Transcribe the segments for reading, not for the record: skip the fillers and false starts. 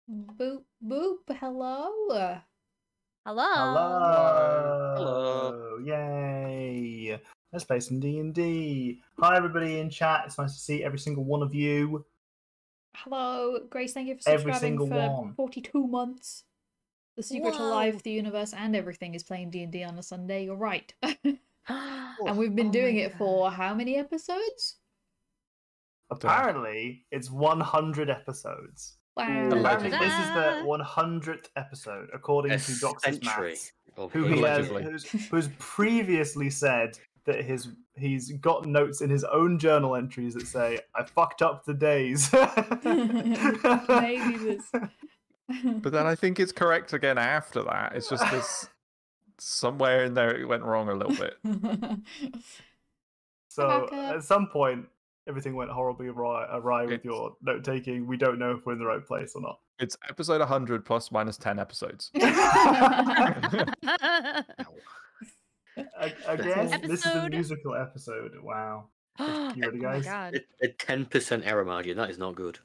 Boop, boop, hello. Hello. Hello. Yay. Let's play some D&D. Hi, everybody in chat. It's nice to see every single one of you. Hello, Grace, thank you for Every subscribing single for one. 42 months. The secret to Wow. life, the universe, and everything is playing D&D on a Sunday. You're right. And And we've been doing it for how many episodes? Apparently, it's 100 episodes. Wow. Apparently, Allegedly. this is the 100th episode, according to Dox's maths, who he has, who's previously said that he's got notes in his own journal entries that say, "I fucked up the days." Maybe this. But then I think it's correct again after that. It's just this somewhere in there it went wrong a little bit. So at some point, everything went horribly awry with your note taking. We don't know if we're in the right place or not. It's episode 100 plus minus 10 episodes. Again, this is a musical episode. Wow. You ready, guys? Oh my God. A 10% error margin. That is not good.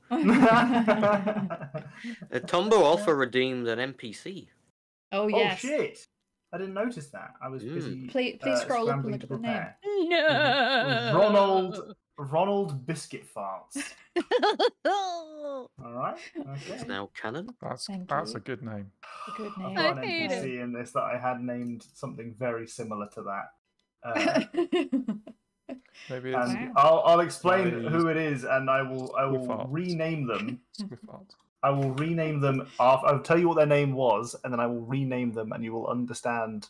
Tombo also redeemed an NPC. Oh, yes. Oh, shit. I didn't notice that. I was busy. Please scroll up and scrambling look to at the name. prepare. No. Ronald Biscuit Farts. All right. Okay. It's now canon. That's Thank a you. good name. A good name. I've got I an hate NPC in this that I had named something very similar to that. Maybe it's And I'll explain Nice. who it is, and I will Squiffart. rename them. Squiffart. I will rename them. I'll tell you what their name was, and then I will rename them, and you will understand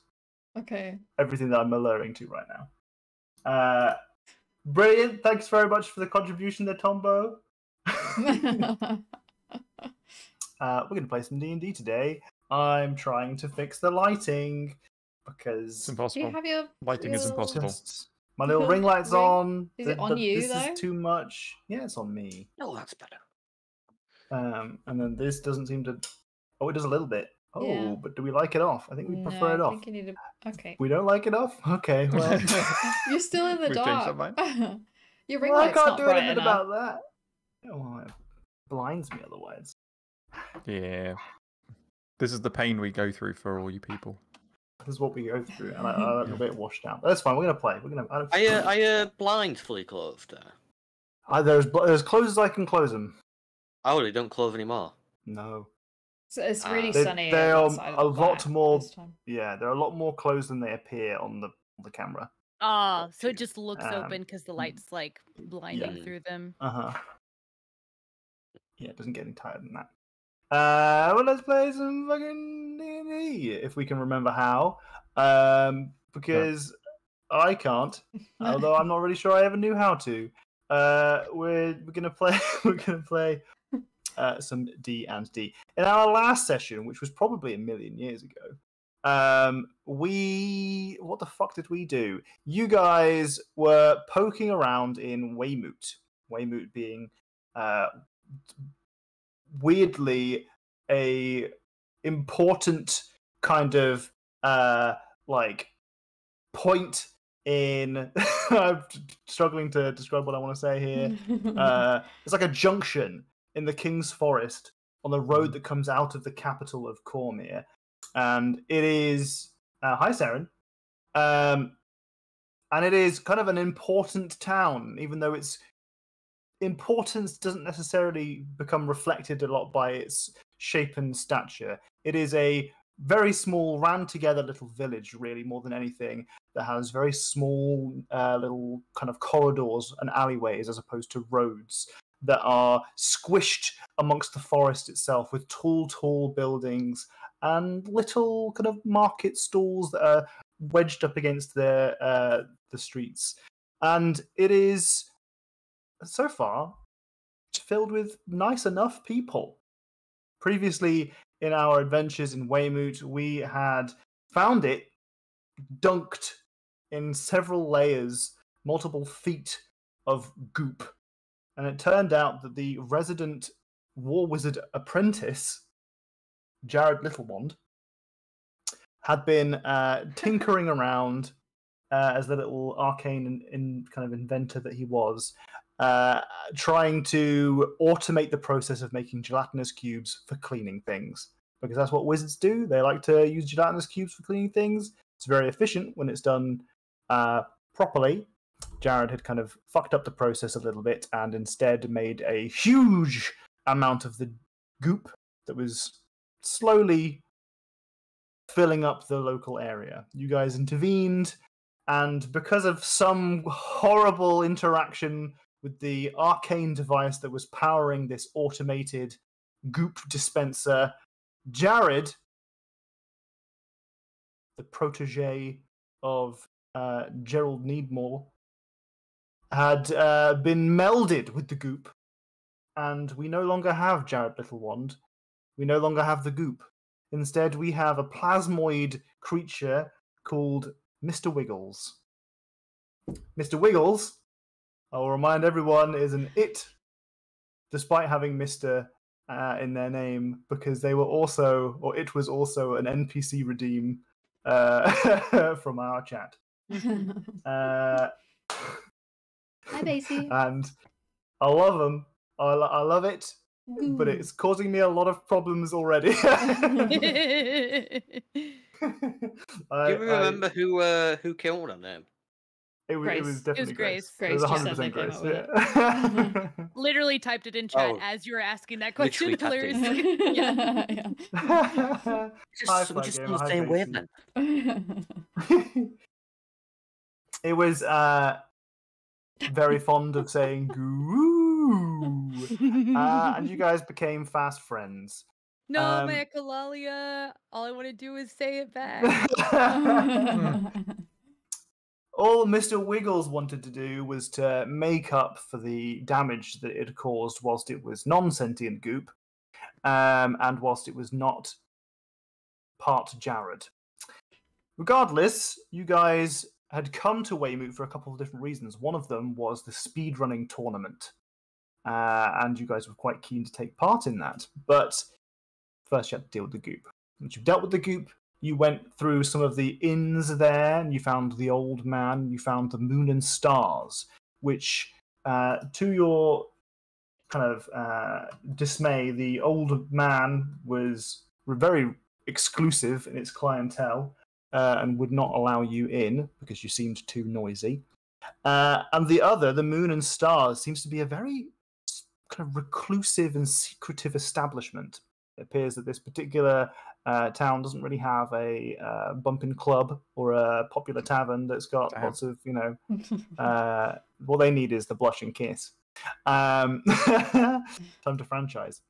Okay. everything that I'm alluding to right now. Brilliant! Thanks very much for the contribution there, Tombo. We're going to play some D&D today. I'm trying to fix the lighting because It's Do impossible. you have your Lighting is real- impossible. just my little ring light's on. Is it on you, This though? is too much. Yeah, it's on me. Oh, that's better. And then this doesn't seem to. Oh, it does a little bit. Oh, Yeah. but do we like it off? I think we prefer it I off. think you need to... Okay. We don't like it off? Okay, well. You're still in the We've changed our dark. mind. Your ring Well, I light's can't not do bright anything enough. about that. Oh, it blinds me otherwise. Yeah. This is the pain we go through for all you people. This is what we go through, and I'm a bit washed out. But that's fine. We're gonna play. We're gonna. Are you blind fully clothed? There's as close as I can close them. Oh, they don't clothe anymore. No. So it's really They- sunny. they are outside a of the lot back more- this time. Yeah, they're a lot more closed than they appear on the camera. Oh, so it just looks Um, open because the light's like blinding Yeah. through them. Yeah, it doesn't get any tighter than that. Well, let's play some fucking D&D if we can remember how. Because I can't, although I'm not really sure I ever knew how to. We're gonna play. We're gonna play some D&D. In our last session, which was probably a million years ago, what the fuck did we do? You guys were poking around in Weymouth. Weymouth being weirdly a important kind of like point in I'm struggling to describe what I want to say here. It's like a junction in the King's Forest on the road that comes out of the capital of Cormier, and it is hi Saren, and it is kind of an important town, even though its importance doesn't necessarily become reflected a lot by its shape and stature. It is a very small, ran together little village, really, more than anything, that has very small little kind of corridors and alleyways as opposed to roads that are squished amongst the forest itself with tall buildings and little kind of market stalls that are wedged up against the streets. And it is, so far, filled with nice enough people. Previously, in our adventures in Weymouth, we had found it dunked in several layers, multiple feet of goop. And it turned out that the resident war wizard apprentice, Jared Littlewand, had been tinkering around as the little arcane kind of inventor that he was, trying to automate the process of making gelatinous cubes for cleaning things. Because that's what wizards do. They like to use gelatinous cubes for cleaning things. It's very efficient when it's done properly. Jared had kind of fucked up the process a little bit and instead made a huge amount of the goop that was slowly filling up the local area. You guys intervened, and because of some horrible interaction with the arcane device that was powering this automated goop dispenser, Jared, the protege of Gerald Needmore, had been melded with the goop, and we no longer have Jared Littlewand. We no longer have the goop. Instead, we have a plasmoid creature called Mr. Wiggles. Mr. Wiggles, I will remind everyone, is an it, despite having Mr. In their name, because they were also, or it was also, an NPC redeem from our chat. Hi, Basie. And I love them. I love it, but it's causing me a lot of problems already. Do you remember who killed on them? It was definitely Grace. It was Grace just 100% said they came Grace. up with Yeah. Literally typed it in chat Oh. as you were asking that question. Literally typed it. Hilariously. Yeah. Yeah. We're just on the same wavelength. It was very fond of saying "goo," and you guys became fast friends. No, Um, my echolalia. All I want to do is say it back. All Mr. Wiggles wanted to do was to make up for the damage that it had caused whilst it was non-sentient goop, and whilst it was not part Jared. Regardless, you guys had come to Weymouth for a couple of different reasons. One of them was the speedrunning tournament, and you guys were quite keen to take part in that. But first you had to deal with the goop. Once you've dealt with the goop, you went through some of the inns there, and you found the old man, you found the moon and stars, which, to your kind of dismay, the old man was very exclusive in its clientele, and would not allow you in because you seemed too noisy. And the other, the moon and stars, seems to be a very kind of reclusive and secretive establishment. It appears that this particular town doesn't really have a bumping club or a popular tavern that's got lots of, what they need is the blushing kiss. Time to franchise.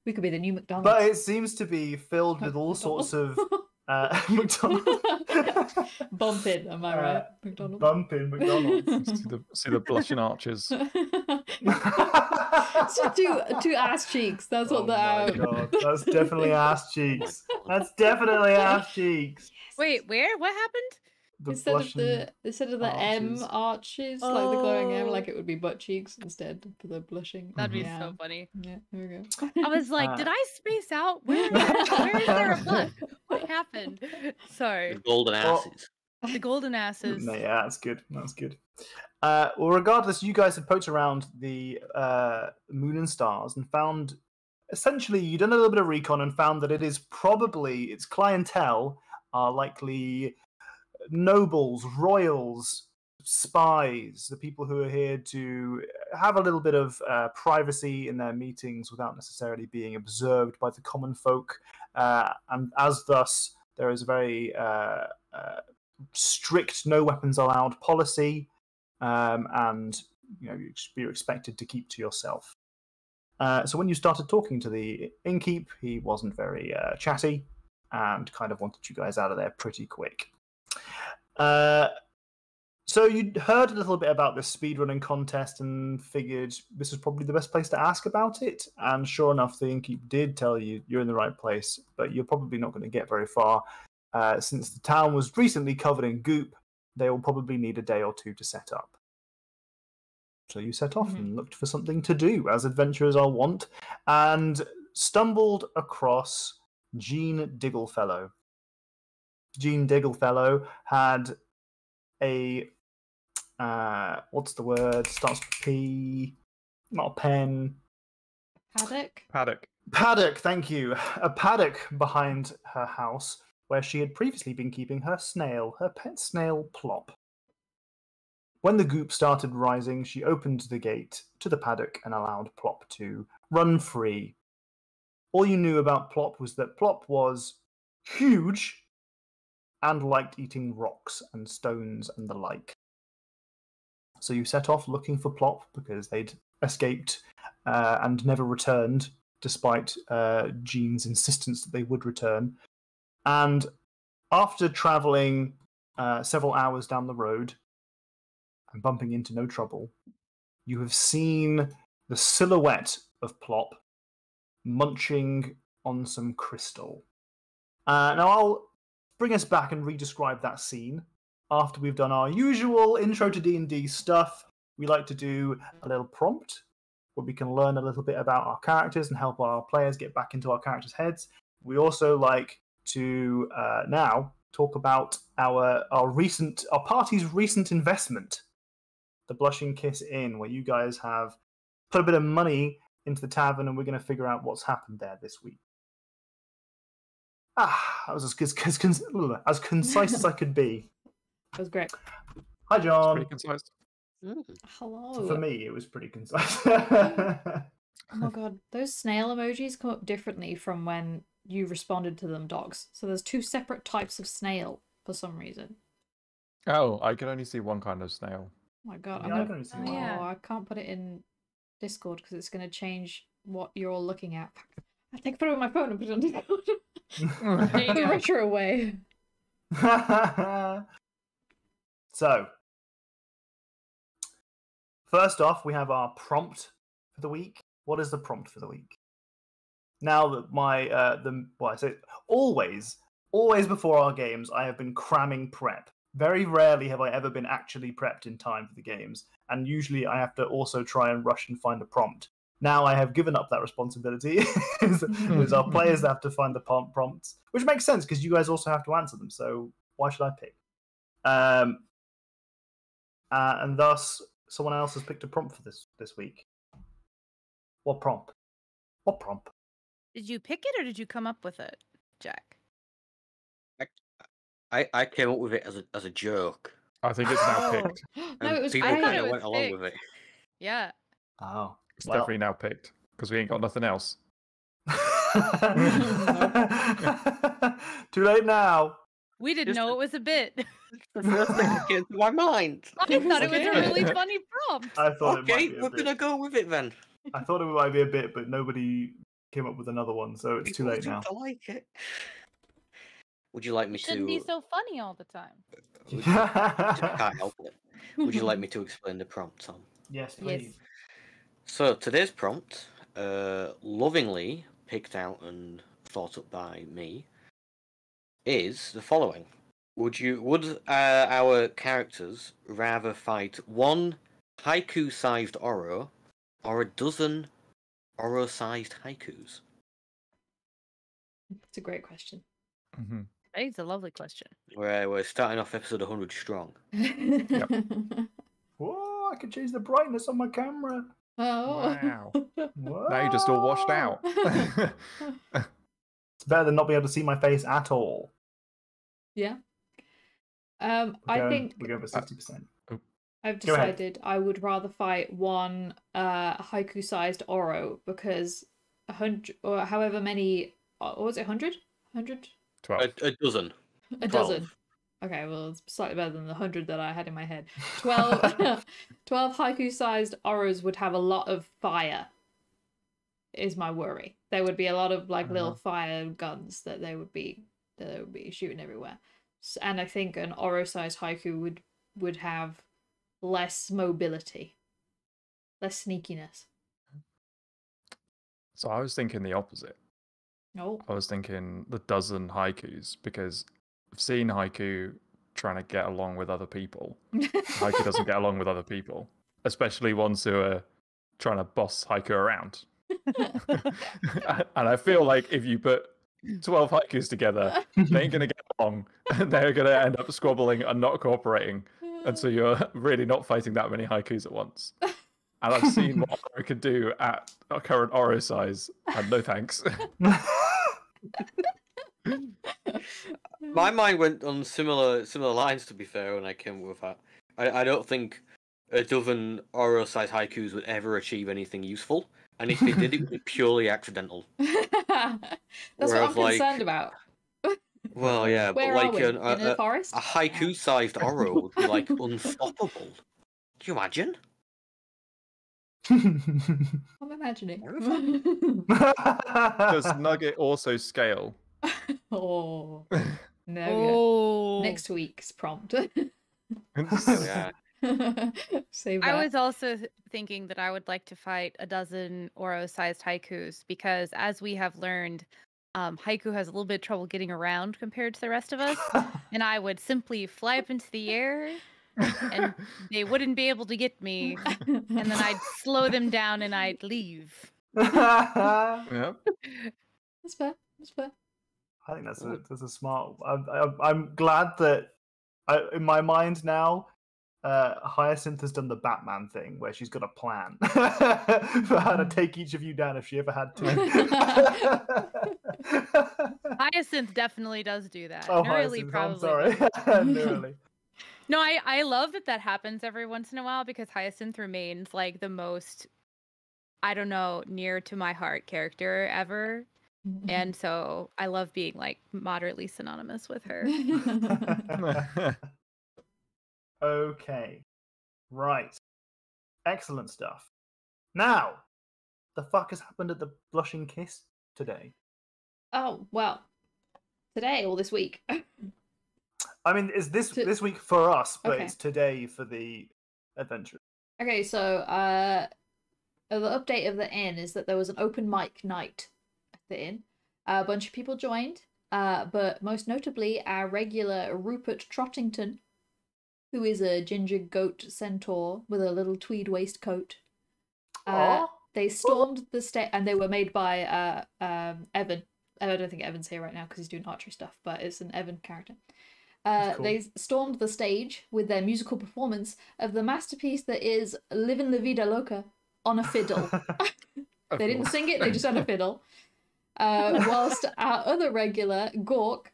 We could be the new McDonald's. But it seems to be filled with all sorts of McDonald's. Bumping, am I right? McDonald's. Bumping McDonald's. see the blushing arches. So two ass cheeks. That's what Oh my the God, that's definitely ass cheeks. That's definitely ass cheeks. Wait, where? What happened? The instead of the M arches. arches, like the glowing M, Oh. like it would be butt cheeks instead for the blushing. That'd be Yeah. so funny. Yeah, there we go. I was like, did I space out? Where is there a butt? What happened? Sorry. The golden Well- asses. The golden asses. No, yeah, that's good. That's good. Well, regardless, you guys had poked around the moon and stars and found, essentially, you'd done a little bit of recon and found that it is probably, its clientele are likely nobles, royals, spies, the people who are here to have a little bit of privacy in their meetings without necessarily being observed by the common folk. And as thus, there is a very strict no weapons allowed policy, and you're expected to keep to yourself. So when you started talking to the innkeep, he wasn't very chatty and kind of wanted you guys out of there pretty quick. So you'd heard a little bit about this speedrunning contest and figured this was probably the best place to ask about it. And sure enough, the innkeep did tell you you're in the right place, but you're probably not going to get very far. Since the town was recently covered in goop, they will probably need a day or two to set up. So you set off and looked for something to do, as adventurers are wont, and stumbled across Jean Digglefellow. Jean Digglefellow had a what's the word? Starts with P. Not a pen. Paddock. Paddock, thank you. A paddock behind her house where she had previously been keeping her snail, her pet snail Plop. When the goop started rising, she opened the gate to the paddock and allowed Plop to run free. All you knew about Plop was that Plop was huge and liked eating rocks and stones and the like. So you set off looking for Plop because they'd escaped and never returned, despite Jean's insistence that they would return. And after travelling several hours down the road and bumping into no trouble, you have seen the silhouette of Plop munching on some crystal. Now I'll bring us back and re-describe that scene after we've done our usual intro to D&D stuff. We like to do a little prompt where we can learn a little bit about our characters and help our players get back into our characters' heads. We also like to now talk about our party's recent investment, the Blushing Kiss Inn, where you guys have put a bit of money into the tavern, and we're going to figure out what's happened there this week. That was as concise as I could be. That was great. Hi, John. Pretty concise. Hello. For me, it was pretty concise. Oh my god, those snail emojis come up differently from when you responded to them, dogs. So there's two separate types of snail for some reason. Oh, I can only see one kind of snail. Oh my god, Yeah, I can only see one. Yeah. I can't put it in Discord because it's going to change what you're all looking at. I take a photo of my phone and put it on Discord. There you The go. retro way. So, first off, we have our prompt for the week. What is the prompt for the week? Now that I say always before our games, I have been cramming prep. Very rarely have I ever been actually prepped in time for the games, and usually I have to also try and rush and find a prompt. Now I have given up that responsibility. It's our players that have to find the prompts, which makes sense because you guys also have to answer them. So why should I pick? And thus, someone else has picked a prompt for this week. What prompt? What prompt? Did you pick it or did you come up with it, Jack? I came up with it as a joke. I think it's now Oh. picked. No, And it was people I thought kind it of was went along with it. picked. Yeah. Oh, It's definitely now picked because we ain't got nothing else. Too late now. We didn't Just know it was a bit. The first thing that came to my mind. I thought it was a Okay. really funny prompt. I thought it Okay, might be we're a bit. gonna go with it then. I thought it might be a bit, but nobody came up with another one, so it's too People late seem now. to like it. Would you like me Shouldn't be to? so funny all the time. I can't help it. Would you like me to explain the prompt, Tom? Yes, please. Yes. So today's prompt, lovingly picked out and thought up by me, is the following: Would our characters rather fight one haiku-sized Oro or a dozen Oro-sized haikus? It's a great question. Mm-hmm. I think it's a lovely question. We're starting off episode 100 strong. Whoa, I can change the brightness on my camera. Oh. Wow. Whoa. Now you're just all washed out. It's better than not being able to see my face at all. Yeah. We're I going- think we're going for 60%. I've Go ahead. decided I would rather fight one haiku-sized Oro because 100 or however many. What was it? 100? 100? 12. A dozen. A 12. dozen. Okay, well, it's slightly better than the 100 that I had in my head. 12, 12 haiku-sized Oros would have a lot of fire, is my worry. There would be a lot of like little fire guns that they would be shooting everywhere. And I think an Oro-sized haiku would have less mobility, less sneakiness. So I was thinking the opposite. Oh. I was thinking the dozen haikus because I've seen haiku trying to get along with other people. Haiku doesn't get along with other people, especially ones who are trying to boss haiku around. And I feel like if you put 12 haikus together, they ain't going to get along and they're going to end up squabbling and not cooperating. and so you're really not fighting that many haikus at once. And I've seen what I could do at our current Oro size, and no thanks. My mind went on similar lines, to be fair, when I came up with that. I don't think a dozen Oro-sized haikus would ever achieve anything useful, and if they did, it would be purely accidental. That's what I'm concerned about. Well, yeah, Where but are we? like In a forest? a haiku-sized Oro would be like unstoppable. Do you imagine? I'm imagining. Does Nugget also scale? Oh, no. Oh. Next week's prompt. Yeah. Save that. I was also thinking that I would like to fight a dozen Oro-sized haikus because, as we have learned, haiku has a little bit of trouble getting around compared to the rest of us, and I would simply fly up into the air, and they wouldn't be able to get me, and then I'd slow them down and I'd leave. Yeah. That's fair. That's fair. I think that's a smart. I'm glad that in my mind now, Hyacinth has done the Batman thing where she's got a plan for how to take each of you down if she ever had to. Hyacinth definitely does do that. Oh, Neurally Hyacinth, probably. I'm sorry. Neurally. No, I love that happens every once in a while because Hyacinth remains like the most, I don't know, near to my heart character ever. And so I love being like moderately synonymous with her. Okay. Right. Excellent stuff. Now, the fuck has happened at the Blushing Kiss today? Oh, well, today or this week? I mean, it's this week for us, but Okay. it's today for the adventure. Okay, so the update of the inn is that there was an open mic night at the inn. A bunch of people joined, but most notably our regular Rupert Trottington, who is a ginger goat centaur with a little tweed waistcoat. They stormed the stage, and they were made by Evan. I don't think Evan's here right now because he's doing archery stuff, but it's an Evan character. Cool. They stormed the stage with their musical performance of the masterpiece that is Livin' La Vida Loca on a fiddle. They didn't sing it, they just had a fiddle. Whilst our other regular, Gork,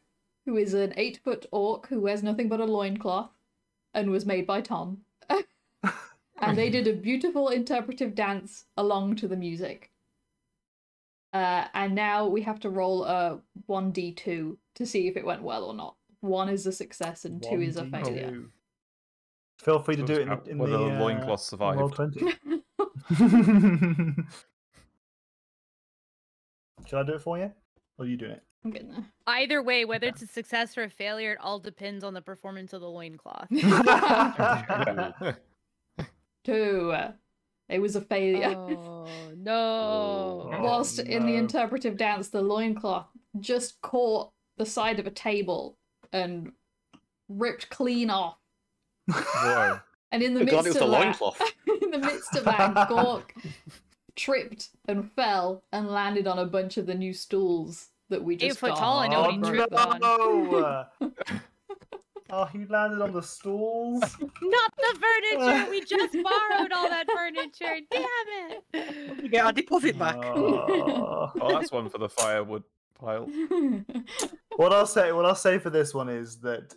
who is an 8-foot orc who wears nothing but a loincloth and was made by Tom, and they did a beautiful interpretive dance along to the music. And now we have to roll a 1d2 to see if it went well or not. 1 is a success and 2 is a 1d2. failure. Feel free to do it in whether the the loincloth survived. roll 20. Should I do it for you? Or are you doing it? I'm getting there. Either way, whether it's a success or a failure, it all depends on the performance of the loincloth. 2. It was a failure. Oh, no. Whilst in the no. interpretive dance, the loincloth just caught the side of a table and ripped clean off. Whoa. And in the I'm glad midst it was of the that, loincloth. in the midst of that, Gork tripped and fell and landed on a bunch of the new stools that we 8 just foot got. tall, I know what he Oh, tripped on. no! Oh, he landed on the stools. Not the furniture! We just borrowed all that furniture! Damn it! We get our deposit back. Oh. Oh, that's one for the firewood pile. What I'll say for this one is that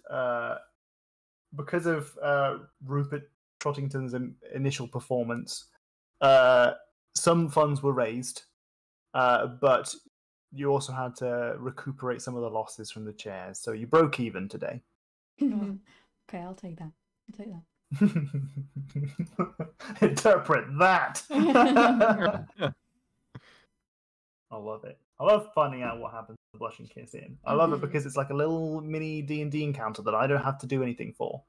because of Rupert Trottington's initial performance, some funds were raised, but you also had to recuperate some of the losses from the chairs, so you broke even today. Okay, I'll take that. I'll take that. Interpret that. I love it. I love finding out what happens to the Blushing Kiss in. I love it because it's like a little mini D&D encounter that I don't have to do anything for.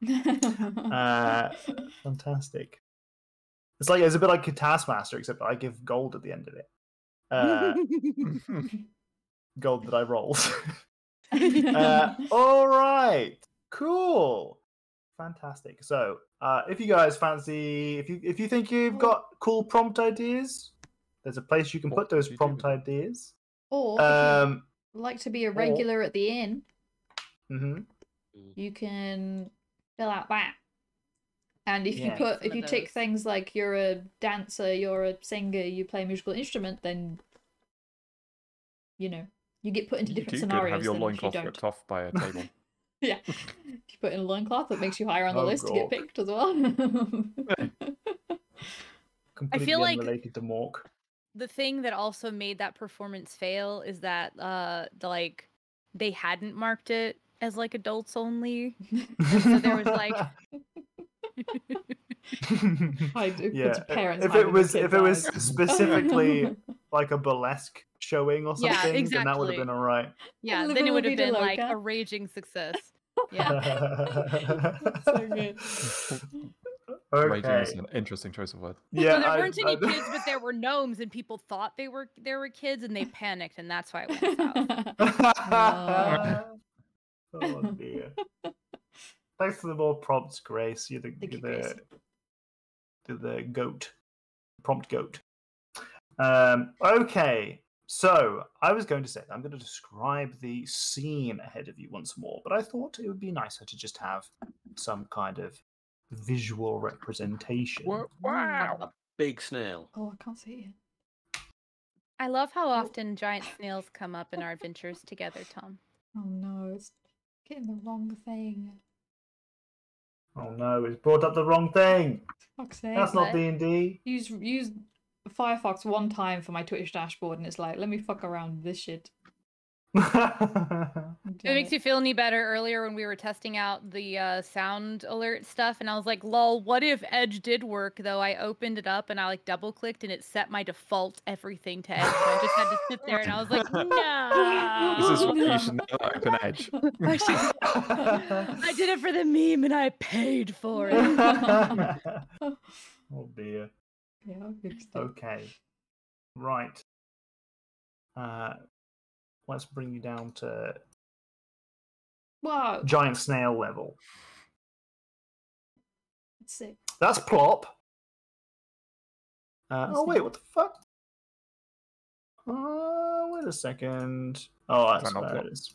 Fantastic. It's a bit like a Taskmaster, except I give gold at the end of it. Gold that I rolled. All right. Cool. Fantastic. So, if you guys fancy, if you think you've got cool prompt ideas, there's a place you can put those prompt ideas. Or if you'd like to be a regular at the inn, Mhm. you can fill out that. And if Yeah. if you tick things like you're a dancer, you're a singer, you play a musical instrument, then you get put into different You scenarios. could have your than if you loincloth don't. ripped off by a table. Yeah. If you put in a loincloth, that makes you higher on the list to get Gork. picked as well. Completely feel like- unrelated to Mork. The thing that also made that performance fail is that they hadn't marked it as like adults only. And so there was like Yeah, parents if hiding it their was kids' eyes. specifically like a burlesque showing or Yeah, something, then that would have exactly. been all right. yeah, Live then it a would have vida been like loca. a raging success. Yeah. So good. Raging is Okay. an interesting choice of word. Yeah, So there weren't any kids, but there were gnomes, and people thought they were kids, and they panicked, and that's why it went south. Oh dear. Thanks for the more prompts, Grace. You're Thank you, Grace. the goat. Prompt goat. Okay. So I was going to say that I'm going to describe the scene ahead of you once more, but I thought it would be nicer to just have some kind of visual representation. A big snail. Oh, I can't see it. I love how often giant snails come up in our adventures together, Tom. Oh no, it's getting the wrong thing. Oh no, it's brought up the wrong thing. Fuck's sake. That's not What? D&D. Use Firefox one time for my Twitch dashboard, and it's like, let me fuck around with this shit. If it makes you feel any better, earlier when we were testing out the sound alert stuff, and I was like, lol, what if Edge did work, though? I opened it up and I like double clicked and it set my default everything to Edge. And I just had to sit there and I was like, no. This is why you should never open Edge. I did it for the meme and I paid for it. Oh dear. Yeah, I fixed it. Okay. Right. Let's bring you down to Wow. giant snail level. Let's see. That's plop. What's Oh wait, that? what the fuck? Wait a second. Oh, that's Is that not where plop? it is.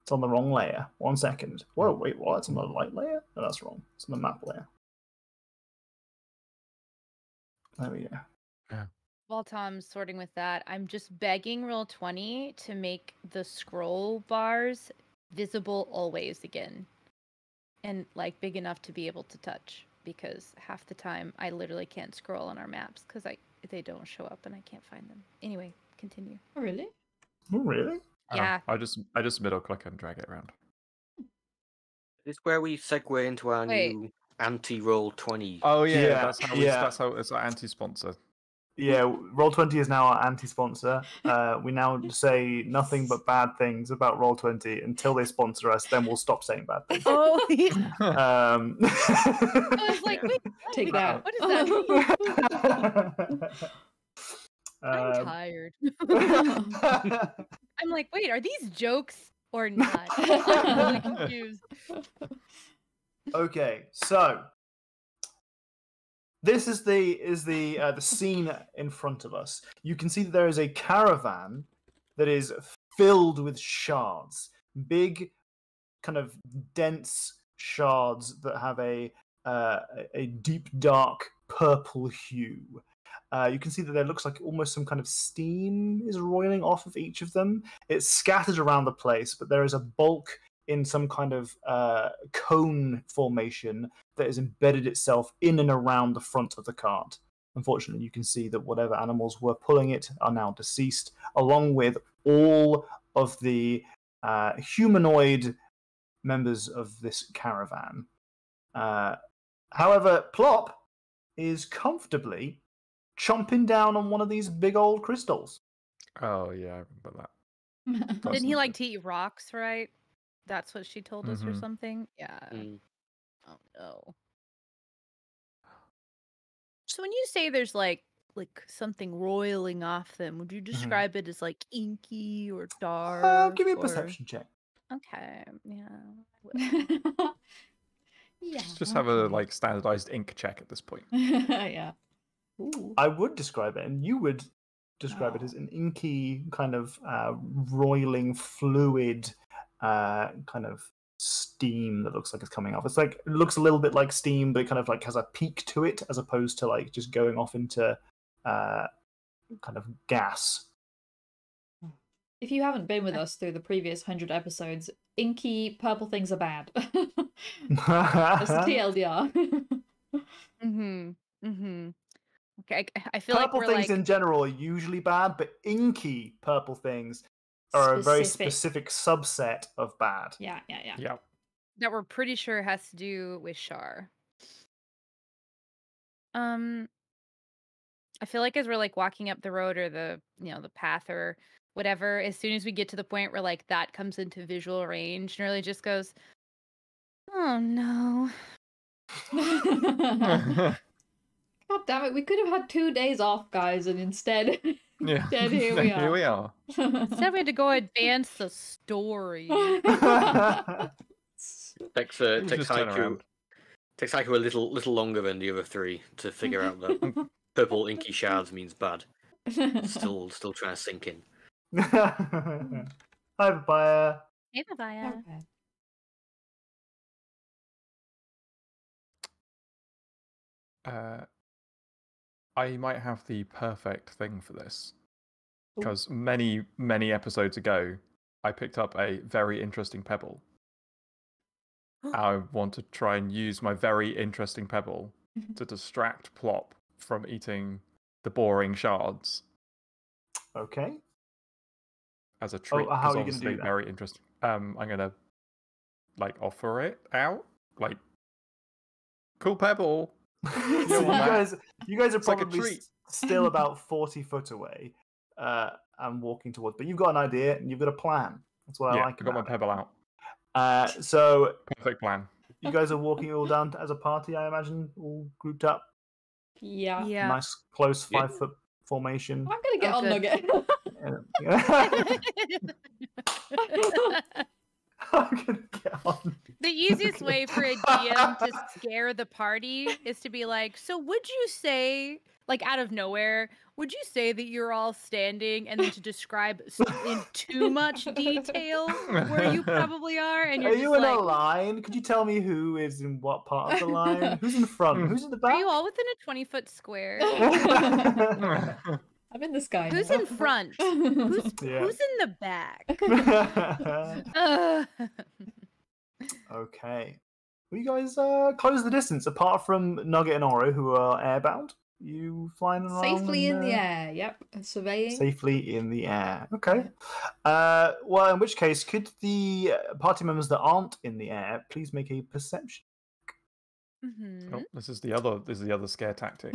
It's on the wrong layer. 1 second. Whoa, wait, what? It's on the light layer? No, that's wrong. It's on the map layer. There we go. While Tom's sorting with that, I'm just begging Roll20 to make the scroll bars visible always again. And like big enough to be able to touch. Because half the time I literally can't scroll on our maps because they don't show up and I can't find them. Anyway, continue. Oh, really? Oh, really? Yeah. I just middle click and drag it around. Is this where we segue into our Wait. new anti-roll 20? Oh yeah, Yeah, that's how it's our anti-sponsor. Yeah, Roll20 is now our anti-sponsor. We now say nothing but bad things about Roll20 until they sponsor us. Then we'll stop saying bad things. Oh, yeah. I I was like, wait, Take that. what does that mean? I'm Um, tired. I'm like, wait, are these jokes or not? I'm really confused. Okay, so this is the scene in front of us. You can see that there is a caravan that is filled with shards, big, kind of dense shards that have a deep, dark purple hue. You can see that there looks like almost some kind of steam is roiling off of each of them. It's scattered around the place, but there is a bulk in some kind of cone formation that has embedded itself in and around the front of the cart. Unfortunately, you can see that whatever animals were pulling it are now deceased, along with all of the humanoid members of this caravan. However, Plop is comfortably chomping down on one of these big old crystals. Oh yeah, I remember that. Didn't he like to eat rocks, right? That's what she told us or Mhm. something? Yeah. Mm. Oh no. So when you say there's like something roiling off them, would you describe it as like inky or dark? Give me a or- perception check. Okay. Yeah. I will. Yeah. Just have a okay. like standardized ink check at this point. Yeah. Ooh. I would describe it, and you would describe it as an inky kind of roiling fluid kind of steam that looks like it's coming off. It's like, it looks a little bit like steam, but it kind of like has a peak to it, as opposed to like just going off into kind of gas. If you haven't been with us through the previous 100 episodes, inky purple things are bad. That's the TLDR. Okay, I feel Purple like we're things in general are usually bad, but inky purple things are a very specific subset of bad. Yeah. that we're pretty sure has to do with Shar. I feel like as we're like walking up the road or the the path or whatever, as soon as we get to the point where like that comes into visual range, Nerly just goes, "Oh no." God damn it, we could have had 2 days off, guys, and instead, Yeah. instead here we are. Here we are. Instead we had to go advance the story. Takes just turn around. takes Haiku a little longer than the other three to figure out that purple inky shards means bad. Still trying to sink in. Hi, Papaya. Hey, Papaya. I might have the perfect thing for this. Because many episodes ago, I picked up a very interesting pebble. I want to try and use my very interesting pebble to distract Plop from eating the boring shards. Okay. As a treat. Oh, how are you going to do that? Very interesting. I'm gonna like offer it out. Like, cool pebble. So you guys are It's like a probably treat. still about 40 foot away and walking towards, but you've got an idea and you've got a plan. That's what I like I got my about it. pebble out. So Perfect plan. you guys are walking all down as a party, I imagine, all grouped up. Yeah. Nice, close 5 foot formation. I'm gonna get on good. Nugget. I'm gonna get on. The easiest way for a DM to scare the party is to be like, so would you say, like out of nowhere, would you say that you're all standing, and then to describe in too much detail where you probably are, and you're Are just you in like, a line? Could you tell me who is in what part of the line? Who's in front? Who's in the back? are you all within a 20-foot square? I'm in the sky. Who's now. in front? Who's in the back? Okay. Well, you guys close the distance. Apart from Nugget and Oro, who are airbound, you flying around Safely in and, the air. Yep. Surveying. Safely in the air. Okay. Well, in which case, could the party members that aren't in the air please make a perception? Oh, this is the other scare tactic.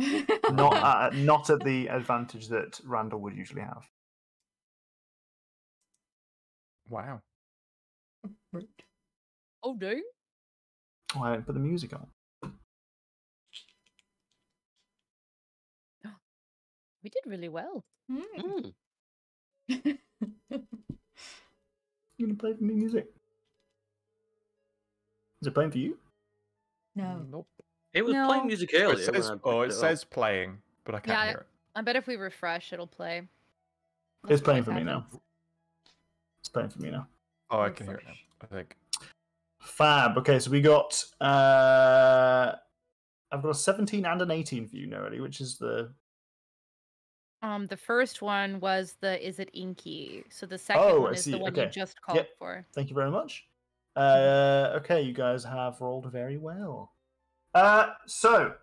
Not at the advantage that Randall would usually have. Wow. Oh, do? Oh, I didn't put the music on. We did really well. Mm. You gonna play for me music? Is it playing for you? No. Nope. It was No. playing music It earlier. says, when I it says playing, but I can't Yeah, hear it. I bet if we refresh, it'll play. It's Let's see playing what for me now. happens. It's playing for me now. Oh, I can hear it now, I think. Fab. Okay, so we got I've got a 17 and an 18 for you, Nerdy, which is the The first one was the is it inky? So the second one I is see. the one Okay. you just called Yep. for. Thank you very much. Okay, you guys have rolled very well. So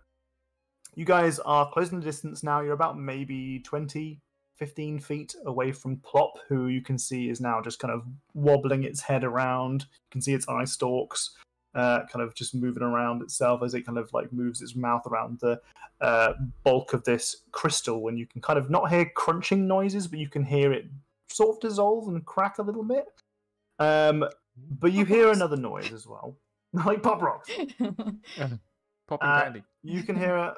you guys are closing the distance now. You're about maybe 20, 15 feet away from Plop, who you can see is now just kind of wobbling its head around. You can see its eye stalks kind of just moving around itself as it kind of like moves its mouth around the bulk of this crystal, and you can kind of not hear crunching noises, but you can hear it sort of dissolve and crack a little bit. But you hear another noise as well, like pop rocks. Popping candy. You can hear a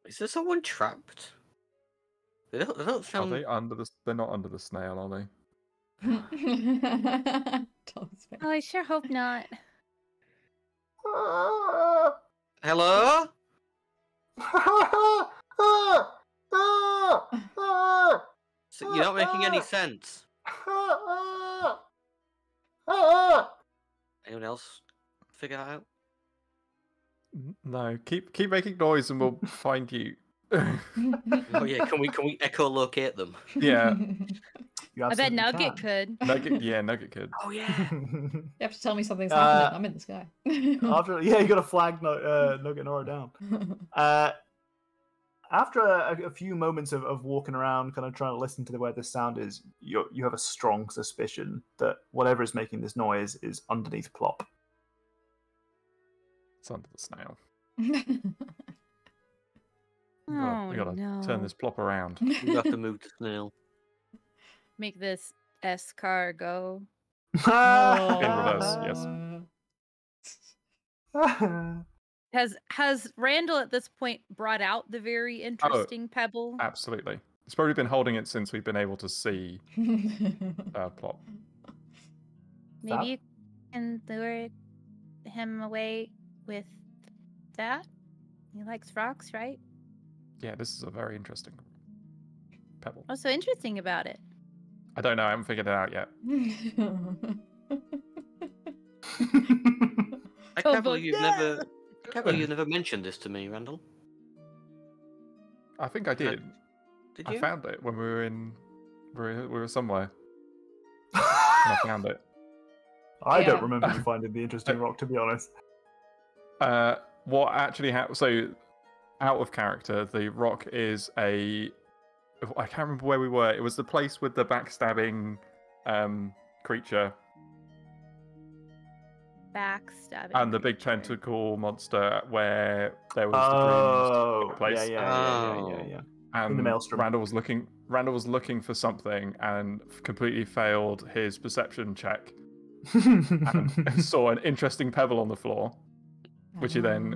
Is there someone trapped? They don't Are sound. they under the? They're not under the snail, are they? Oh, I sure hope not. Hello? You're not making any sense. Anyone else figure that out? No, keep making noise and we'll find you. Oh yeah, can we echolocate them? Yeah. You I bet absolutely Nugget can. could. Nugget could. Oh yeah. You have to tell me something's happening. I'm in the sky. After you got to flag Nugget and Nora down. After a few moments of walking around, kind of trying to listen to where this sound is, you have a strong suspicion that whatever is making this noise is underneath Plop. It's under the snail. Oh, We gotta no. turn this Plop around. You have to move the snail. Make this S car go. In reverse, yes. Has Randall at this point brought out the very interesting pebble? Absolutely. It's probably been holding it since we've been able to see Plop. Maybe you can lure him away with that. He likes rocks, right? Yeah, this is a very interesting pebble. What's so interesting about it? I don't know. I haven't figured it out yet. I can't believe you've never mentioned this to me, Randall. I think I did. Did you? I found it when we were somewhere. And I found it. I Yeah. don't remember you finding the interesting rock, to be honest. What actually happened? So, out of character, the rock is I can't remember where we were. It was the place with the backstabbing creature Backstabbing. and the big creature. tentacle monster where there was Oh, the place. yeah. And in the maelstrom. Randall was looking for something and completely failed his perception check and saw an interesting pebble on the floor, which he then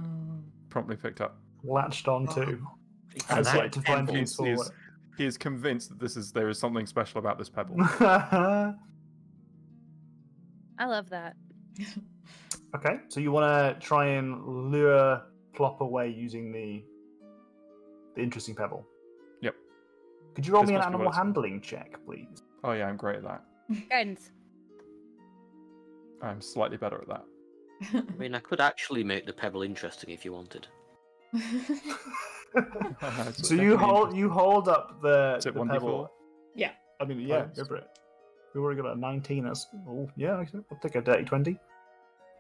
promptly picked up. Latched on to. And Has that yet to find pebble- useful. He is convinced that there is something special about this pebble. I love that. Okay, so you want to try and lure Plop away using the interesting pebble. Yep. Could you roll This me an must be what animal it's for. handling check, please? Oh yeah, I'm great at that. Guidance. I'm slightly better at that. I mean, I could actually make the pebble interesting if you wanted. It's So you definitely hold up the Is it the 1d4? pebble. Yeah. I mean, yeah, Nice. go for it. We've already got a 19. That's yeah. I'll take a dirty 20.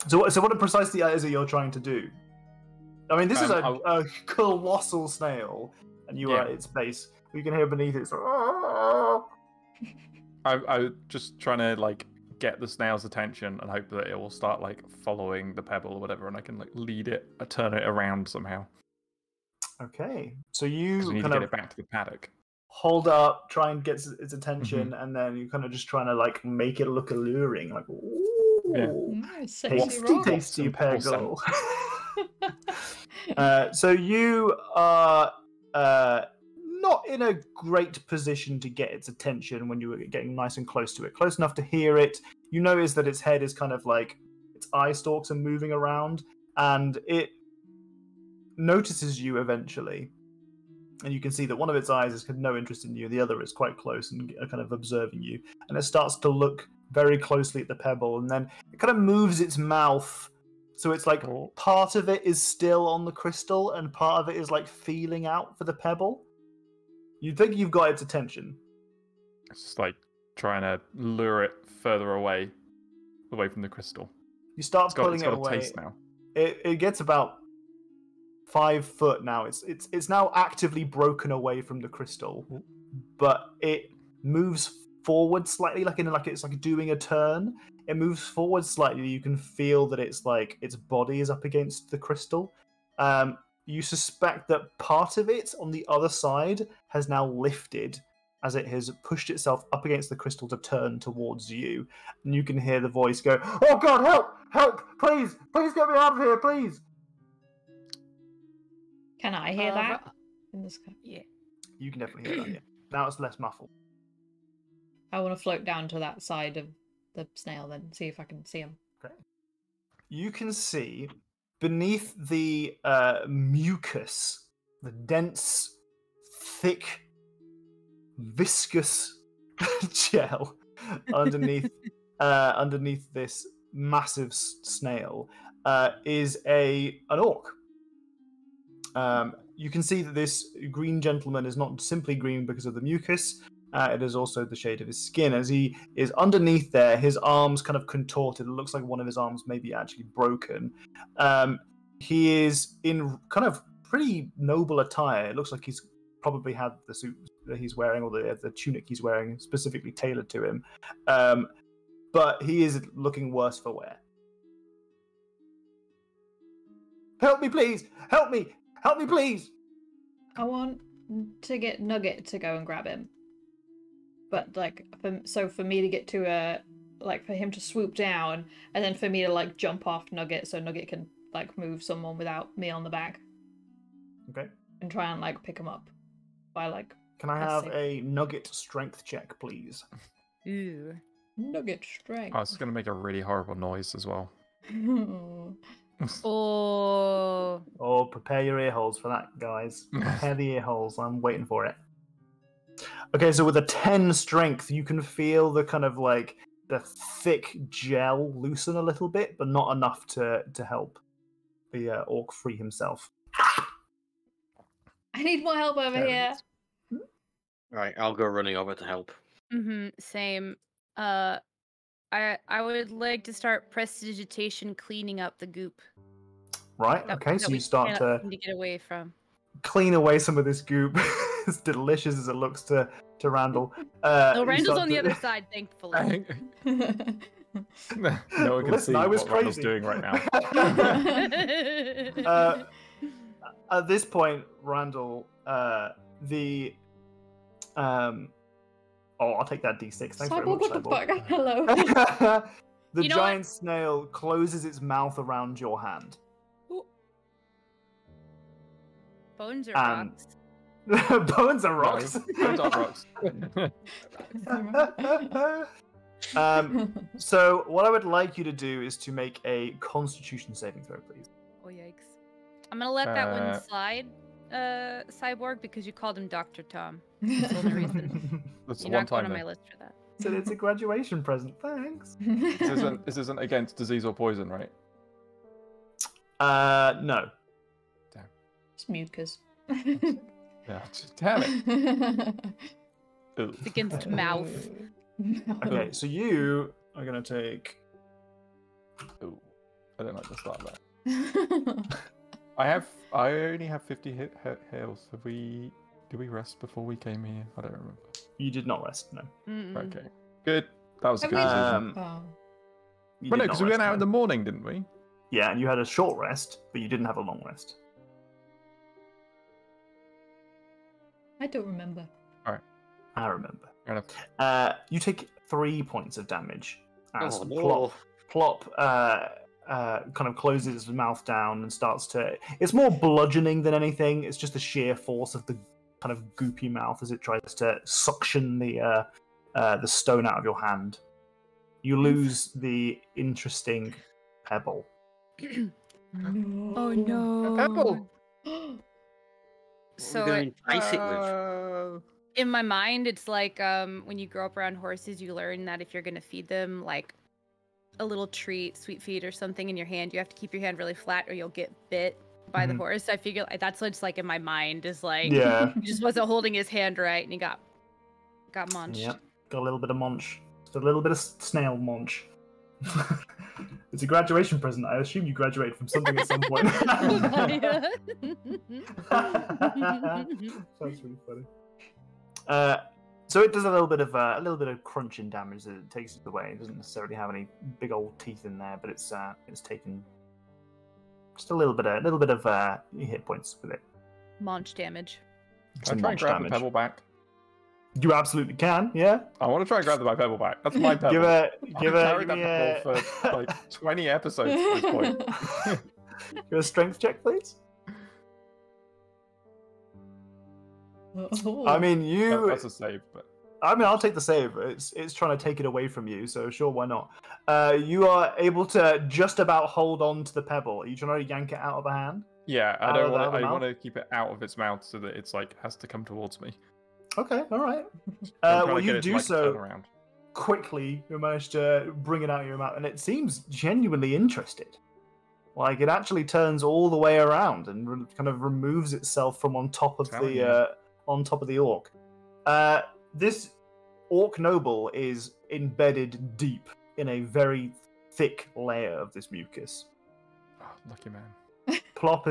So what precisely is it you're trying to do? I mean, this is a colossal snail, and you are at its base. You can hear beneath it. I'm just trying to get the snail's attention and hope that it will start following the pebble or whatever, and I can lead it, turn it around somehow. Okay, so 'Cause you we need to kind get of it back to the paddock. hold up, try and get its attention, and then you kind of just trying to make it look alluring, ooh, tasty peggle. So you are not in a great position to get its attention when you were getting nice and close to it, close enough to hear it. You notice that its head is kind of its eye stalks are moving around, and it notices you eventually. And you can see that one of its eyes has no interest in you, the other is quite close and kind of observing you. And it starts to look very closely at the pebble, and then it kind of moves its mouth. So it's part of it is still on the crystal, and part of it is feeling out for the pebble. You'd think you've got its attention. It's just trying to lure it further away from the crystal. You start It's got pulling it a away. taste now. It gets about 5 foot now. It's now actively broken away from the crystal, but it moves forward slightly, it's doing a turn. It moves forward slightly. You can feel that its body is up against the crystal. You suspect that part of it on the other side has now lifted as it has pushed itself up against the crystal to turn towards you. And you can hear the voice go, "Oh God, help! Help! Please get me out of here, please!" Can I hear that in the sky? Yeah. You can definitely hear that, yeah. Now it's less muffled. I want to float down to that side of the snail then, see if I can see him. Okay. You can see beneath the mucus, the dense, thick viscous gel underneath this massive snail is an orc. You can see that this green gentleman is not simply green because of the mucus. It is also the shade of his skin. As he is underneath there, his arms kind of contorted. It looks like one of his arms may be actually broken. He is in kind of pretty noble attire. It looks like he's probably had the suit that he's wearing, or the tunic he's wearing, specifically tailored to him. But he is looking worse for wear. Help me, please! Help me! Help me, please! I want to get Nugget to go and grab him. But, like, for me to get to for him to swoop down, and then for me to, like, jump off Nugget so Nugget can, like, move someone without me on the back. Okay. And try and, like, pick him up by, like... Can I have a Nugget strength check, please? Ooh. Nugget strength. I was going to make a really horrible noise as well. Oh. Oh, prepare your ear holes for that, guys. Prepare the ear holes. I'm waiting for it. Okay, so with a 10 strength, you can feel the kind of like the thick gel loosen a little bit, but not enough to help the orc free himself. I need more help over here. Right, I'll go running over to help. Same. I would like to start prestidigitation cleaning up the goop. Right, okay, so you start to get away from. Clean away some of this goop. As delicious as it looks to Randall. No, Randall's on the other side, thankfully. No one can see what Randall's doing right now. At this point, Randall, I'll take that D6. Thanks very much, what the fuck? Hello. The giant snail closes its mouth around your hand. Bones or rocks? Bones are rocks. Bones are rocks. So what I would like you to do is to make a Constitution saving throw, please. Oh yikes! I'm gonna let that one slide, Cyborg, because you called him Dr. Tom. That's the only reason. That's You're not going on my list for that. So it's a graduation present. Thanks. This isn't against disease or poison, right? No. Damn. It's mucus. Yeah, damn it. It's against mouth. Okay, so you are going to take... Ooh, I don't like the start of that. I only have 50 heals. Did we rest before we came here? I don't remember. You did not rest, no. Okay, good. That was a good decision. Oh. Well, no, because we went out in the morning, didn't we? Yeah, and you had a short rest, but you didn't have a long rest. I don't remember. All right. I remember. Fair enough. You take 3 points of damage as no. Plop kind of closes his mouth down and starts to... It's more bludgeoning than anything. It's just the sheer force of the kind of goopy mouth as it tries to suction the stone out of your hand. You lose the interesting pebble. Oh no! A pebble. So in my mind, it's like when you grow up around horses, you learn that if you're gonna feed them like a little treat, sweet feed or something in your hand, you have to keep your hand really flat or you'll get bit by the horse. I figure that's what's like in my mind is like he just wasn't holding his hand right and he got munched. Yep, got a little bit of munch. Just a little bit of snail munch. It's a graduation present. I assume you graduated from something at some point. That's really funny. So it does a little bit of crunching damage as it takes it away. It doesn't necessarily have any big old teeth in there, but it's taken just a little bit of hit points with it. Munch damage. Can I try and grab the pebble back? You absolutely can, yeah. I want to try and grab my pebble back. That's my pebble. Give that pebble for like 20 episodes at this point. Give a strength check, please. Oh. I mean, That's a save, but I mean, I'll take the save. It's trying to take it away from you, so sure, why not? You are able to just about hold on to the pebble. Are you trying to yank it out of the hand? yeah, I want to keep it out of its mouth so that it's like has to come towards me. Okay, all right. I'm trying Well, to get you it to, do like, so turn around. quickly. You manage to bring it out of your mouth, and it seems genuinely interested. Like it actually turns all the way around and kind of removes itself from on top of Telling the orc. This orc noble is embedded deep in a very thick layer of this mucus. Oh, lucky man. Plop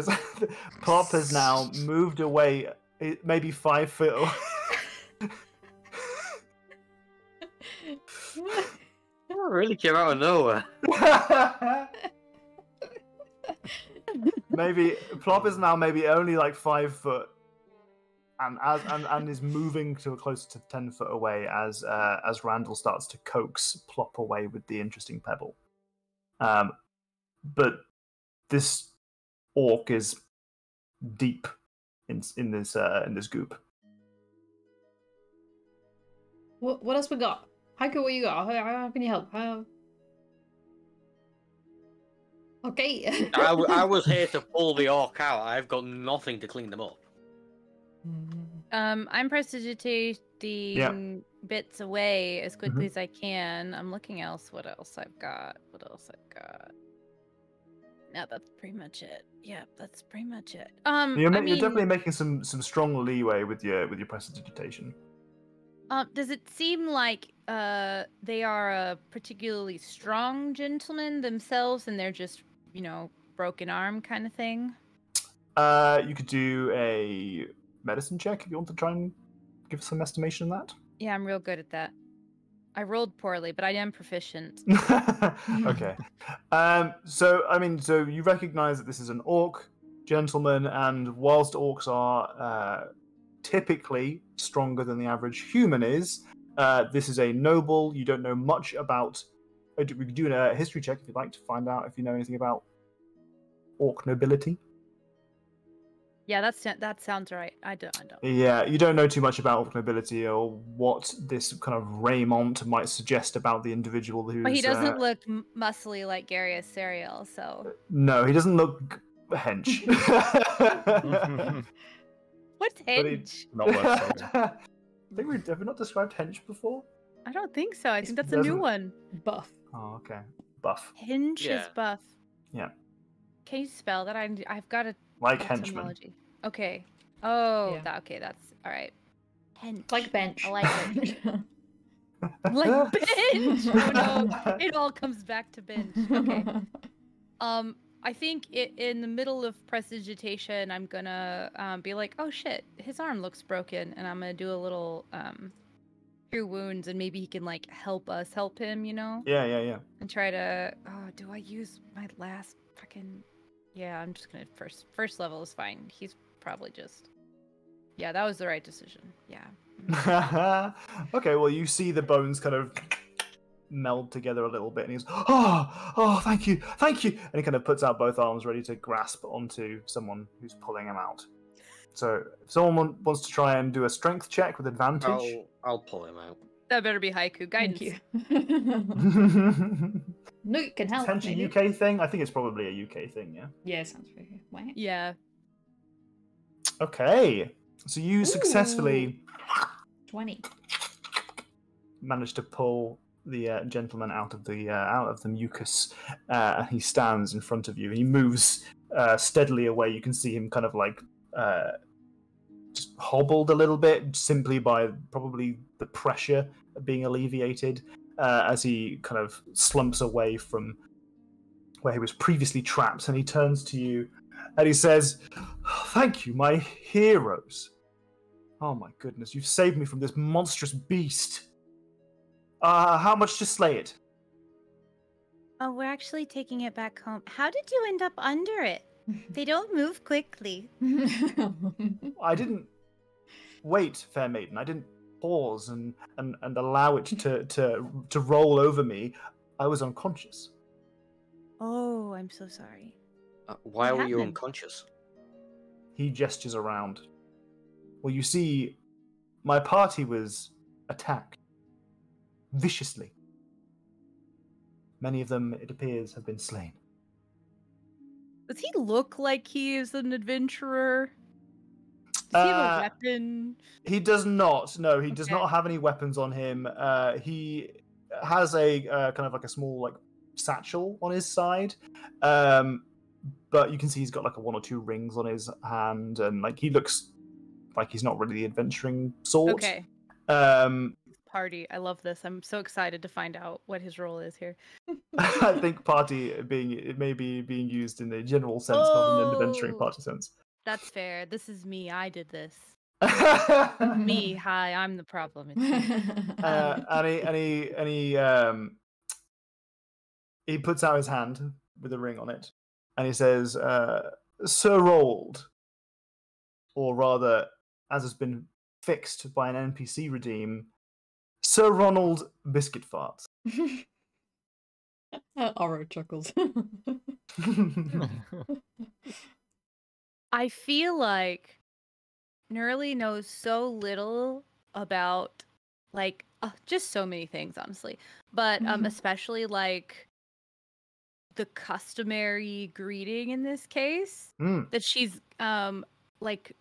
has now moved away, maybe 5 foot away. Oh, really came out of nowhere. Maybe Plop is now maybe only like 5 foot, and is moving to close to 10 foot away as Randall starts to coax Plop away with the interesting pebble. But this orc is deep in this goop. What else we got? Haiku, what you got? How can you help? Okay. I was here to pull the orc out. I've got nothing to clean them up. I'm prestidigitating bits away as quickly Mhm. as I can. I'm looking else. What else I've got? No, that's pretty much it. Yeah, that's pretty much it. You're I mean, definitely making some strong leeway with your prestidigitation. does it seem like they are a particularly strong gentleman themselves, and they're just, broken arm kind of thing? You could do a medicine check if you want to try and give us some estimation of Yeah, I'm real good at that. I rolled poorly, but I am proficient. that. Okay. So you recognize that this is an orc gentleman, and whilst orcs are typically stronger than the average human is, this is a noble. You don't know much about. We could do a history check if you'd like to find out if you know anything about orc nobility. Yeah, that sounds right. I don't. Yeah, you don't know too much about orc nobility or what this kind of raiment might suggest about the individual who's. But he doesn't look muscly like Garius Serial, so. No, he doesn't look hench. What's hench? Not worth saying. Have we not described hench before? I don't think so. I think that's a doesn't- new one. Buff. Oh, okay. Buff. Hinge Yeah. is buff. Yeah. Can you spell that? I've got a Like henchman. etymology. Okay. Oh, Yeah. okay. That's all right. Hench. Like bench. I like it. Like bench. Oh no! It all comes back to bench. Okay. I think in the middle of prestidigitation, I'm gonna be like, oh shit, his arm looks broken, and I'm gonna do a little cure wounds, and maybe he can like help him, Yeah. and try to. Oh, do I use my last fucking? Yeah, I'm just gonna first level is fine. He's probably just. Yeah, that was the right decision. Yeah. Okay, well, you see the bones kind of meld together a little bit, and he's, oh, thank you. And he kind of puts out both arms ready to grasp onto someone who's pulling him out. So if someone wants to try and do a strength check with advantage. I'll pull him out. That better be haiku guidance. Thank you. No, you can help. Potentially maybe. UK thing? I think it's probably a UK thing, yeah? Yeah, sounds very good. Wow. Yeah. Okay. So you successfully 20. managed to pull the gentleman out of the mucus. He stands in front of you. He moves steadily away. You can see him kind of like just hobbled a little bit, simply by probably the pressure being alleviated, as he kind of slumps away from where he was previously trapped. And he turns to you and he says, "Thank you, my heroes. Oh my goodness, you've saved me from this monstrous beast. How much to slay it?" Oh, we're actually taking it back home. How did you end up under it? They don't move quickly. I didn't wait, fair maiden. I didn't pause and allow it to roll over me. I was unconscious. Oh, I'm so sorry. Why What were you happened? unconscious? He gestures around. Well, you see, my party was attacked viciously. Many of them, it appears, have been slain. Does he look like he is an adventurer? Does he have a weapon? He does not. No, he does Okay. not have any weapons on him. He has a kind of like a small like satchel on his side, but you can see he's got like one or two rings on his hand, and like he looks like he's not really the adventuring sort. Okay. Um, Party. I love this. I'm so excited to find out what his role is here. I think party it may be being used in the general sense, not in an adventuring Oh. party sense. That's fair. This is me. I did this. Me. Hi. I'm the problem. It's me. And he puts out his hand with a ring on it, and he says, "Sir Roald," or rather, as has been fixed by an NPC redeem, Sir Ronald Biscuit Farts. Oro chuckles. I feel like Nerly knows so little about like just so many things, honestly. But especially like the customary greeting in this case that she's like,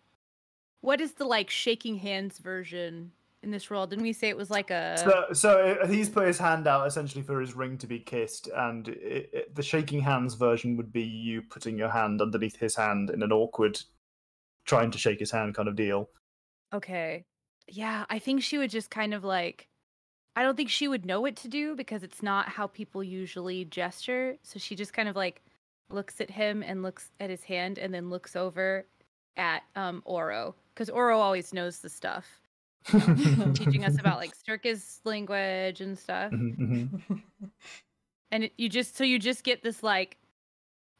what is the like shaking hands version in this role? Didn't we say it was like a So he's put his hand out essentially for his ring to be kissed, and the shaking hands version would be you putting your hand underneath his hand in an awkward trying to shake his hand kind of deal. Okay. Yeah, I think she would just kind of like, I don't think she would know what to do because it's not how people usually gesture. So she just kind of like looks at him and looks at his hand and then looks over at Oro, because Oro always knows the stuff, teaching us about like circus language and stuff. And you just get this like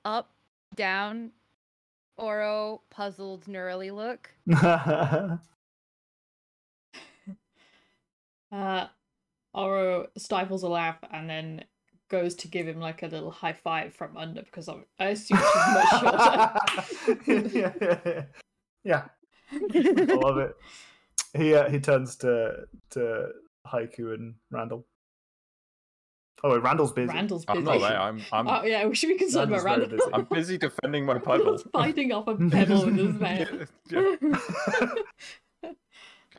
up, down, Oro puzzled, Nerly look. Oro stifles a laugh and then goes to give him like a little high five from under, because I assume she's much shorter. Yeah. I love it. He turns to Haiku and Randall. Oh, wait, Randall's busy. Randall's busy. I'm not there. I'm Oh yeah, we should be concerned about Randall's Randall. very busy. I'm busy defending my puddle. Fighting off a pebble with his man.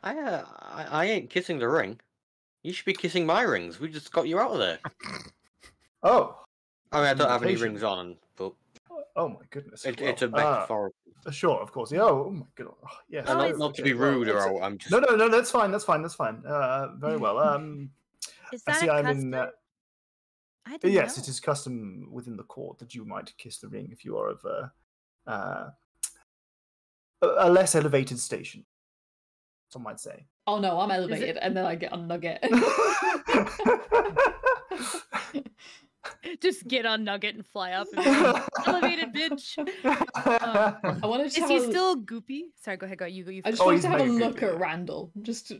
I ain't kissing the ring. You should be kissing my rings. We just got you out of there. Oh. I mean, I don't have any Invitation. rings on, but Oh my goodness. it's a metaphor. Sure, of course. Yeah. Oh my goodness. Oh, yes. And not to be rude, Well, or I'm just No. That's fine. Very well. Is I that see. a I'm custom? in. I didn't Yes, know. it is custom within the court that you might kiss the ring if you are of a less elevated station. Some might say. Oh no, I'm elevated, and then I get on Nugget. Just get on Nugget and fly up. And be like, elevated bitch. I want to Is just he have a, still goopy? Sorry, go ahead. Go. You. I just Oh, want he's to have a mega look goopy, at yeah. Randall, just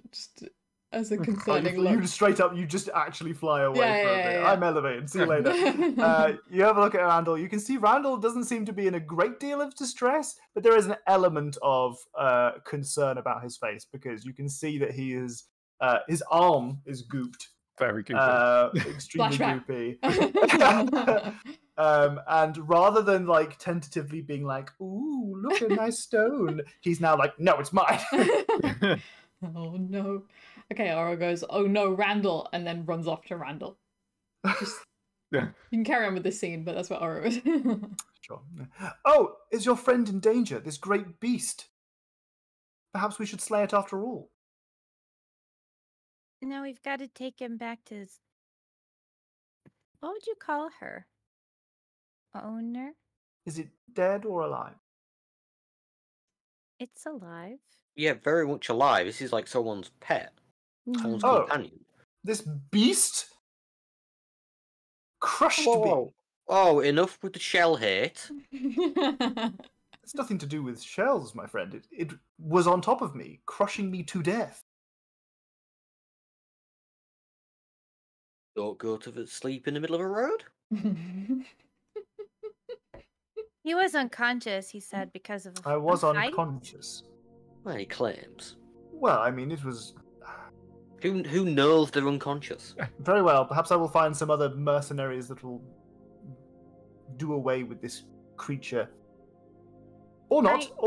as a Oh, concerning you look. straight up, you just actually fly away Yeah, for a yeah, bit. yeah. I'm elevated. See you later. You have a look at Randall. You can see Randall doesn't seem to be in a great deal of distress, but there is an element of concern about his face, because you can see that he is his arm is gooped. Very good. Extremely Flashback. goopy. And rather than like tentatively being like, "Ooh, look, a nice stone," he's now like, "No, it's mine." Oh no. Okay, Oro goes, "Oh no, Randall," and then runs off to Randall. Just, Yeah. you can carry on with the scene, but that's what Oro is. Sure. Oh, is your friend in danger? This great beast. Perhaps we should slay it after all. No, we've got to take him back to his. What would you call her? Owner? Is it dead or alive? It's alive. yeah, very much alive. This is like someone's pet, someone's Oh. companion. This beast crushed Whoa. me. Oh, enough with the shell hate. It's nothing to do with shells, my friend. It was on top of me, crushing me to death. Don't go to sleep in the middle of a road. He was unconscious, he said, because of. I was a fight? unconscious. Well, he claims. Well, I mean, it was Who knows they're unconscious? very well. Perhaps I will find some other mercenaries that will do away with this creature Or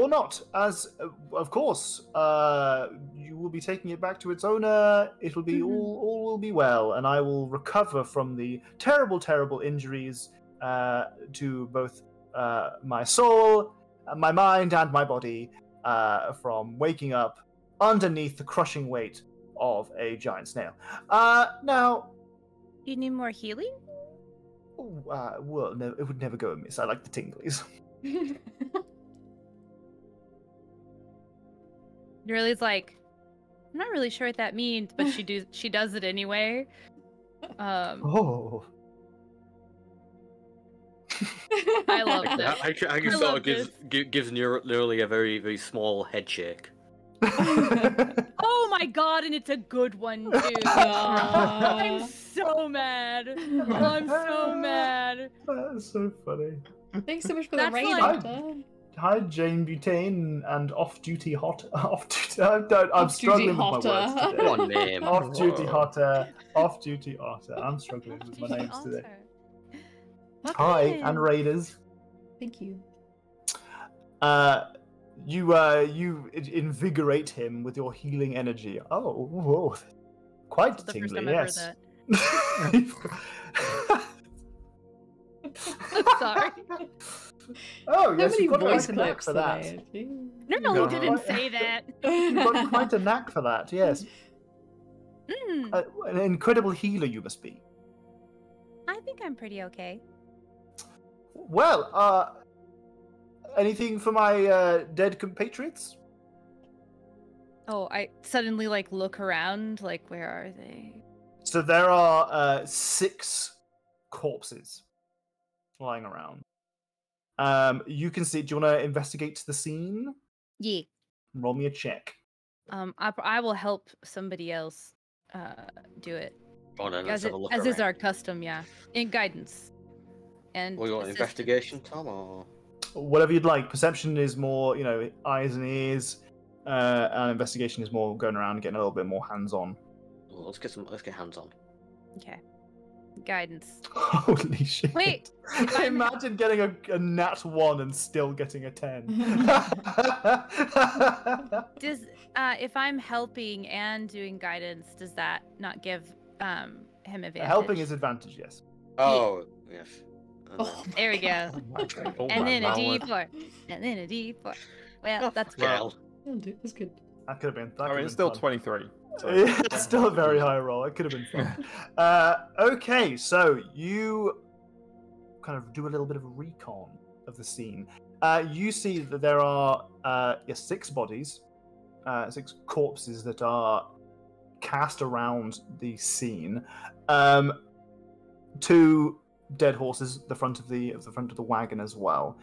not. As of course, you will be taking it back to its owner. It will be all will be well, and I will recover from the terrible, terrible injuries to both my soul, my mind, and my body from waking up underneath the crushing weight of a giant snail. Now, You need more healing? well, no, it would never go amiss. I like the tinglies. Riley's like, I'm not really sure what that means, but she does it anyway. Oh. I love this. I I sort love of gives Nearly a very, very small head shake. Oh my god, and it's a good one too. I'm so mad. I'm so mad. That's so funny. Thanks so much for the That's raid, like- Doctor. Hi, Jane Butane and off-duty hot. Off-duty. I'm struggling with my words Hotter. today. One name. Off-duty hotter. Off-duty otter. I'm struggling with my names today. Hi, and Raiders. Thank you. You invigorate him with your healing energy. Oh, whoa. Quite That's the tingly, first time I've heard yes. I'm sorry. Oh, So yes, many you've got voice quite a knack clips for that. today. No, No. didn't say that. You've got quite a knack for that, yes. Mm, An incredible healer you must be. I think I'm pretty okay. Well, anything for my dead compatriots? Oh, I suddenly like look around, like where are they? So there are 6 corpses lying around. You can see. Do you want to investigate the scene? Yeah. Roll me a check. I will help somebody else do it. Oh, no, let's As, have a look as is around. our custom, yeah. In guidance. And Well, you want assistance. investigation, Tom, or Whatever you'd like. Perception is more, eyes and ears, and investigation is more going around and getting a little bit more hands-on. well, let's get hands on. Okay. Guidance. Holy shit! Wait, if I'm- Imagine getting a nat 1 and still getting a 10. Does if I'm helping and doing guidance, does that not give him advantage? Helping is advantage, yes. Oh, yes. And Oh, There we go. Oh And my then a lord. D4. And then a D4. Well, then... that's Fucking good. hell. that'll do. That's good. That could have been. That I could mean, have it's been still fun. 23. So Yeah, it's still a very high roll. It could have been fun. Okay, so you kind of do a little bit of a recon of the scene. You see that there are 6 bodies, 6 corpses that are cast around the scene. 2 dead horses at the front of the wagon as well.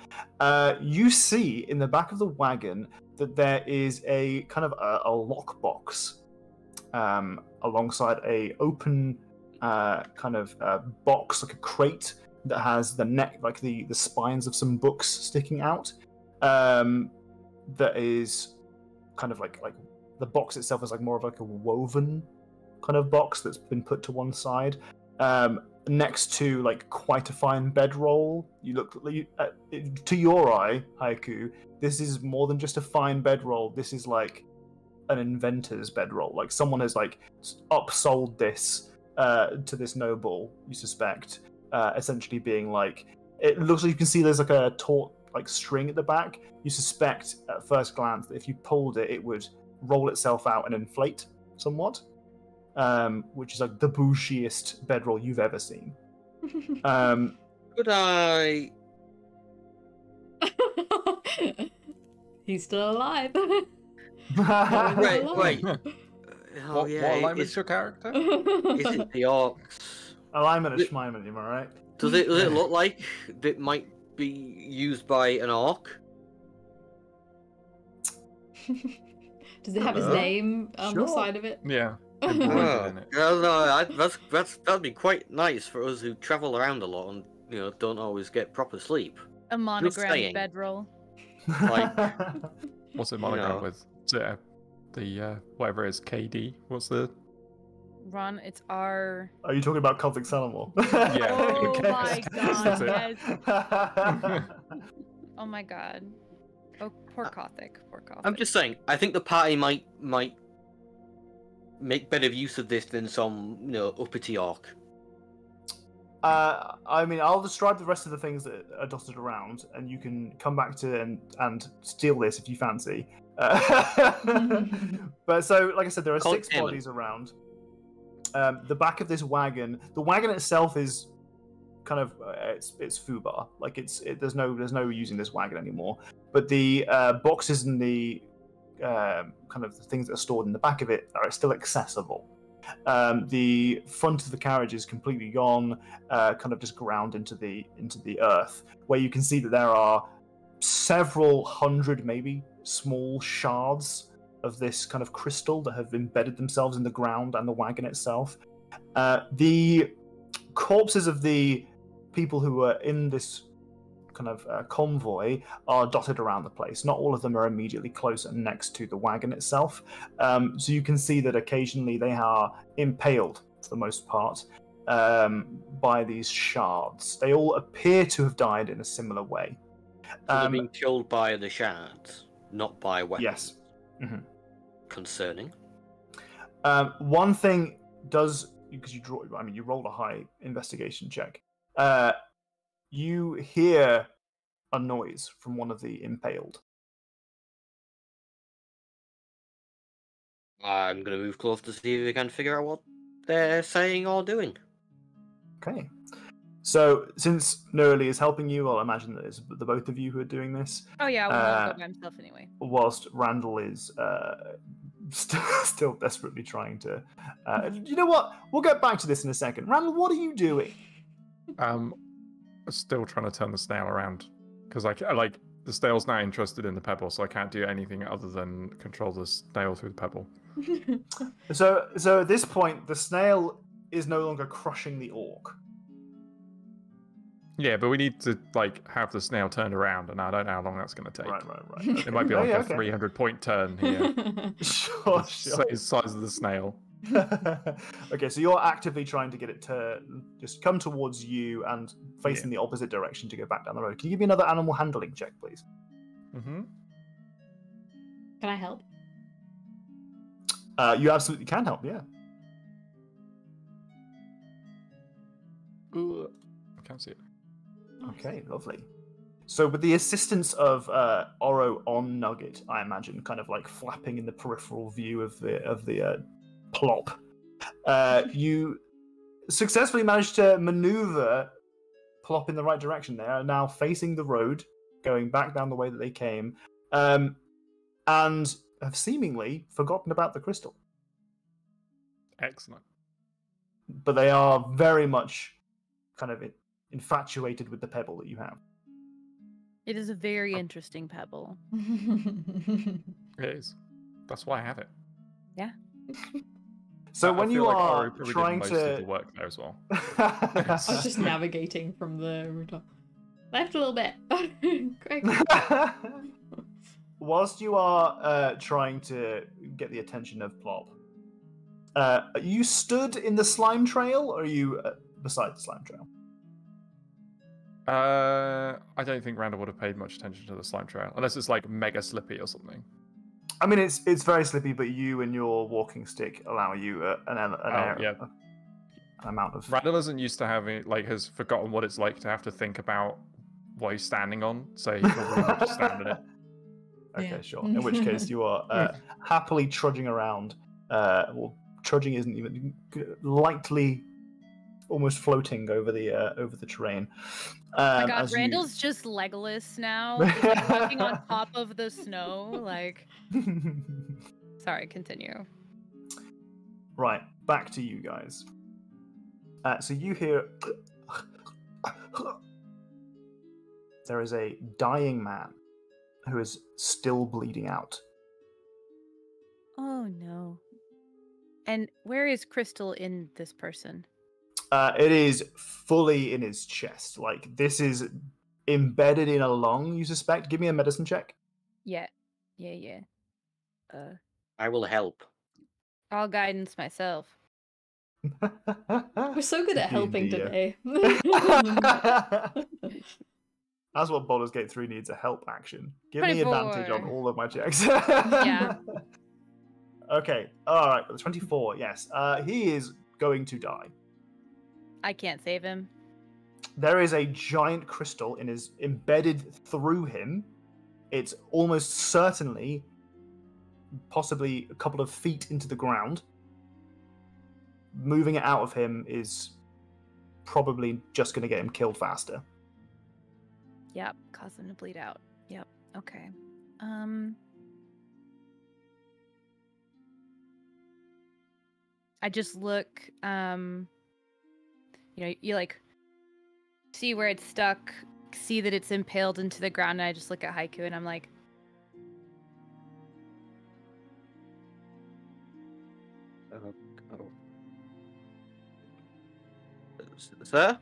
You see in the back of the wagon that there is a kind of a lockbox alongside a open kind of box, like a crate that has the neck, like the spines of some books sticking out. That is kind of like the box itself is like more of like a woven kind of box that's been put to one side. Next to like quite a fine bedroll. To your eye, Haiku, this is more than just a fine bedroll. This is like an inventor's bedroll. Like someone has like upsold this to this noble, you suspect, essentially being like, it looks like you can see there's like a taut like string at the back. You suspect at first glance that if you pulled it, it would roll itself out and inflate somewhat. Which is like the bougiest bedroll you've ever seen. Could I? He's still alive. Wait. Oh what yeah. alignment Is is your character? it the orcs? Alignment and Schmeiman, am I right? Does it look like it might be used by an orc? Does it have his Hello? name on the Sure. side of it? Yeah. Oh, embroidered in it. no, that'd be quite nice for us who travel around a lot and don't always get proper sleep. A monogrammed saying. bedroll. Like- What's it monogrammed No. with? Is it the whatever it is, KD? What's the Ron, it's our. Are you talking about Celtic Salamor? Yeah. Oh Okay. my That's god, it. yes. Oh my god. Oh, poor Gothic. Poor Gothic. I'm just saying. I think the party might make better use of this than some uppity orc. I mean, I'll describe the rest of the things that are dotted around, and you can come back to and steal this if you fancy. But so, like I said, there are Call 6 it Hammond. bodies around. The back of this wagon. The wagon itself is kind of it's foobar. Like there's no using this wagon anymore. But the boxes and the kind of the things that are stored in the back of it are still accessible. The front of the carriage is completely gone, kind of just ground into the earth, where you can see that there are several hundred, maybe, small shards of this kind of crystal that have embedded themselves in the ground and the wagon itself. The corpses of the people who were in this kind of convoy are dotted around the place. Not all of them are immediately close and next to the wagon itself. So you can see that occasionally they are impaled, for the most part, by these shards. They all appear to have died in a similar way. So they're being killed by the shards, not by weapons. Yes. Mm-hmm. Concerning. One thing does, because you rolled a high investigation check. You hear a noise from one of the impaled. I'm going to move close to see if we can figure out what they're saying or doing. Okay. So, since Nerly is helping you, I'll imagine that it's the both of you who are doing this. Oh yeah, well, go by himself anyway. Whilst Randall is still desperately trying to... you know what? We'll get back to this in a second. Randall, what are you doing? Still trying to turn the snail around. Because like the snail's not interested in the pebble, so I can't do anything other than control the snail through the pebble. So at this point, the snail is no longer crushing the orc. Yeah, but we need to have the snail turned around, and I don't know how long that's going to take. Right. Okay. It might be a 300-point turn here. Sure. Size of the snail. Okay, so you're actively trying to get it to just come towards you and face in the opposite direction to go back down the road. Can you give me another animal handling check, please? Mm-hmm. Can I help? You absolutely can help, yeah. I can't see it. Okay, lovely. So with the assistance of Oro on Nugget, I imagine, kind of like flapping in the peripheral view of the plop, you successfully managed to maneuver plop in the right direction. They are now facing the road, going back down the way that they came, and have seemingly forgotten about the crystal. Excellent. But they are very much kind of infatuated with the pebble that you have. It is a very interesting pebble. It is. That's why I have it. Yeah. So when you are Ori probably trying did most to of the work there as well. I was just navigating from the rooftop. Left a little bit. Quick. Whilst you are trying to get the attention of Plop, are you stood in the slime trail, or are you beside the slime trail? I don't think Randall would have paid much attention to the slime trail, unless it's like mega slippy or something. I mean, it's very slippy, but you and your walking stick allow you an amount of... Randall isn't used to having, has forgotten what it's like to have to think about what he's standing on, so he probably would just stand in it. Okay, Yeah. sure. In which case, you are happily trudging around. Well, trudging isn't even lightly, almost floating over the terrain. Oh my God, Randall's just Legolas now, walking on top of the snow. Sorry, continue. Right, back to you guys. So you hear there is a dying man who is still bleeding out. Oh no. And where is Crystal in this person? It is fully in his chest. This is embedded in a lung, you suspect. Give me a medicine check. Yeah. I will help. I'll guidance myself. We're so good at helping D&D, today. That's what Baldur's Gate 3 needs, a help action. Give me 24. advantage on all of my checks. Yeah. Okay, alright, 24, yes. He is going to die. I can't save him. There is a giant crystal embedded through him. It's almost certainly, possibly a couple of feet into the ground. Moving it out of him is probably just going to get him killed faster. Yep, cause him to bleed out. Yep. Okay. I just look. You like see where it's stuck, see that it's impaled into the ground, and I just look at Haiku and I'm like, Sir?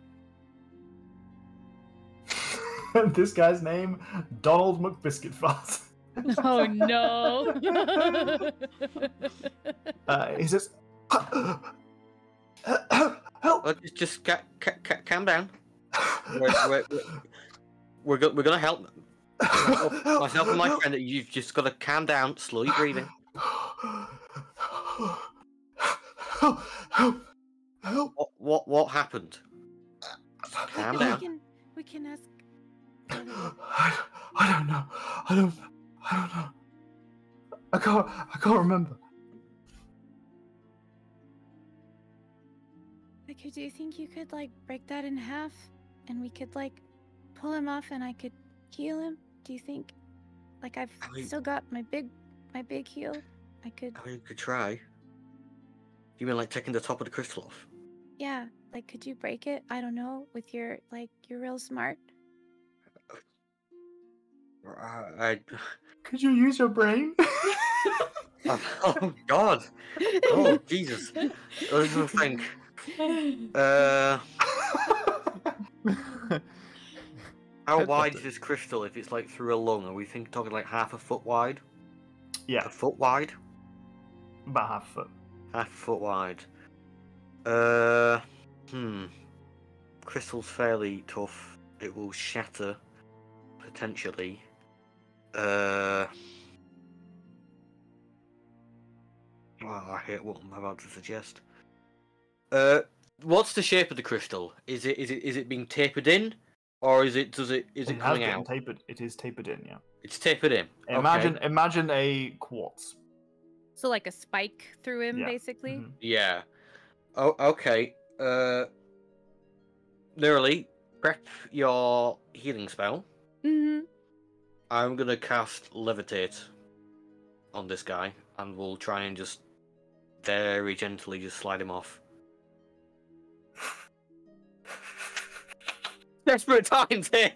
This guy's name, Donald McBiscuitfart. oh no. He says, help! Just calm down. We're gonna help. Myself and my friend, you've just got to calm down, slowly breathing. Help! What happened? Calm down. We can ask. I don't know. I don't know. I can't remember. Okay, do you think you could like break that in half, and we could like pull him off, and I could heal him? Do you think? Like I've still got my big heal. I mean, you could try. You mean like taking the top of the crystal off? Yeah, like could you break it? I don't know. With you're real smart. Could you use your brain? Oh God! Oh Jesus! Let's think. How wide is this crystal? If it's like through a lung, are we talking like half a foot wide? Yeah, A foot wide? about half a foot. Half a foot wide. Crystal's fairly tough. It will shatter potentially. I hate what I'm about to suggest. What's the shape of the crystal? Is it being tapered in, or is it coming out? Tapered. It is tapered in. Yeah. It's tapered in. Imagine a quartz. So like a spike through him, Yeah. basically. Mhm. Yeah. Oh, okay. Literally, prep your healing spell. Mm-hmm. I'm gonna cast Levitate on this guy, and we'll try and just very gently just slide him off. Desperate times here.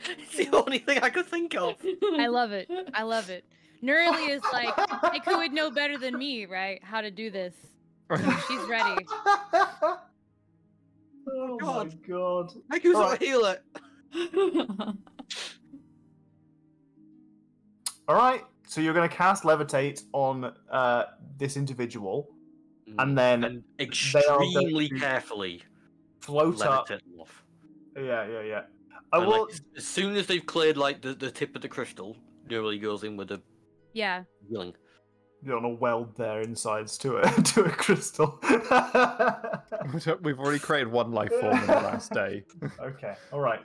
It's the only thing I could think of. I love it. I love it. Nurli is like, Haiku would know better than me, right? How to do this. So she's ready. Oh God. my God! Haiku's not Right. a healer. All right. So you're going to cast Levitate on this individual, and then And they are extremely going to carefully float up. levitate them off. Yeah. I And, will. like, as soon as they've cleared like the tip of the crystal, Nurli goes in with the Yeah. healing. You don't want to weld their insides to a crystal. We've already created one life form in the last day. Okay. All right.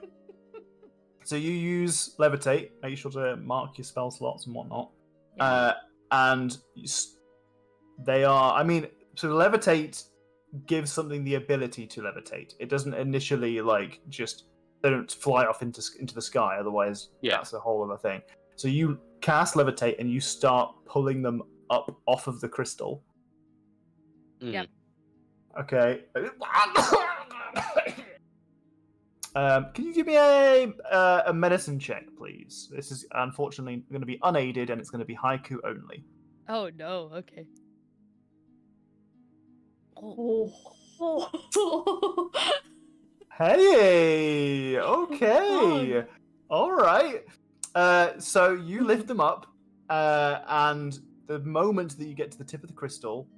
So you use Levitate. Make sure to mark your spell slots and whatnot. Yeah. And they are. I mean, so Levitate gives something the ability to levitate. It doesn't initially like just they don't fly off into the sky. Otherwise, that's a whole other thing. So you cast Levitate and you start pulling them up off of the crystal. Yep. Okay. Can you give me a medicine check, please? This is unfortunately going to be unaided, and it's going to be Haiku only. Oh no. Okay. Hey. Okay. All right. So you lift them up, and the moment that you get to the tip of the crystal,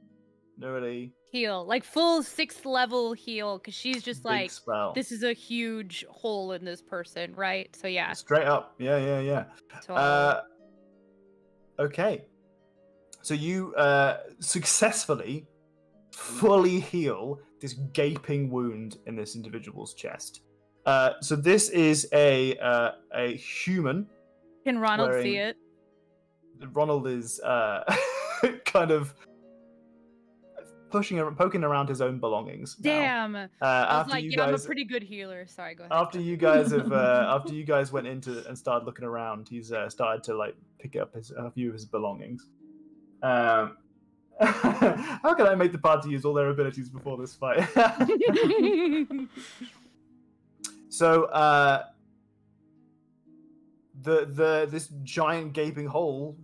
Nerdy. Heal, like full 6th level heal, because she's just Big like, spell. this is a huge hole in this person, right? So yeah. Straight up. Yeah. So Okay. So you successfully fully heal this gaping wound in this individual's chest. So this is a human. can Ronald see wearing- it? Ronald is kind of poking around his own belongings. now. Damn. I was After like, you yeah, I'm a guys, pretty good healer. Sorry, go ahead. after you guys have, after you guys went into and started looking around, he's started to like pick up a few of his belongings. How can I make the party use all their abilities before this fight? So, this giant gaping hole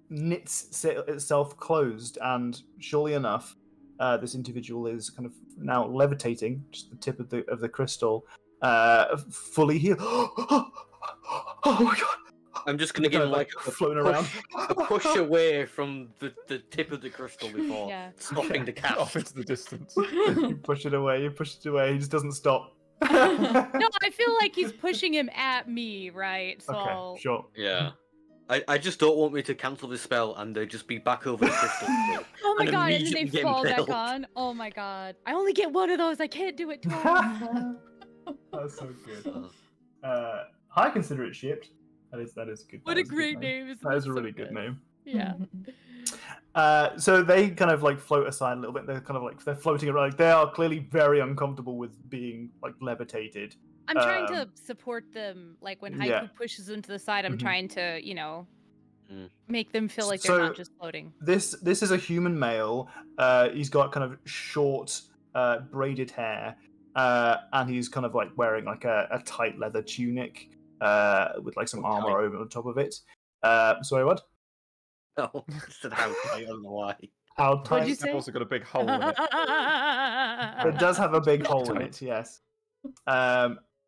knits itself closed, and surely enough, this individual is kind of now levitating, just the tip of the crystal, fully healed. Oh my god! I'm just gonna give him like floating around. a push away from the tip of the crystal before Yeah. stopping the cast. Off into the distance. You push it away. You push it away. He just doesn't stop. No, I feel like he's pushing him at me, right? So Okay, sure. Yeah. I just don't want me to cancel this spell and they just be back over the crystal. oh my And god, and then immediately they get fall back impaled. on. Oh my god. I only get one of those. I can't do it twice. That's so good. I consider it shipped. That is good. What that a is good great name. Isn't That it is a so really good name. Yeah. So they kind of like float aside a little bit. They're kind of like they're floating around. Like, they are clearly very uncomfortable with being like levitated. I'm trying to support them. Like when Haiku yeah. pushes them to the side, I'm Mhm. trying to, Mm. make them feel like they're So- not just floating. This is a human male. He's got kind of short, braided hair, and he's kind of like wearing like a tight leather tunic, with like some armor over the top of it. Sorry, what? Oh, said how tight, I don't know why. How What'd tight? you It's say? also got a big hole in it. It does have a big hole in Tight. it, yes.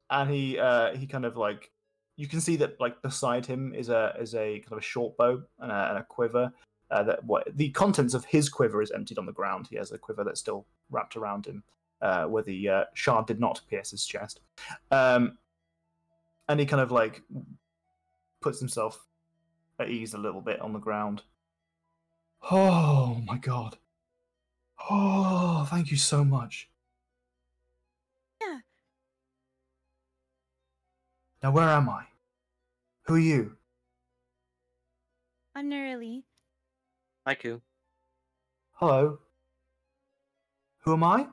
And he kind of like, you can see that like beside him is a kind of a short bow and a quiver. The contents of his quiver is emptied on the ground. He has a quiver that's still wrapped around him, where the shard did not pierce his chest. And he kind of like puts himself at ease a little bit on the ground. Oh my god. Oh, thank you so much. Yeah. Now, where am I? Who are you? I'm Nerly. Haiku. Hello. Who am I?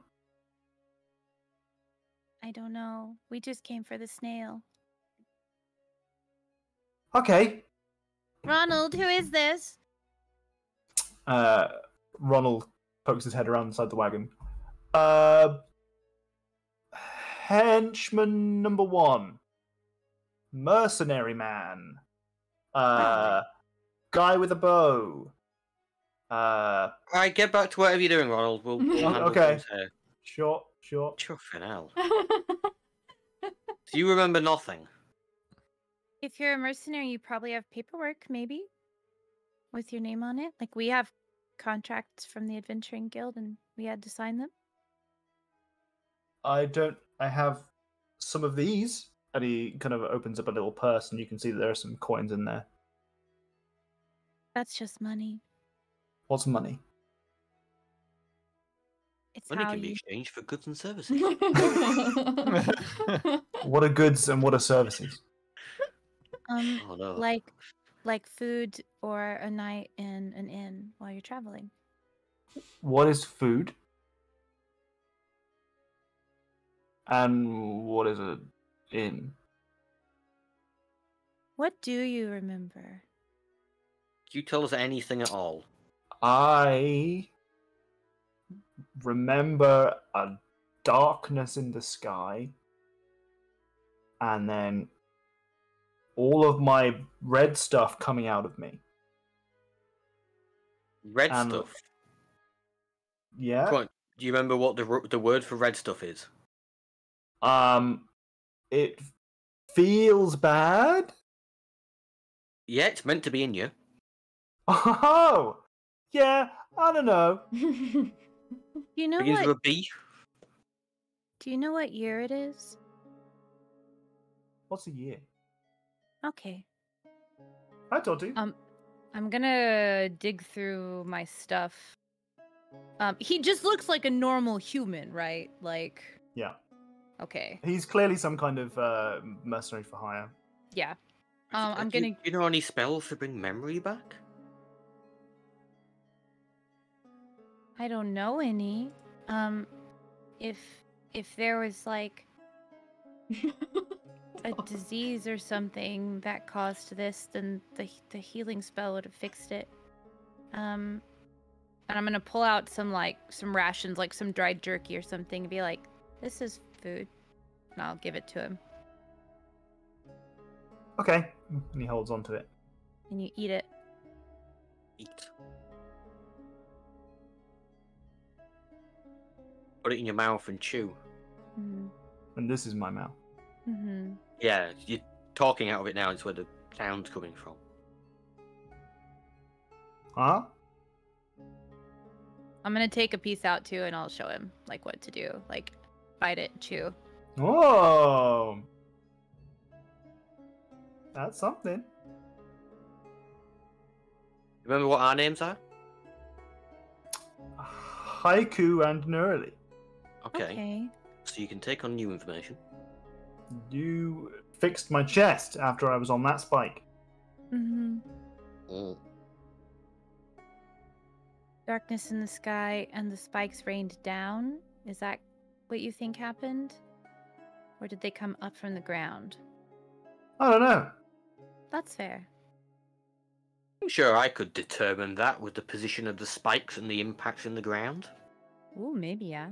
I don't know. We just came for the snail. Okay. Ronald, who is this? Ronald pokes his head around inside the wagon. Henchman number 1. Mercenary man. Guy with a bow. Alright, get back to whatever you're doing, Ronald. We'll handle Okay. things here. Sure. Chuffing hell. Do you remember nothing? If you're a mercenary, you probably have paperwork, maybe, with your name on it. Like, we have contracts from the Adventuring Guild, and we had to sign them. I have some of these. And he kind of opens up a little purse, and you can see that there are some coins in there. That's just money. What's money? It's Money how can be you... exchanged for goods and services. What are goods and what are services? Oh no. like food or a night in an inn while you're traveling. What is food? And what is an inn? What do you remember? Can you tell us anything at all? I remember a darkness in the sky, and then all of my red stuff coming out of me. Red And- stuff. Yeah. Come on. Do you remember what the word for red stuff is? It feels bad. Yeah, it's meant to be in you. Oh, yeah. I don't know. You know Begins with what? a B. Do you know what year it is? What's a year? Okay. I told you. I'm gonna dig through my stuff. He just looks like a normal human, right? Like, Yeah. okay, He's clearly some kind of mercenary for hire. yeah. Do you know any spells to bring memory back? I don't know any. If there was like a disease or something that caused this, then the healing spell would have fixed it. And I'm gonna pull out some rations, like some dried jerky or something, and be like, "This is food," and I'll give it to him, Okay. And he holds on to it. and you eat it. Eat. Put it in your mouth and chew. Mm-hmm. And this is my mouth. Mm-hmm. Yeah, you're talking out of it now. It's where the sound's coming from. Huh? I'm gonna take a piece out too, and I'll show him like what to do, like bite it, chew. Oh. That's something. Remember what our names are? Haiku and Nerly. Okay. So you can take on new information. You fixed my chest after I was on that spike. Mm-hmm. Mm. Darkness in the sky and the spikes rained down. Is that what you think happened? Or did they come up from the ground? I don't know. That's fair. I'm sure I could determine that with the position of the spikes and the impacts in the ground. Ooh, maybe, yeah.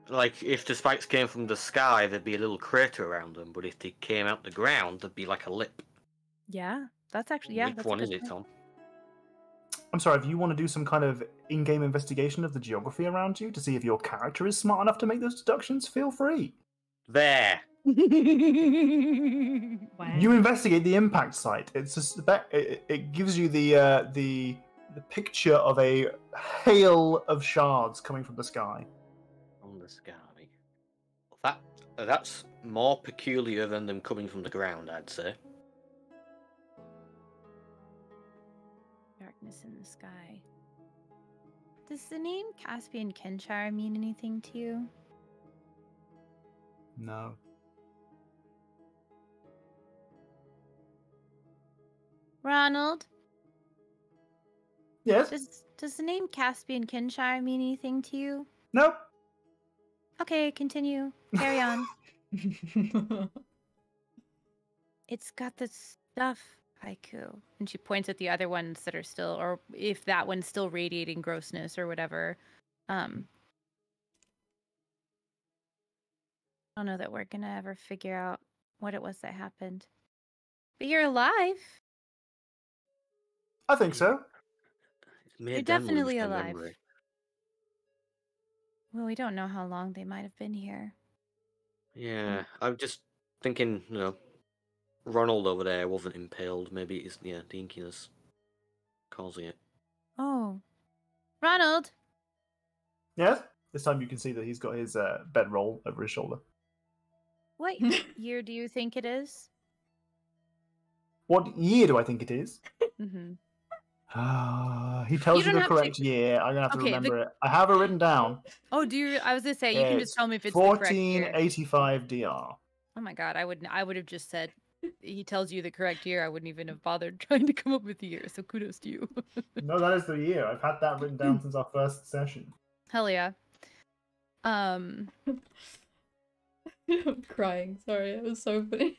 Like, if the spikes came from the sky, there'd be a little crater around them, but if they came out the ground, there'd be like a lip. Yeah, that's actually, yeah. Which That's one a is good it, point. Tom? I'm sorry, if you want to do some kind of in-game investigation of the geography around you to see if your character is smart enough to make those deductions, feel free. There! Wow. You investigate the impact site. It's just it gives you the picture of a hail of shards coming from the sky. On the sky. That's more peculiar than them coming from the ground, I'd say. Darkness in the sky. Does the name Caspian Kenshire mean anything to you? No. Ronald, Yes? does the name Caspian Kenshire mean anything to you? Nope. Okay, continue. Carry on. It's got the stuff, Haiku. And she points at the other ones that are still, or if that one's still radiating grossness or whatever. I don't know that we're gonna ever figure out what it was that happened. But you're alive. I think so. It's made You're them lose definitely their alive. memory. Well, we don't know how long they might have been here. Yeah, I'm just thinking, Ronald over there wasn't impaled. Maybe it's, the inkiness causing it. Oh. Ronald! Yes? This time you can see that he's got his bedroll over his shoulder. What year do you think it is? What year do I think it is? Mm-hmm. He tells you don't the have correct to- year. I'm going to have to Okay, remember it. I have it written down. Oh, I was gonna say, you can just It's tell me if it's the correct year. 1485 DR. Oh my god, I would have just said, he tells you the correct year. I wouldn't even have bothered trying to come up with the year, so kudos to you. No, that is the year. I've had that written down since our first session. Hell yeah. I'm crying. Sorry, it was so funny.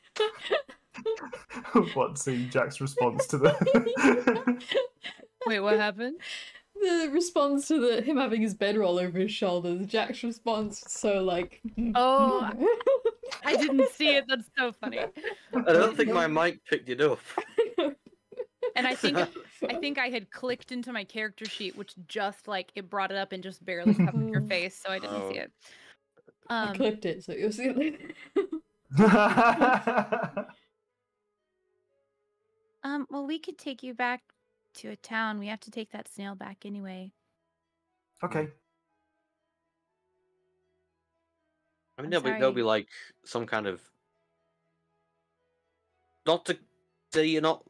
What's Jack's response to the... Wait, what happened? The response to him having his bedroll over his shoulders. Jack's response, so like. Oh, I didn't see it. That's so funny. I don't think my mic picked it up. And I think I had clicked into my character sheet, which just it brought it up and just barely covered your face, so I didn't see it. I clipped it, so you'll see it later. Well, we could take you back to a town. We have to take that snail back anyway. Okay. I mean, I'm there'll be sorry. like some kind of, not to say you're not.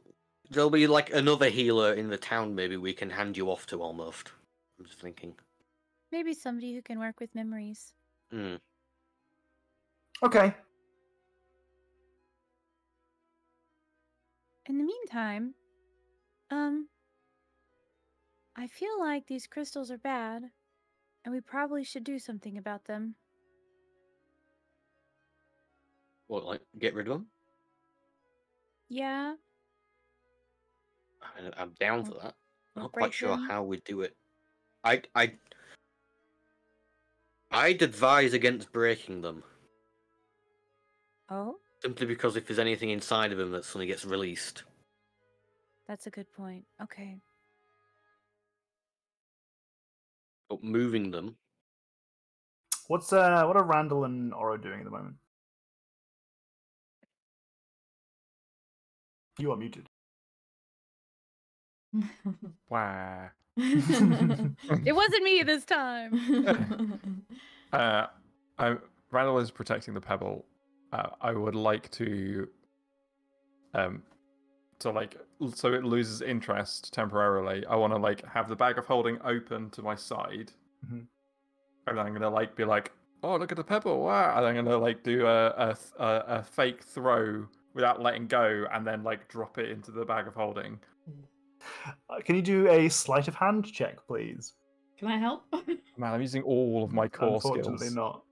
There'll be like another healer in the town. Maybe we can hand you off to almost. I'm just thinking. Maybe somebody who can work with memories. Hmm. Okay. In the meantime, I feel like these crystals are bad, and we probably should do something about them. What, like get rid of them? Yeah, I mean, I'm down for that. I'm or not quite break sure them. how we do it. I'd advise against breaking them. Oh, Simply because if there's anything inside of them that suddenly gets released. that's a good point. Okay. But moving them, What are Randall and Oro doing at the moment? You are muted. Wow. It wasn't me this time. Randall is protecting the pebble. I would like to, so it loses interest temporarily. I want to like have the bag of holding open to my side, Mhm. and I'm gonna like be like, oh look at the pebble, wow! And I'm gonna like do a fake throw without letting go, and then like drop it into the bag of holding. Can you do a sleight of hand check, please? Can I help? Man, I'm using all of my core Unfortunately, skills. not.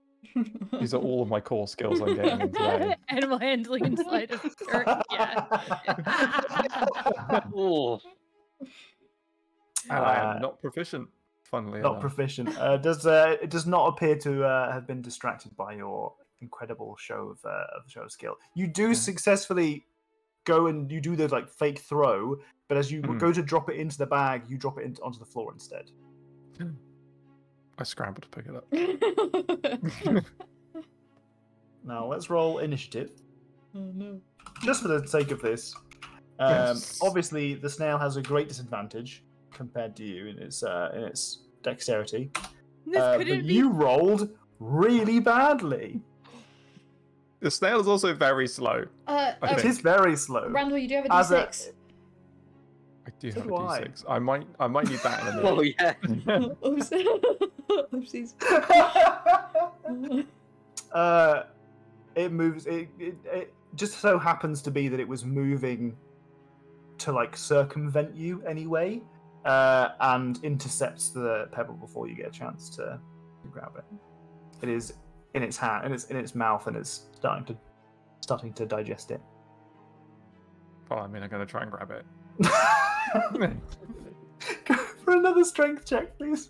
These are all of my core skills I'm getting in today. Animal handling and sleight of yeah. oh, And I am not proficient, funnily Not enough. proficient. It does not appear to have been distracted by your incredible show of skill. You do successfully go and you do the like fake throw, but as you go to drop it into the bag, you drop it onto the floor instead. I scrambled to pick it up. Now let's roll initiative, Oh no. just for the sake of this. Yes. Obviously, the snail has a great disadvantage compared to you in its dexterity. This But couldn't be. you rolled really badly. The snail is also very slow. I It think. is very slow. Randall, you do have a As a- D6. I do So have a do I. D6. I might need that in a oh minute. yeah. Oops. Oopsies. It moves. It just so happens to be that it was moving to like circumvent you anyway, and intercepts the pebble before you get a chance to grab it. It is in its hand, and it's in its mouth, and it's starting to digest it. Well, I mean, I'm going to try and grab it. Go for another strength check, please.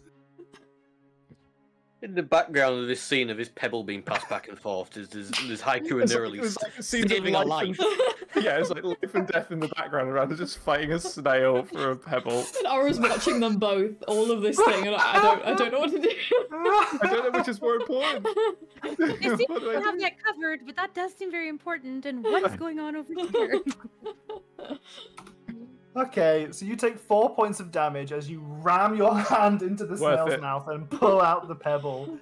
In the background of this scene of this pebble being passed back and forth, there's Haiku and Nerily like a scene of saving a life life. Yeah, it's like life and death in the background around. They're just fighting a snail for a pebble. And Aura's watching them both, all of this thing, and I don't know what to do. I don't know which is more important. It seems What do I to have do? that covered, but that does seem very important. And what's going on over here? Okay, so you take 4 points of damage as you ram your hand into the Worth snail's it. mouth and pull out the pebble.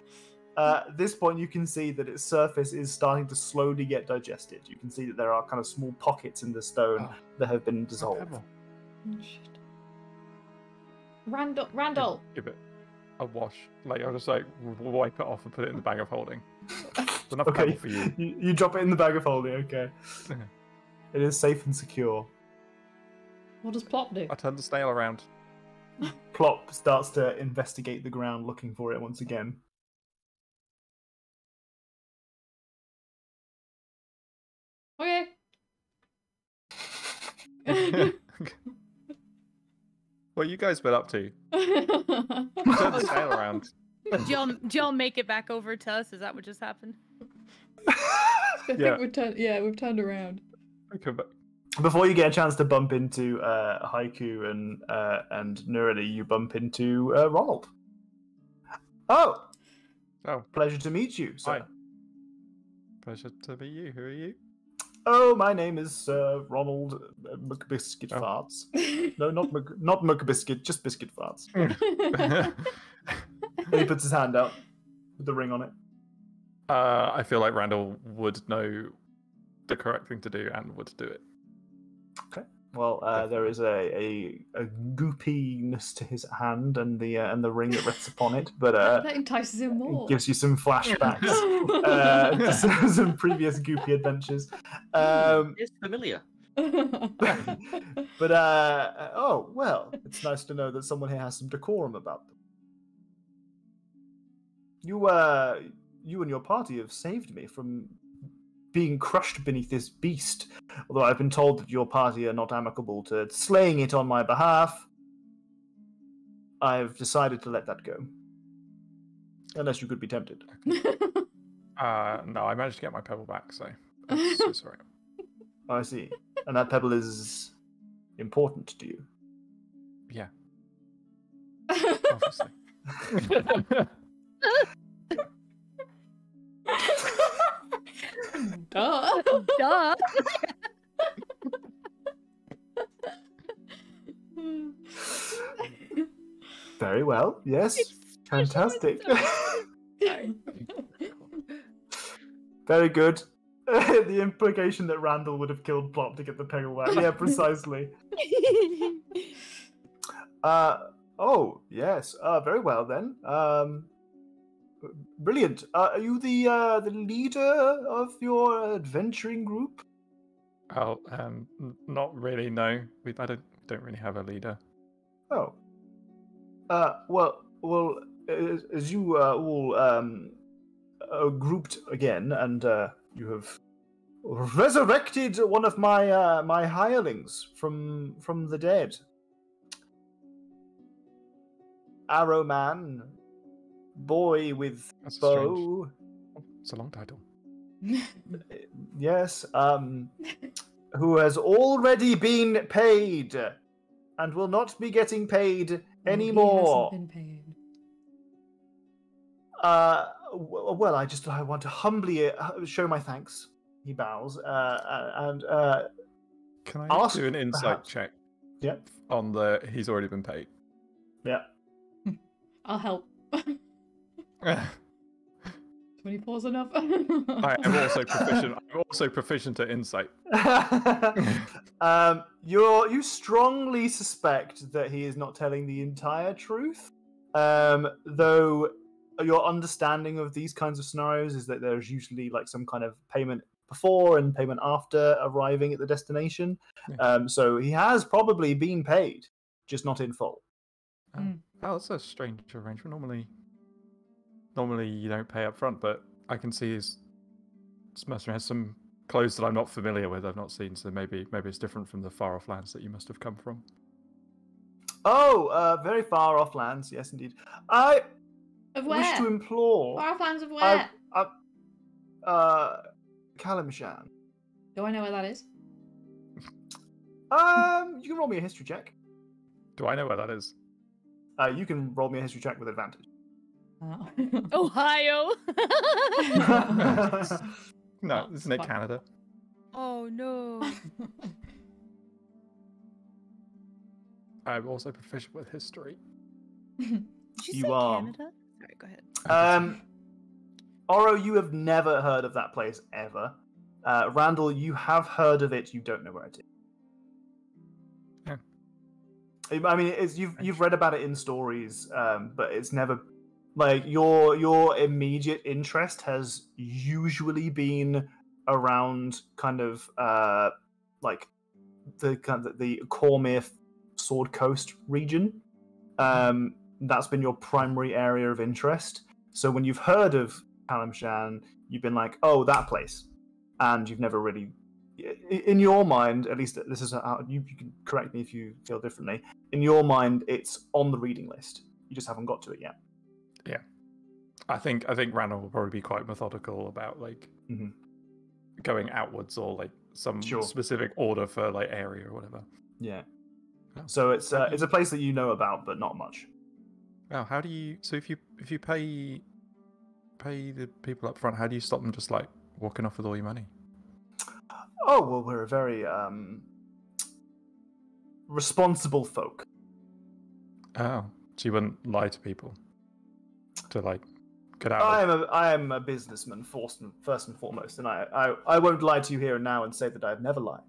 At this point, you can see that its surface is starting to slowly get digested. You can see that there are kind of small pockets in the stone Oh, that have been my dissolved. pebble. Oh, shit. Randall. Give it a wash. Like, I'll just like wipe it off and put it in the bag of holding. It's enough Okay, pebble for you. you drop it in the bag of holding, okay. It is safe and secure. What does Plop do? I turn the snail around. Plop starts to investigate the ground looking for it once again. Okay. What you guys been up to? Turn the snail around. Do y'all make it back over to us? Is that what just happened? I think Yeah. we've turned around. Okay, but Before you get a chance to bump into Haiku and Nurali, you bump into Ronald. Oh, oh, pleasure to meet you, sir. Hi. Pleasure to meet you. Who are you? Oh, my name is Ronald McBiscuit Oh. Farts. No, not McBiscuit, just Biscuit Farts. And he puts his hand out with the ring on it. I feel like Randall would know the correct thing to do and would do it. Okay. Well, there is a goopiness to his hand and the ring that rests upon it, but that entices him more. it gives you some flashbacks to some previous goopy adventures. It's familiar. But oh well, it's nice to know that someone here has some decorum about them. You and your party have saved me from being crushed beneath this beast. Although I've been told that your party are not amicable to slaying it on my behalf, I've decided to let that go. Unless you could be tempted. No, I managed to get my pebble back, so I'm so sorry. Oh, I see. And that pebble is important to you. Yeah. Obviously. Duh. Duh. Very well. Yes. Fantastic. Very good. The implication that Randall would have killed Plop to get the peg away. Yeah, precisely. Oh, yes. Very well then. Brilliant. Are you the leader of your adventuring group? Oh, not really. No, I don't really have a leader. Oh. Well. As you all are grouped again, and you have resurrected one of my my hirelings from the dead. Arrow Man, boy with That's bow. It's a long title. Yes, who has already been paid and will not be getting paid anymore. He hasn't been paid. Well, I want to humbly show my thanks. He bows, and Can I ask, do an insight perhaps. check? Yeah. On the he's already been paid. Yeah. I'll help. 24's enough. I am also proficient. I'm also proficient at insight. You strongly suspect that he is not telling the entire truth, though your understanding of these kinds of scenarios is that there's usually like some kind of payment before and payment after arriving at the destination. Yeah. So he has probably been paid, just not in full. Oh, that's a strange arrangement. Normally you don't pay up front, but I can see his mercenary has some clothes that I'm not familiar with. I've not seen, so maybe it's different from the far off lands that you must have come from. Oh, very far off lands, yes indeed. I Of where? wish to implore. Far off lands of where? Kalimshan. Do I know where that is? You can roll me a history check. Do I know where that is? You can roll me a history check with advantage. Oh. Ohio. No, Oh, isn't it fuck. Canada? Oh no. I'm also proficient with history. Did you You say are. Canada? Sorry, go ahead. Oro, you have never heard of that place ever. Randall, you have heard of it. You don't know where it is. Yeah. I mean, you've read about it in stories, but it's never like your immediate interest has usually been around kind of like the Cormyr Sword Coast region. That's been your primary area of interest. So when you've heard of Kalimshan, you've been like, oh, that place. And you've never really, in your mind, at least this is how, you can correct me if you feel differently, in your mind, it's on the reading list. You just haven't got to it yet. Yeah. I think Randall will probably be quite methodical about like going outwards or like some specific order for like area or whatever. Yeah. Oh. So it's a place that you know about, but not much. Wow, how do you? So if you pay the people up front, how do you stop them just like walking off with all your money? Oh well, we're a very responsible folk. Oh, so you wouldn't lie to people to like Get out. I am a businessman first and foremost, and I won't lie to you here and now and say that I've never lied.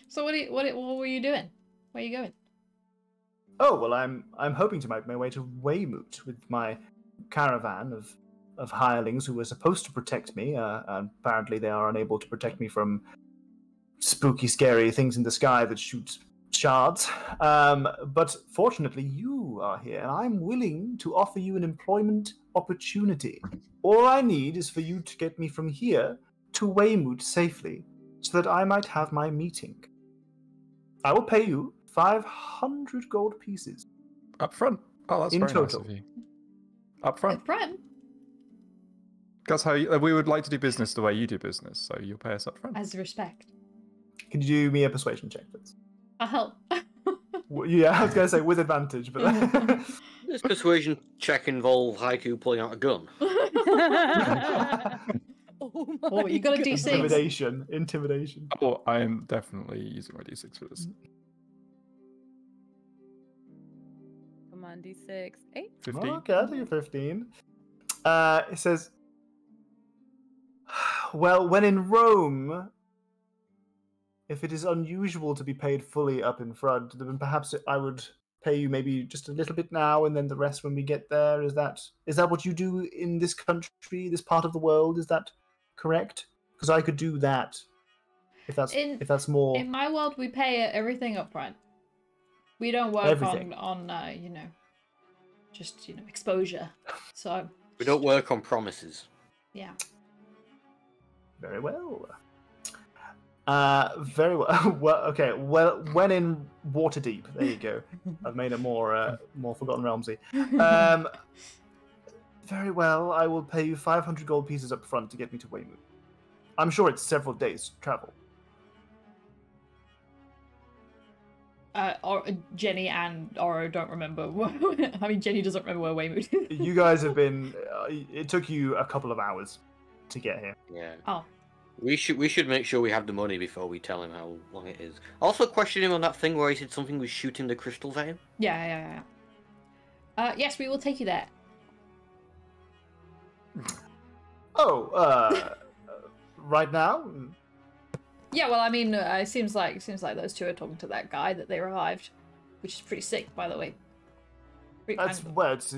So what were you doing? Where are you going? Oh well, I'm hoping to make my way to Weymouth with my caravan of hirelings who were supposed to protect me. And apparently, they are unable to protect me from spooky, scary things in the sky that shoot shards. But fortunately, you are here, and I'm willing to offer you an employment opportunity. All I need is for you to get me from here to Weymouth safely, so that I might have my meeting. I will pay you 500 gold pieces. Up front. Oh, that's In very total. nice of you. Up front. Up front? That's how we would like to do business the way you do business, so you'll pay us up front. As respect. Can you do me a persuasion check, please? I'll help. Yeah, I was going to say with advantage, but... Does persuasion check involve Haiku pulling out a gun? Oh, you got a D6. Intimidation. Oh, I am definitely using my D6 for this. Come on, D6. 8. 15. Okay, I'll take a 15. It says, well, when in Rome, if it is unusual to be paid fully up in front, then perhaps I would pay you maybe just a little bit now and then the rest when we get there. Is that what you do in this country, this part of the world? Is that correct? Because I could do that if that's more. In my world, we pay everything up front. We don't work Everything. on just exposure. So We don't work on promises. yeah. Very well. Very well. Well, okay. Well, when in Waterdeep, there you go. I've made it more Forgotten Realmsy. Very well. I will pay you 500 gold pieces up front to get me to Weymouth. I'm sure it's several days travel. Jenny and Oro don't remember. I mean, Jenny doesn't remember where Weymouth is. You guys have been. It took you a couple of hours to get here. Yeah. Oh. We should make sure we have the money before we tell him how long it is. Also, question him on that thing where he said something was shooting the crystal vein. Yeah. Yes, we will take you there. Oh, right now? Yeah, well, I mean, it seems like those two are talking to that guy that they revived, which is pretty sick, by the way. That's well, it's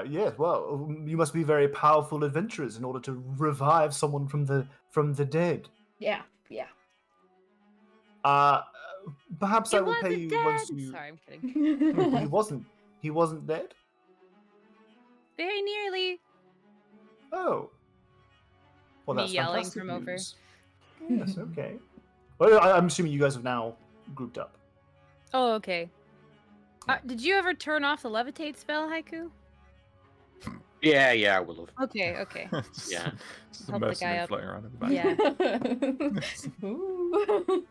yes. Well, you must be very powerful adventurers in order to revive someone from the dead. Yeah. Perhaps I will pay you dead. once you. Sorry, I'm kidding. He wasn't dead. Very nearly. Oh. Well, Me that's yelling fantastic from over. news. Yes. Okay. Well, I'm assuming you guys have now grouped up. Oh, okay. Did you ever turn off the levitate spell, Haiku? Yeah, I would have. Okay. Yeah. Just a Help the guy mercenary up. floating around in the back. Yeah. Ooh.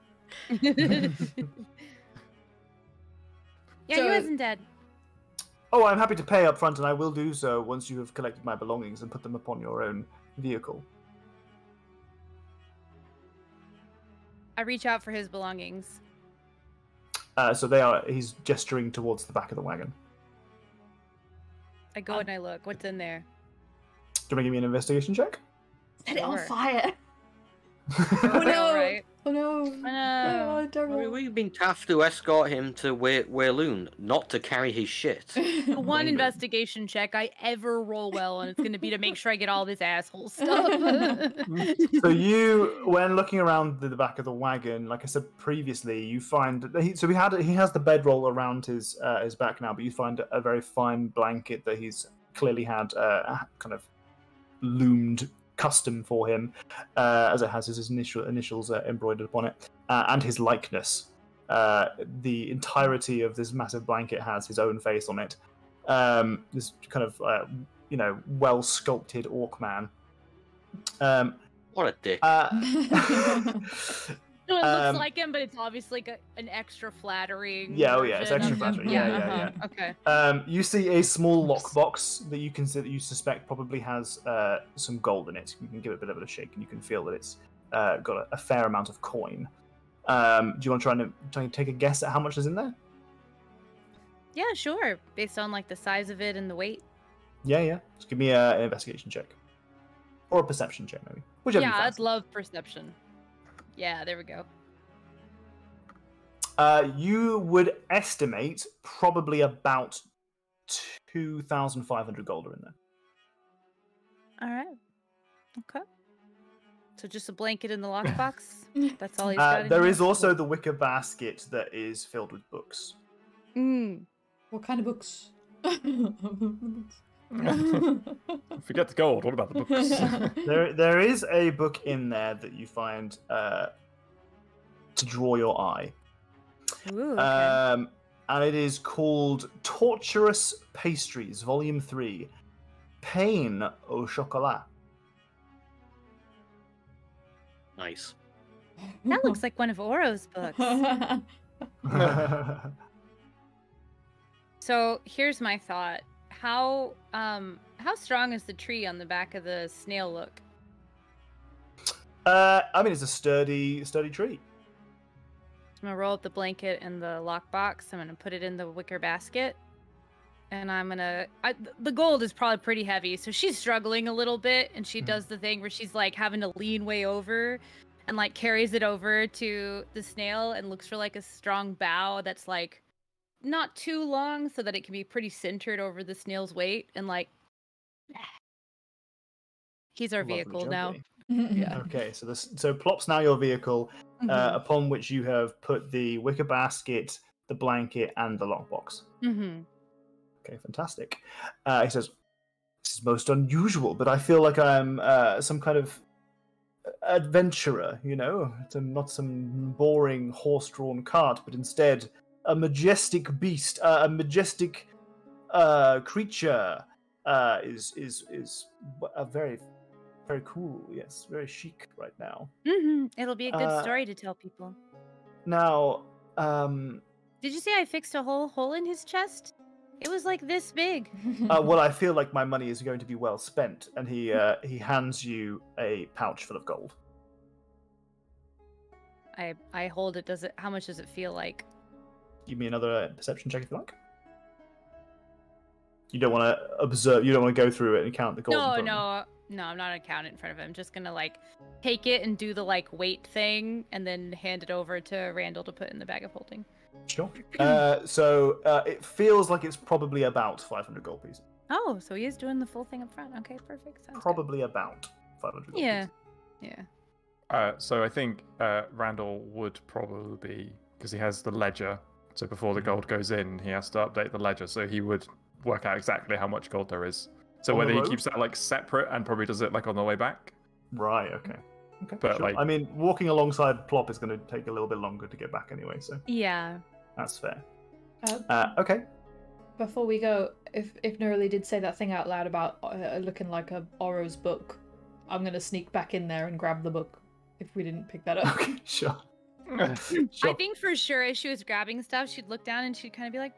Yeah, So- he wasn't dead. Oh, I'm happy to pay up front, and I will do so once you have collected my belongings and put them upon your own vehicle. I reach out for his belongings. So he's gesturing towards the back of the wagon. I go and I look. What's in there? Do you want to give me an investigation check? Set it on Sure. fire. Oh no. Right. Oh no. No. Oh, terrible. We've been tasked to escort him to Weirloon, not to carry his shit. The one investigation check I ever roll well, and it's going to be to make sure I get all this asshole stuff. So you, when looking around the back of the wagon, like I said previously, you find that he has the bedroll around his back now, but you find a very fine blanket that he's clearly had kind of loomed custom for him, as it has his initials embroidered upon it, and his likeness. The entirety of this massive blanket has his own face on it. This kind of well sculpted orc man. What a dick. No, it looks like him, but it's obviously like an extra flattering. Yeah, it's extra version of him. flattering. Yeah. Okay. You see a small lockbox that you suspect probably has some gold in it. You can give it a bit of a shake, and you can feel that it's got a fair amount of coin. Do you want to try and take a guess at how much is in there? Yeah, sure. Based on like the size of it and the weight. Yeah. Just give me an investigation check. Or a perception check, maybe. Whichever you Yeah, I'd fancy. love perception. Yeah, there we go. You would estimate probably about 2,500 gold are in there. All right. Okay. So just a blanket in the lockbox. That's all he's got. There is also the wicker basket that is filled with books. What kind of books? Forget the gold. What about the books? There is a book in there that you find to draw your eye. Ooh, okay. And it is called Torturous Pastries, Volume 3, Pain au Chocolat. Nice. That looks like one of Oro's books. So here's my thought. How strong is the tree on the back of the snail look? I mean, it's a sturdy tree. I'm gonna roll up the blanket and the lockbox. I'm gonna put it in the wicker basket. And I'm gonna... the gold is probably pretty heavy, so she's struggling a little bit, and she does the thing where she's like having to lean way over and like carries it over to the snail and looks for like a strong bough that's like not too long so that it can be pretty centered over the snail's weight, and like he's our Lovely, vehicle jubbly. now. Yeah. Okay, so Plop's now your vehicle, upon which you have put the wicker basket, the blanket, and the lockbox. Okay, fantastic. He says, "This is most unusual, but I feel like I'm some kind of adventurer, you know? Not some boring horse-drawn cart, but instead a majestic beast, a majestic creature is a very, very cool, yes, very chic right now. It'll be a good story to tell people. Now, Did you say I fixed a hole in his chest? It was like this big. well, I feel like my money is going to be well spent, and he hands you a pouch full of gold. I hold it. How much does it feel like? Give me another perception check if you like. You don't want to observe. You don't want to go through it and count the gold. No, I'm not gonna count it in front of him. I'm just gonna like take it and do the like weight thing, and then hand it over to Randall to put in the bag of holding. Sure. So it feels like it's probably about 500 gold pieces. Oh, so he is doing the full thing up front. Okay, perfect. Sounds Probably about 500 gold good. pieces. Yeah. So I think Randall would probably be, because he has the ledger, so before the gold goes in, he has to update the ledger, so he would work out exactly how much gold there is. So On the whether he road? keeps that like separate and probably does it like on the way back. Right, okay. Okay, But, sure. like- I mean, walking alongside Plop is going to take a little bit longer to get back anyway, so Yeah. that's fair. Uh, Okay. Before we go, if Nerly did say that thing out loud about looking like a Oro's book, I'm gonna sneak back in there and grab the book if we didn't pick that up. Okay, sure. I Sure. think for sure as she was grabbing stuff, she'd look down and she'd kind of be like,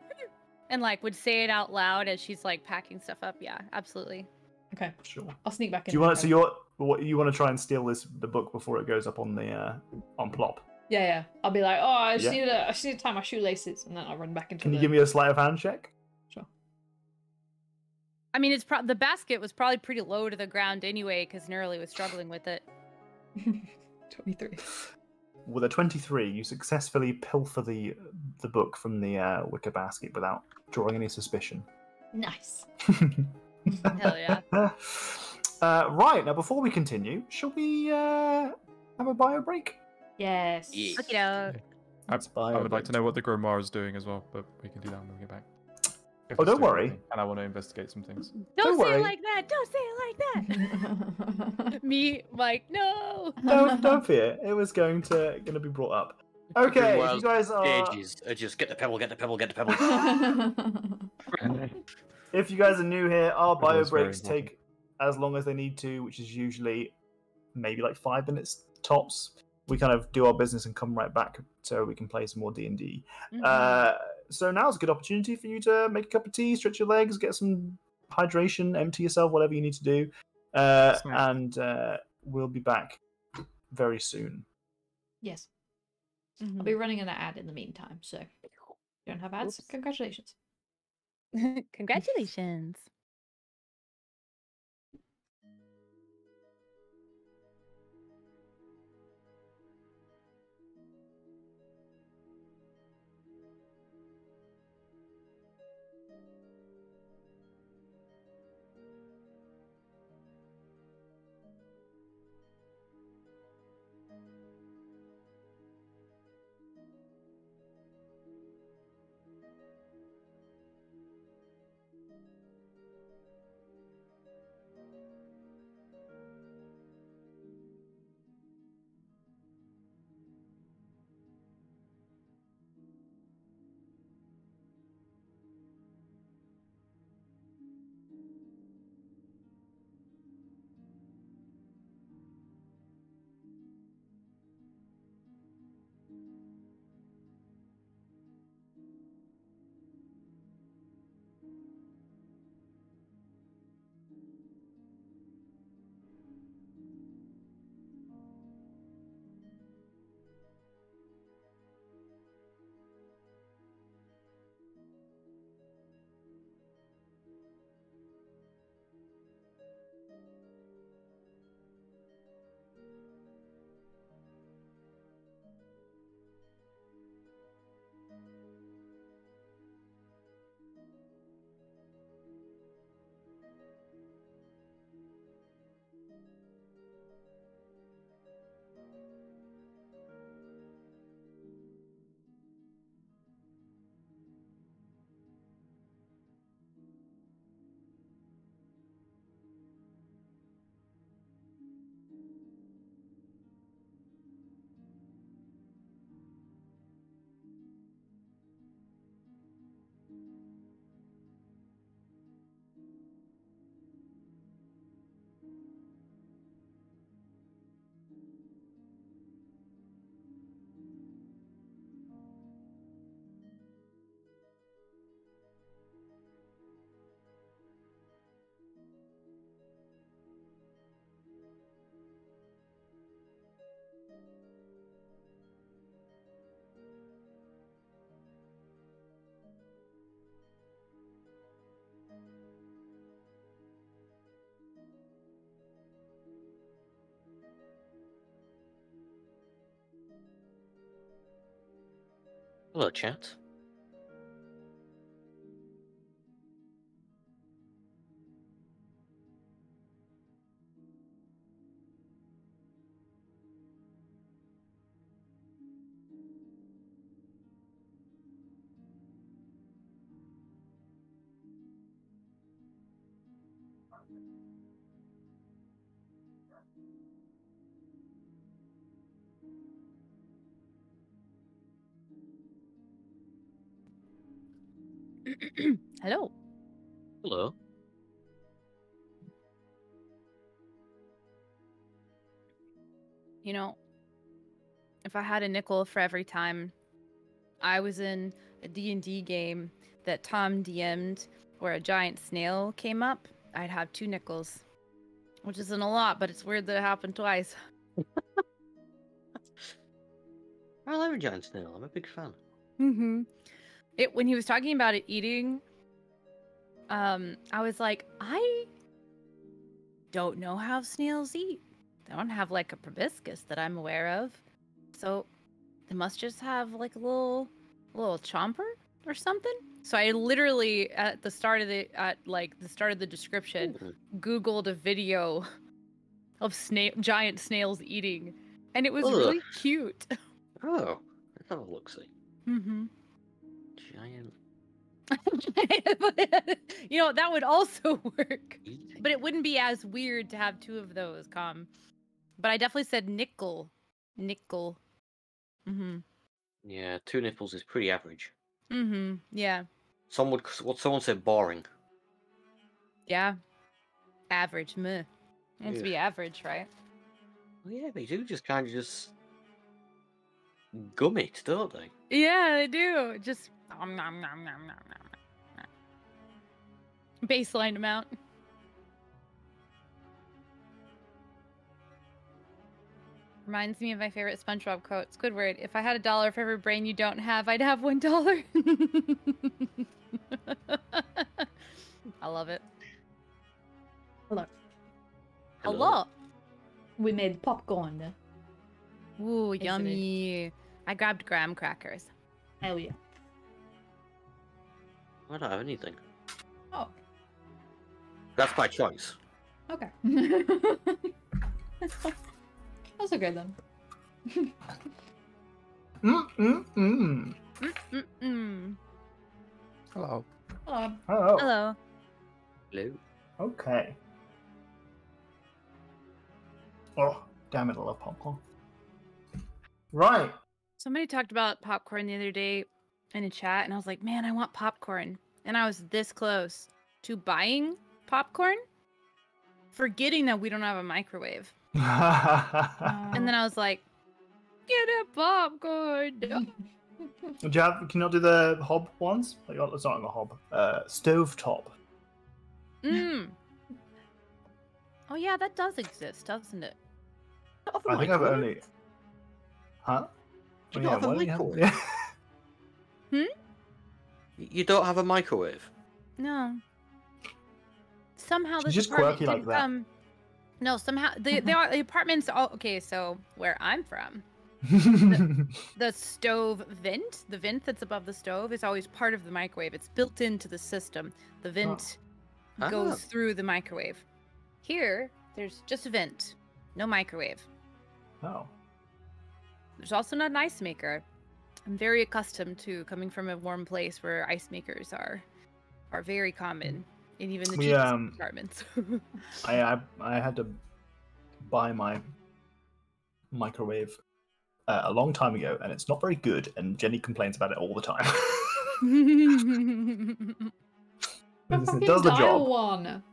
and like would say it out loud as she's like packing stuff up. Yeah, absolutely. Okay, Sure. I'll sneak back in. Do you want there. you want to try and steal the book before it goes up on the on Plop? Yeah. I'll be like, oh, I just Yeah. need to tie my shoelaces, and then I'll run back into. Can you give me a sleight of hand check? Sure. I mean, the basket was probably pretty low to the ground anyway because Nerly was struggling with it. 23. With a 23, you successfully pilfer the book from the wicker basket without drawing any suspicion. Nice. Hell yeah. Right, now before we continue, shall we have a bio break? Yes. Yeah. Look it out. I would like to know what the grimoire is doing as well, but we can do that when we get back. If Oh, it's don't doing worry. anything, and I want to investigate some things. Don't say worry. it like that. Don't say it like that. Me, like, no. Don't fear, it was going to be brought up. Okay, if you guys are Pages are just get the pebble, get the pebble, get the pebble. if you guys are new here, our bio is very breaks important. take as long as they need to, which is usually maybe like 5 minutes tops. We kind of do our business and come right back so we can play some more D&D. So now's a good opportunity for you to make a cup of tea, stretch your legs, get some hydration, empty yourself, whatever you need to do. And we'll be back very soon. Yes. I'll be running an ad in the meantime, so if you don't have ads, Oops. congratulations. Congratulations. Hello, chat. Hello. Hello. You know, if I had a nickel for every time I was in a D&D game that Tom DM'd where a giant snail came up, I'd have 2 nickels. Which isn't a lot, but it's weird that it happened twice. I love a giant snail. I'm a big fan. Mm-hmm. When he was talking about it eating, I was like, I don't know how snails eat. They don't have like a proboscis that I'm aware of. So they must just have like a little chomper or something. So I literally at the start of the description Ooh. Googled a video of giant snails eating, and it was Ugh. really cute. Oh, let's have a look. See. Mm-hmm. Giant. You know, that would also work, Eating. but it wouldn't be as weird to have 2 of those. But I definitely said nickel. Mm-hmm. Yeah, 2 nipples is pretty average. Mm-hmm. Yeah. Someone said boring. Yeah. Average. Meh. It needs to Ugh. be average, right? Well, yeah, they do just kind of just gum it, don't they? Yeah, they do. Just nom, nom, nom, nom, nom, nom. Baseline amount. Reminds me of my favorite SpongeBob quote. Squidward, if I had $1 for every brain you don't have, I'd have $1. I love it. Hello. Hello. We made popcorn. Then. Ooh, Yes, it is. yummy. I grabbed graham crackers. Hell yeah. I don't have anything. Oh, That's by choice. okay. That's okay then. Mm-mm-mm. Mm-mm. Hello. Oh, Hello. Hello. okay. Oh, damn it, I love popcorn. Right. Somebody talked about popcorn the other day in a chat, and I was like, man, I want popcorn. And I was this close to buying popcorn, forgetting that we don't have a microwave. And then I was like, get a popcorn. Can you not do the hob ones? Like, oh, it's not a hob. Stovetop. Mm. Oh, yeah, that does exist, doesn't it? I think I've only. Huh? Do you not have a why do you microwave? Yeah. You don't have a microwave? No. Somehow She's this just apartment quirky like didn't that. come- No, somehow the apartments. Okay, so where I'm from, the stove vent, the vent that's above the stove, is always part of the microwave. It's built into the system. The vent Ah. goes through the microwave. Here, there's just a vent, no microwave. Oh. There's also not an ice maker. I'm very accustomed to coming from a warm place where ice makers are very common in even the We, cheapest apartments. I had to buy my microwave a long time ago, and it's not very good. And Jenny complains about it all the time. A it fucking does the dial job. one.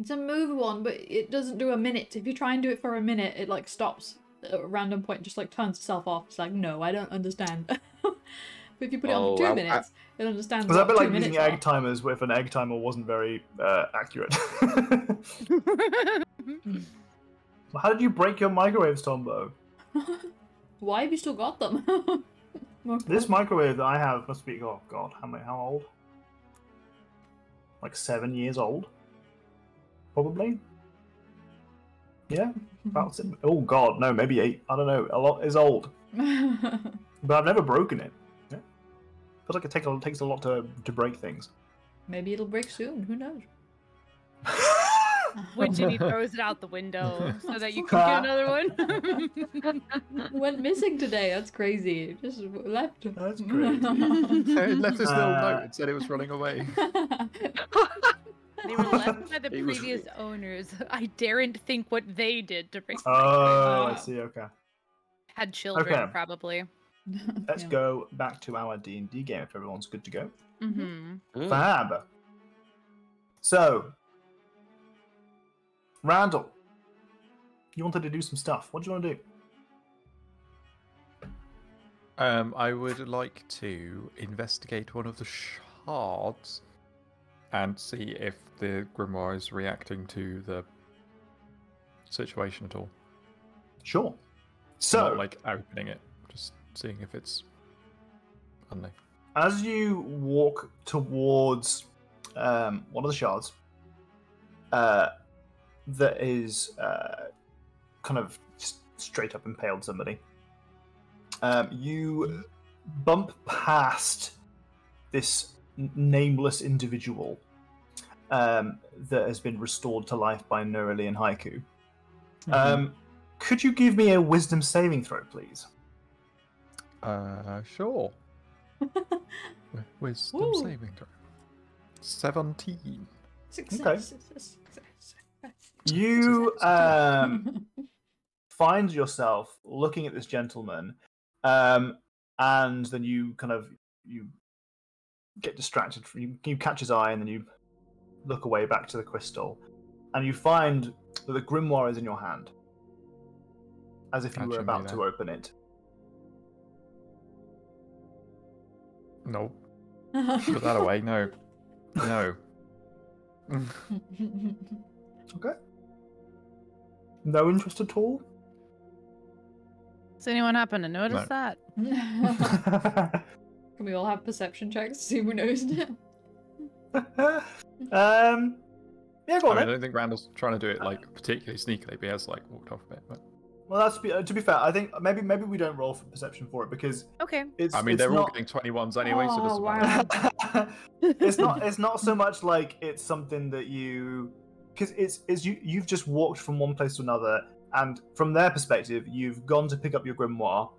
It's a move one, but it doesn't do a minute. If you try and do it for a minute, it like stops at a random point, just like turns itself off. It's like, no, I don't understand. But if you put it on for 2 minutes, it understands. Was that a bit what like 2 using minutes egg timers if an egg timer wasn't very accurate? How did you break your microwaves, Tombo? are. Why have you still got them? This microwave that I have must be, oh god, how old? Like 7 years old? Probably? Yeah? About oh god, no, maybe 8. I don't know. A lot is old. But I've never broken it. Yeah. Feels like it takes a lot to break things. Maybe it'll break soon. Who knows? When Ginny throws it out the window so that you can get another one. Went missing today. That's crazy. It just left. That's crazy. It left this little note and said it was running away. They were left by the He was- previous owners. I daren't think what they did to break. Oh, I see. Okay. Had children, Okay. probably. Let's Yeah. go back to our D&D game if everyone's good to go. Mm-hmm. Mm. Fab. So, Randall, you wanted to do some stuff. What do you want to do? I would like to investigate one of the shards and see if the grimoire is reacting to the situation at all. Sure. So, Not like opening it, just seeing if it's. I don't know. as you walk towards one of the shards, that is kind of straight up impaled somebody, you bump past this nameless individual that has been restored to life by Neroli and Haiku. Could you give me a wisdom saving throw, please? Sure. Wisdom Ooh. saving throw. 17. Success. You find yourself looking at this gentleman, and then you get distracted. You catch his eye, and then you look away back to the crystal, and you find that the grimoire is in your hand, as if you That were shouldn't be about to there. open it. Nope. Put that away. No. No. Okay. No interest at all. Does anyone happen to notice No. that? Can we all have perception checks to see who knows? Yeah, go I on mean, I then. don't think Randall's trying to do it like particularly sneakily, but he has like walked off a bit. But... Well, that's to be fair. I think maybe we don't roll for perception for it because Okay. it's. I mean, it's they're all not... getting 21s anyway, so it Oh, doesn't matter. wow. It's not so much like it's something that you, because it's you've just walked from one place to another, and from their perspective, you've gone to pick up your grimoire,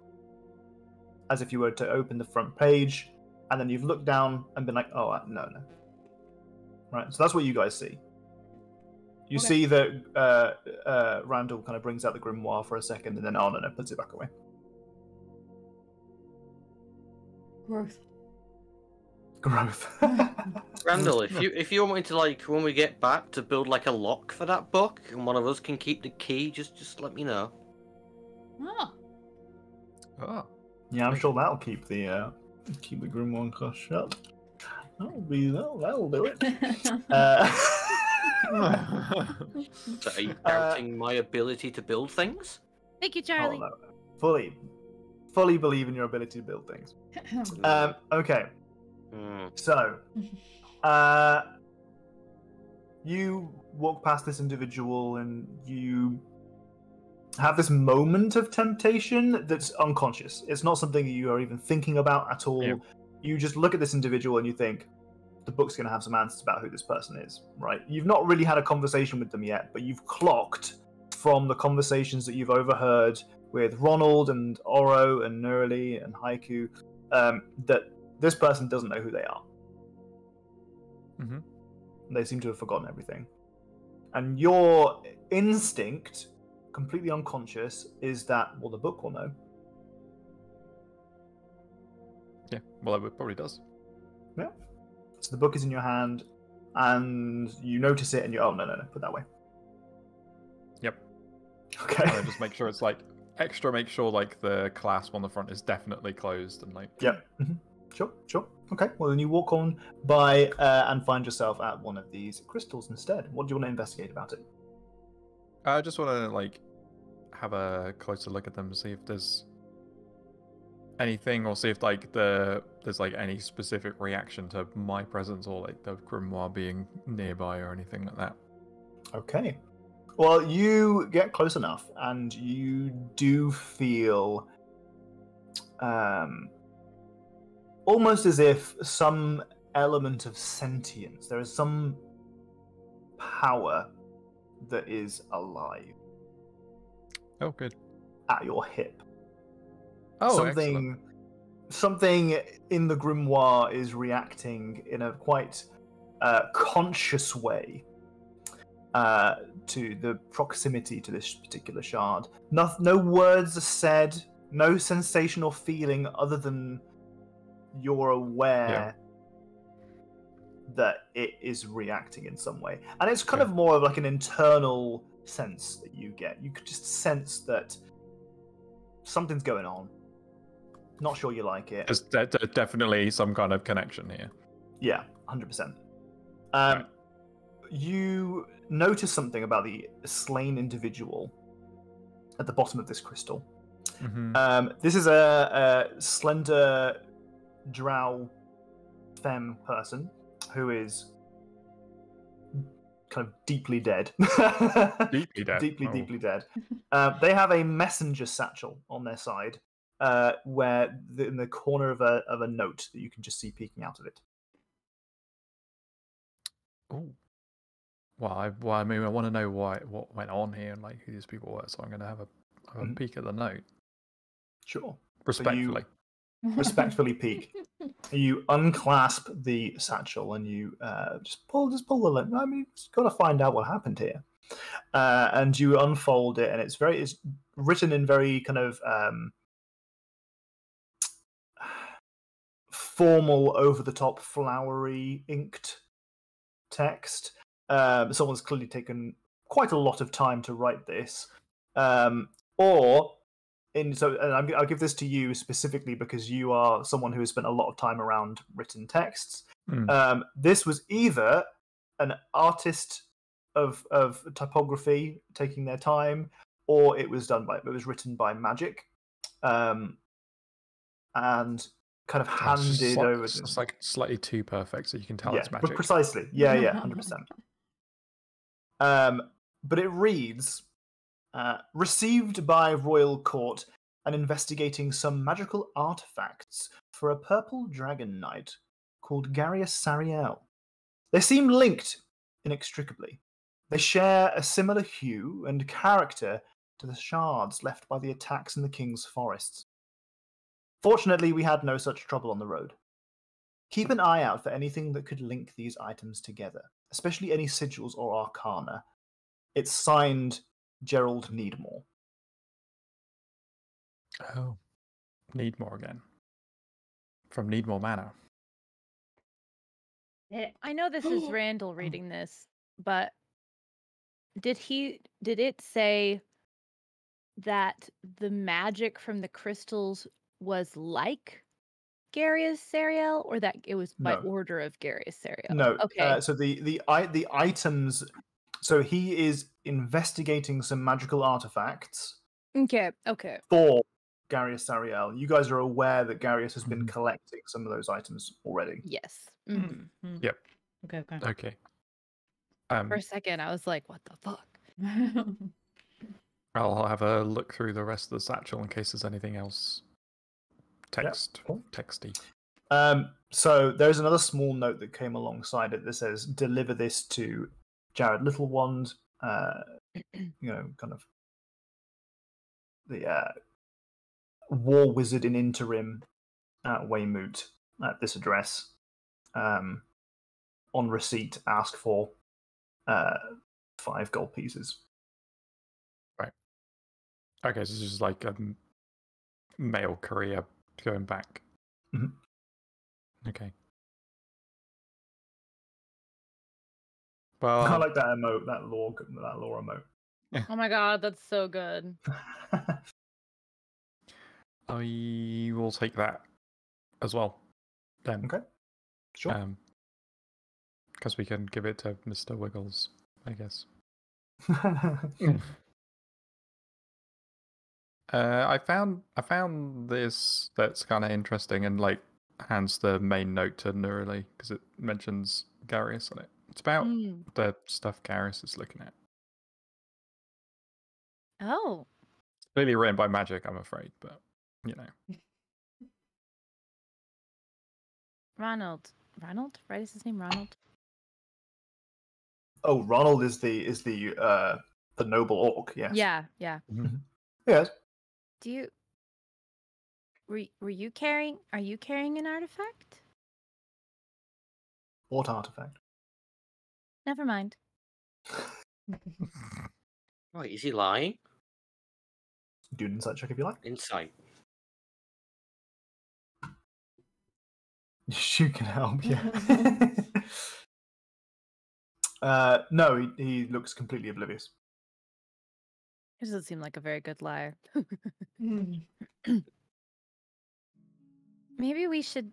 as if you were to open the front page, and then you've looked down and been like, oh no. Right, so that's what you guys see. You Okay. see that Randall kind of brings out the grimoire for a second, and then no, puts it back away. Growth. Growth. Randall, if you want me to, like, when we get back, to build like a lock for that book, and one of us can keep the key, just let me know. Ah. Oh. Yeah, I'm sure that'll keep the grimoire class shut. That'll do it. So are you doubting my ability to build things? Thank you, Oh, Charlie. no. Fully believe in your ability to build things. Okay, Hmm. so you walk past this individual and you have this moment of temptation that's unconscious. It's not something you are even thinking about at all. Yeah. You just look at this individual and you think, the book's going to have some answers about who this person is, right? You've not really had a conversation with them yet, but you've clocked from the conversations that you've overheard with Ronald and Oro and Nurli and Haiku that this person doesn't know who they are. Mm-hmm. They seem to have forgotten everything. And your instinct, completely unconscious, is that, well, the book will know. Yeah, well, it probably does. Yeah. So the book is in your hand, and you notice it, and you, oh, no, put that way. Yep. Okay. And then just make sure it's like make sure like the clasp on the front is definitely closed and like. Yep. Mm-hmm. Sure. Okay. Well, then you walk on by and find yourself at one of these crystals instead. What do you want to investigate about it? I just want to like have a closer look at them, see if there's anything, or see if like there's like any specific reaction to my presence or like the grimoire being nearby or anything like that. Okay. Well, you get close enough, and you do feel almost as if some element of sentience. There is some power that is alive Oh, good. at your hip. Oh, excellent. Something in the grimoire is reacting in a quite conscious way to the proximity to this particular shard. No words are said, no sensation or feeling other than you're aware that it is reacting in some way. And it's kind of more of like an internal sense that you get. You could just sense that something's going on. Not sure you like it. There's definitely some kind of connection here. Yeah, 100%. Right. You notice something about the slain individual at the bottom of this crystal. Mm-hmm. This is a slender drow femme person who is kind of deeply dead. Deeply dead. Deeply dead. They have a messenger satchel on their side, where in the corner of a note that you can just see peeking out of it. Oh. Well, I mean, I want to know what went on here and like who these people were, so I'm going to have a peek at the note. Sure. Respectfully. Respectfully peek. You unclasp the satchel and you just pull the lid. I mean, you've got to find out what happened here. And you unfold it, and it's written in very kind of formal, over-the-top, flowery, inked text. Someone's clearly taken quite a lot of time to write this. I'll give this to you specifically because you are someone who has spent a lot of time around written texts. This was either an artist of typography taking their time, or it was written by magic. and kind of It's handed over. It's like slightly too perfect, so you can tell Yeah, it's magic. precisely. Yeah, 100%. But it reads, received by Royal Court and investigating some magical artifacts for a purple dragon knight called Garius Sariel. They seem linked inextricably. They share a similar hue and character to the shards left by the attacks in the king's forests. Fortunately, we had no such trouble on the road. Keep an eye out for anything that could link these items together, especially any sigils or arcana. It's signed Gerald Needmore. Oh, Needmore again. From Needmore Manor. I know this is Randall reading this, but did it say that the magic from the crystals was like Garius Sariel, or that it was by No. order of Garius Sariel? No. Okay. So the items. So he is investigating some magical artifacts Okay. for Garius Sariel. You guys are aware that Garius has been Mhm. collecting some of those items already. Yes. Yep. Okay. Okay. For a second, I was like, "What the fuck?" I'll have a look through the rest of the satchel in case there's anything else cool. texty. So there's another small note that came alongside it that says, "Deliver this to Jared Littlewand." Kind of the war wizard in interim at Weymouth at this address. On receipt, ask for 5 gold pieces. Right. Okay, so this is like a mail courier going back. Mhm. Okay. I Well, like that emote, that lore emote. Oh my god, that's so good. I will take that as well. Then. Okay. Sure. Because we can give it to Mr. Wiggles, I guess. I found this that's kind of interesting, and like hands the main note to Nurali because it mentions Garius on it. It's about the stuff Garius is looking at. Oh. It's clearly written by magic, I'm afraid, but you know. Ronald, right? Is his name Ronald? Oh, Ronald is the noble orc. Yes. Yeah. Yes. Do you were you carrying? Are you carrying an artifact? What artifact? Never mind. Right, is he lying? Do an insight check if you like. Insight. You can help. Yeah. No, he looks completely oblivious. He doesn't seem like a very good liar. Maybe we should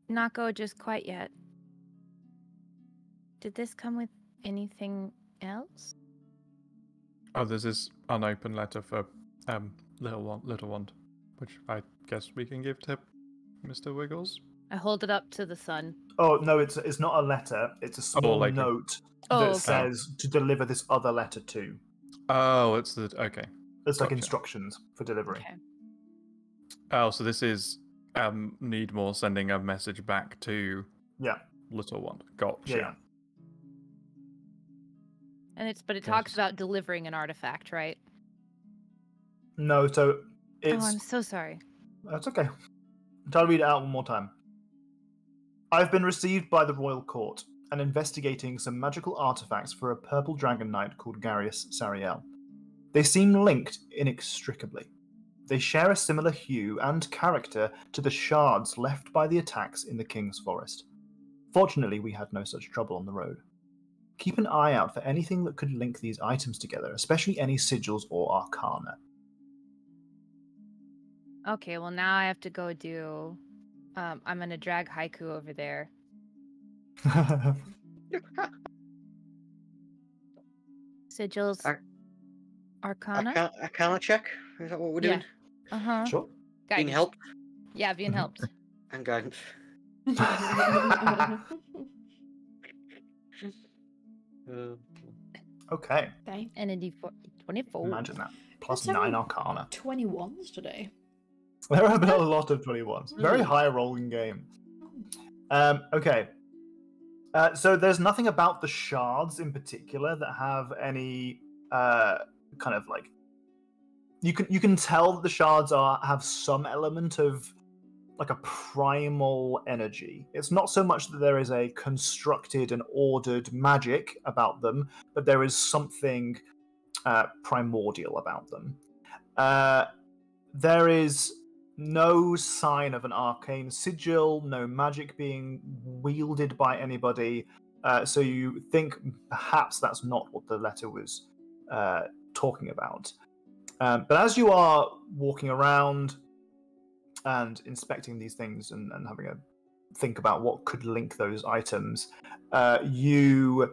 not go just quite yet. Did this come with anything else? Oh, there's this unopened letter for little one, which I guess we can give to Mr. Wiggles. I hold it up to the sun. Oh no, it's not a letter. It's a small like note Oh, that okay. says to deliver this other letter to. Oh, it's the okay. It's like Gotcha. instructions for delivery. Okay. Oh, so this is Needmore sending a message back to Little One. Gotcha. Yeah. And it Okay. talks about delivering an artifact, right? No, so it's. Oh, I'm so sorry. That's okay. I'll read it out one more time. I've been received by the Royal Court and investigating some magical artifacts for a purple dragon knight called Garius Sariel. They seem linked inextricably. They share a similar hue and character to the shards left by the attacks in the King's Forest. Fortunately, we had no such trouble on the road. Keep an eye out for anything that could link these items together, especially any sigils or arcana. Okay, well now I have to go do. I'm gonna drag Haiku over there. Sigils, Arcana. Arcana check? Is that what we're doing? Uh-huh. Sure. Being Guidance. helped Yeah, being Mhm. helped. and guidance. Okay. Okay. And a D4, 24. Imagine that. Plus Let's have 9 a- Arcana. 21s today. There have been a lot of 21s. Very Hmm. high rolling game. Okay. So there's nothing about the shards in particular that have any kind of like. You can tell that the shards have some element of like a primal energy. It's not so much that there is a constructed and ordered magic about them, but there is something primordial about them. There is no sign of an arcane sigil, no magic being wielded by anybody. So you think perhaps that's not what the letter was talking about. But as you are walking around and inspecting these things and having a think about what could link those items, your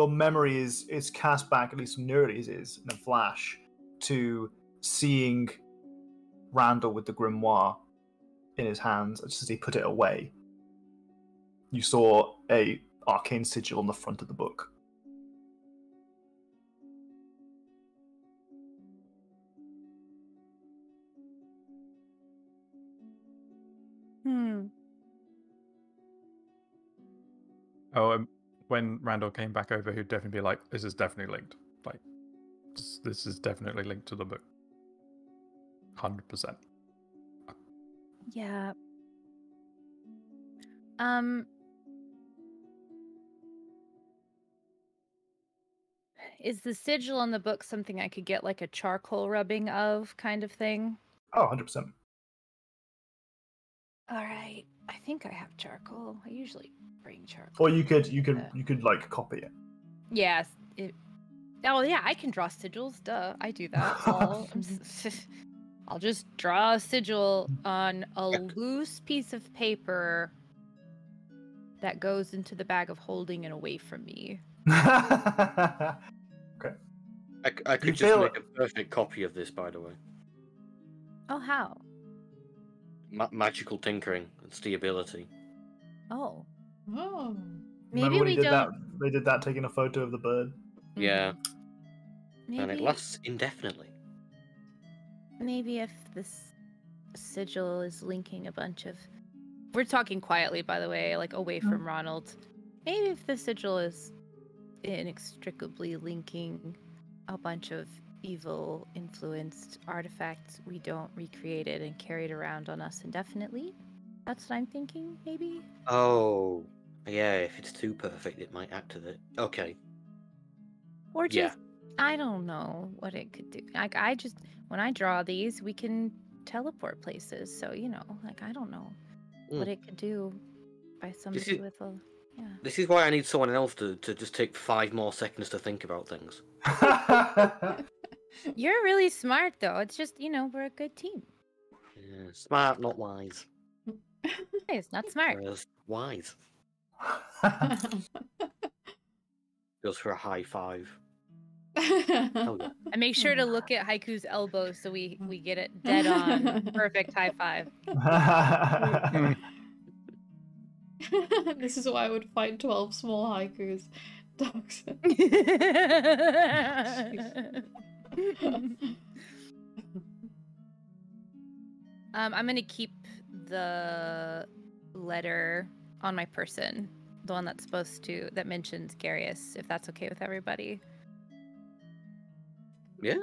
memory is cast back, at least Nuri's is, in a flash, to seeing Randall with the grimoire in his hands just as he put it away. You saw a arcane sigil on the front of the book. Oh, when Randall came back over, he'd definitely be like, "This is definitely linked. Like, this is definitely linked to the book. 100%." Yeah. Is the sigil on the book something I could get like a charcoal rubbing of kind of thing? Oh, 100%. All right. I think I have charcoal. I usually bring charcoal. Or you could like copy it. Yes. Oh yeah, I can draw sigils. Duh, I do that. I'll just draw a sigil on a loose piece of paper that goes into the bag of holding and away from me. Okay. I could just make a perfect copy of this, by the way. Oh, how? Magical tinkering. It's the ability. Oh. Oh. Maybe Remember when we he did don't. that? They did that taking a photo of the bird. Yeah, Maybe, and it lasts indefinitely. maybe if this sigil is linking a bunch of. We're talking quietly, by the way, like away from Ronald. Maybe if the sigil is inextricably linking a bunch of evil influenced artifacts, we don't recreate it and carry it around on us indefinitely. That's what I'm thinking, maybe? Oh, yeah. If it's too perfect, it might activate. Okay. Or Yeah. just, I don't know what it could do. Like, I just, when I draw these, we can teleport places. So, like, I don't know what it could do by somebody with a, yeah. This is why I need someone else to just take 5 more seconds to think about things. You're really smart, though. It's just, we're a good team. Yeah, smart, not wise. It's not smart. Wise. Goes for a high 5. Oh, yeah. I make sure to look at Haiku's elbow so we get it dead on. Perfect high 5. This is why I would fight 12 small haikus. Dogs. I'm gonna keep the letter on my person, the one that mentions Garius, if that's okay with everybody. Yeah.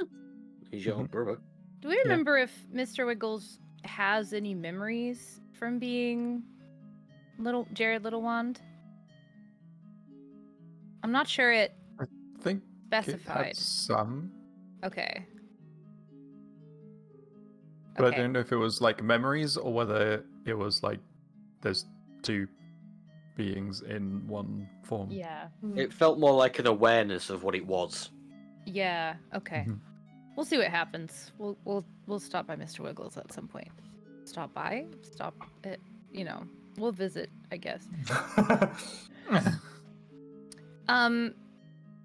He's your own brother. Do we remember if Mr. Wiggles has any memories from being Jared Littlewand? I'm not sure it I think specified. it had some, Okay. but Okay. I don't know if it was like memories or whether it was like there's 2 beings in one form. Yeah. It felt more like an awareness of what it was. Yeah. Okay. Mhm. We'll see what happens. We'll stop by Mr. Wiggles at some point. Stop by. Stop it. We'll visit, I guess.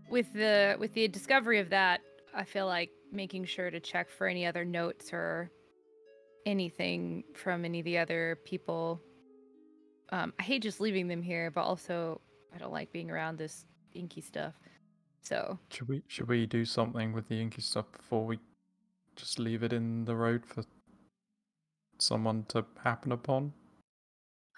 With the discovery of that, I feel like making sure to check for any other notes or anything from any of the other people. I hate just leaving them here, but also I don't like being around this inky stuff. So Should we do something with the inky stuff before we just leave it in the road for someone to happen upon?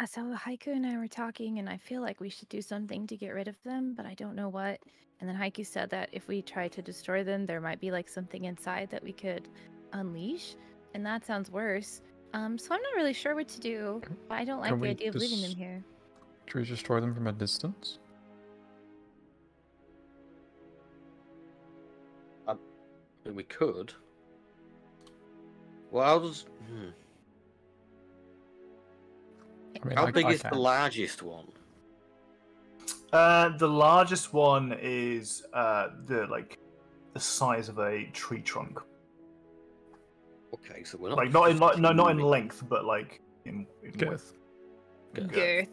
So Haiku and I were talking, and I feel like we should do something to get rid of them, but I don't know what. And then Haiku said that if we try to destroy them, there might be like something inside that we could unleash, and that sounds worse. So I'm not really sure what to do. But I don't like Can the we idea of leaving them here. Should we destroy them from a distance? We could. Well, how does? I mean, How big I is the can. largest one? The largest one is the size of a tree trunk. Okay, so we're not Like not in not in moving. length, but like in Girth. width. Girth.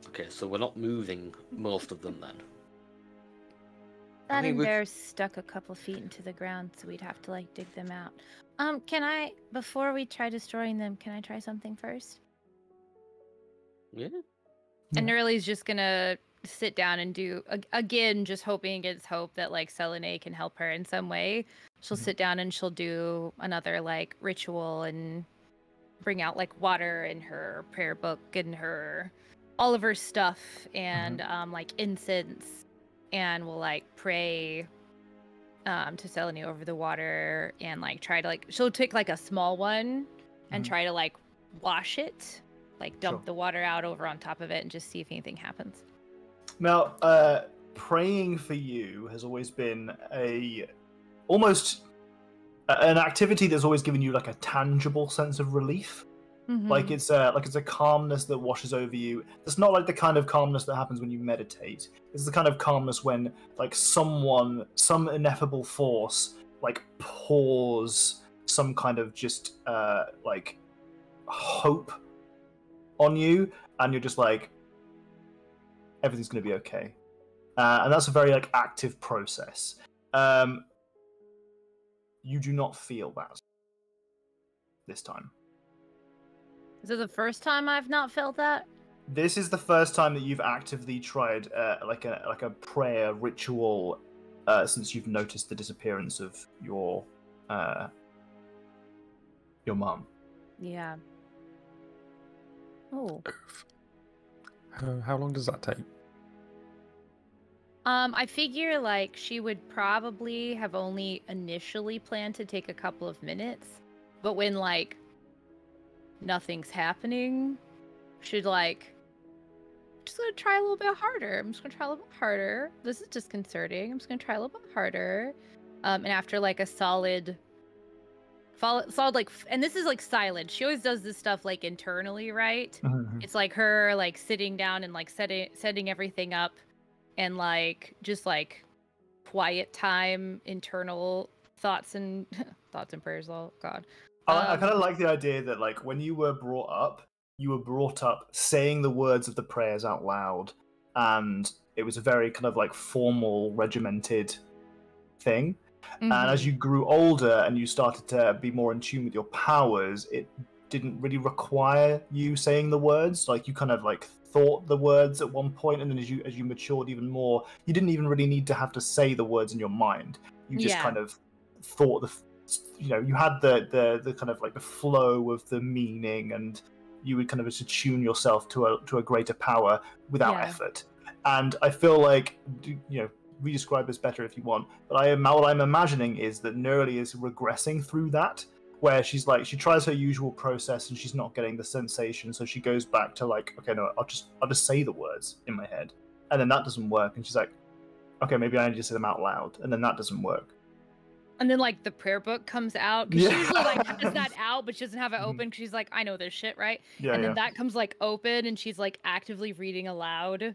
Okay, so we're not moving most of them then. That mean, and we've- they're stuck a couple feet into the ground, so we'd have to like dig them out. Can I, before we try destroying them, can I try something first? Yeah. And Nerly's just gonna sit down and do again, just hoping against hope that like Selene can help her in some way. She'll sit down and she'll do another like ritual and bring out like water and her prayer book and her all of her stuff and like incense, and we'll like pray to Selene over the water and like try to like she'll take like a small one and try to like wash it, like dump Sure. the water out over on top of it and just see if anything happens. Now, praying for you has always been almost an activity that's always given you like a tangible sense of relief. Like it's a calmness that washes over you. It's not like the kind of calmness that happens when you meditate. It's the kind of calmness when like some ineffable force like pours some kind of just like hope on you, and you're just like, everything's going to be okay. And that's a very like active process. You do not feel that this time. Is it the first time I've not felt that? This is the first time that you've actively tried like a prayer ritual since you've noticed the disappearance of your mum. Yeah. Oh. How long does that take? I figure like she would probably have only initially planned to take a couple of minutes, but when like nothing's happening, she'd like just gonna try a little bit harder. I'm just gonna try a little bit harder. This is disconcerting. I'm just gonna try a little bit harder. And after like a solid like, and this is like silent. She always does this stuff like internally, right? It's like her like sitting down and like setting everything up, and like just like quiet time, internal thoughts and prayers. Oh God. I kind of like the idea that like when you were brought up saying the words of the prayers out loud, and it was a very kind of like formal, regimented thing. And as you grew older and you started to be more in tune with your powers, it didn't really require you saying the words. Like you kind of like thought the words at one point, and then as you matured even more, you didn't even really need to have to say the words in your mind. You just kind of thought you had the kind of like the flow of the meaning, and you would kind of just attune yourself to a greater power without effort. And I feel like, re-describe this better if you want, but what I'm imagining is that Nerly is regressing through that, where she's like, she tries her usual process and she's not getting the sensation, so she goes back to like, okay, no, I'll just say the words in my head, and then that doesn't work, and she's like, okay, maybe I need to say them out loud, and then that doesn't work. And then like the prayer book comes out, because she usually like has that out, but she doesn't have it open because she's like, I know this shit, right? And then that comes like open, and she's like actively reading aloud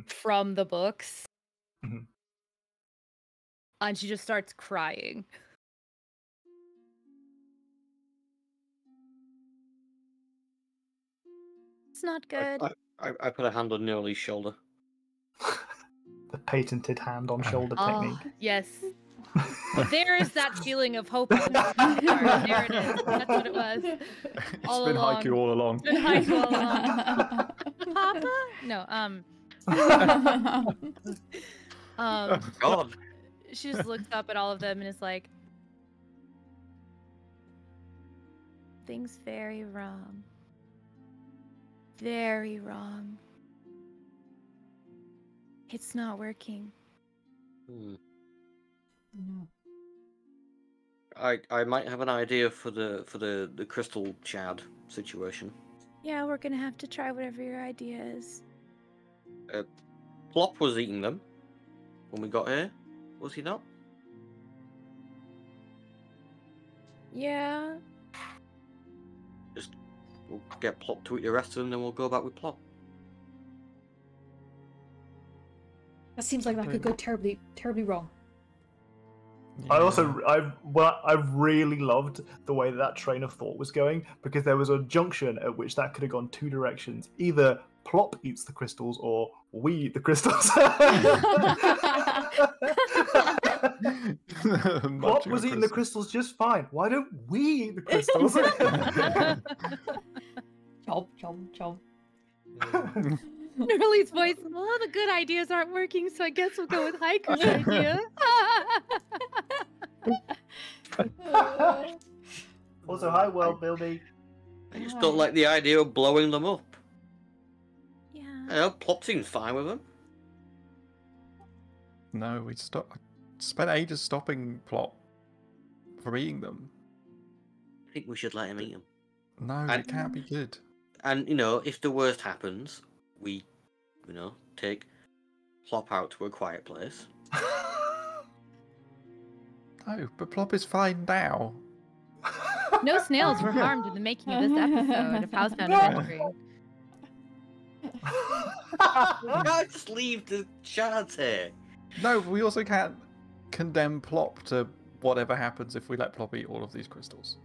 from the books. And she just starts crying. It's not good. I put a hand on Nerly's shoulder. The patented hand on shoulder technique. Yes. There is that feeling of hope. Sorry, there it is. That's what it was. It's All been along. haiku all along. It's been haiku all along. Papa? No. God. She just looks up at all of them and is like, "Things very wrong. Very wrong. It's not working." Hmm. No. I might have an idea for the crystal shard situation. Yeah, we're gonna have to try whatever your idea is. Plop was eating them when we got here, was he not? Yeah. We'll get Plop to eat the rest of them, then we'll go back with Plop. That seems like that could go terribly, terribly wrong. I've really loved the way that train of thought was going, because there was a junction at which that could have gone two directions. Either Plop eats the crystals or we eat the crystals. Plop was eating the crystals just fine. Why don't we eat the crystals? Chomp, chomp, chomp. Nerly's voice. Well, the good ideas aren't working, so I guess we'll go with Haiku's idea. Also, hi, world building. I just don't like the idea of blowing them up. Yeah. I know Plop seems fine with them. No, we spent ages stopping Plop from eating them. I think we should let him eat them. No, it can't be good. And, if the worst happens, we, take Plop out to a quiet place. No, but Plop is fine now. No snails were harmed in the making of this episode of Housebound Adventuring. We can't just leave the shards here. No, we also can't condemn Plop to whatever happens if we let Plop eat all of these crystals.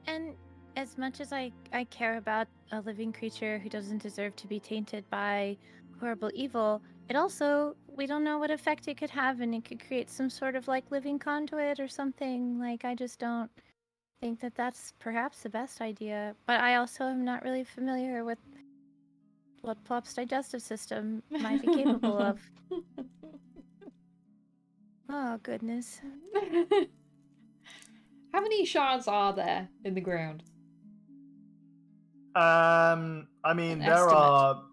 And as much as I care about a living creature who doesn't deserve to be tainted by horrible evil, it also, we don't know what effect it could have, and it could create some sort of living conduit or something. I just don't think that that's perhaps the best idea. But I also am not really familiar with what Plop's digestive system might be capable of. Oh, goodness. How many shards are there in the ground? I mean, An there estimate. are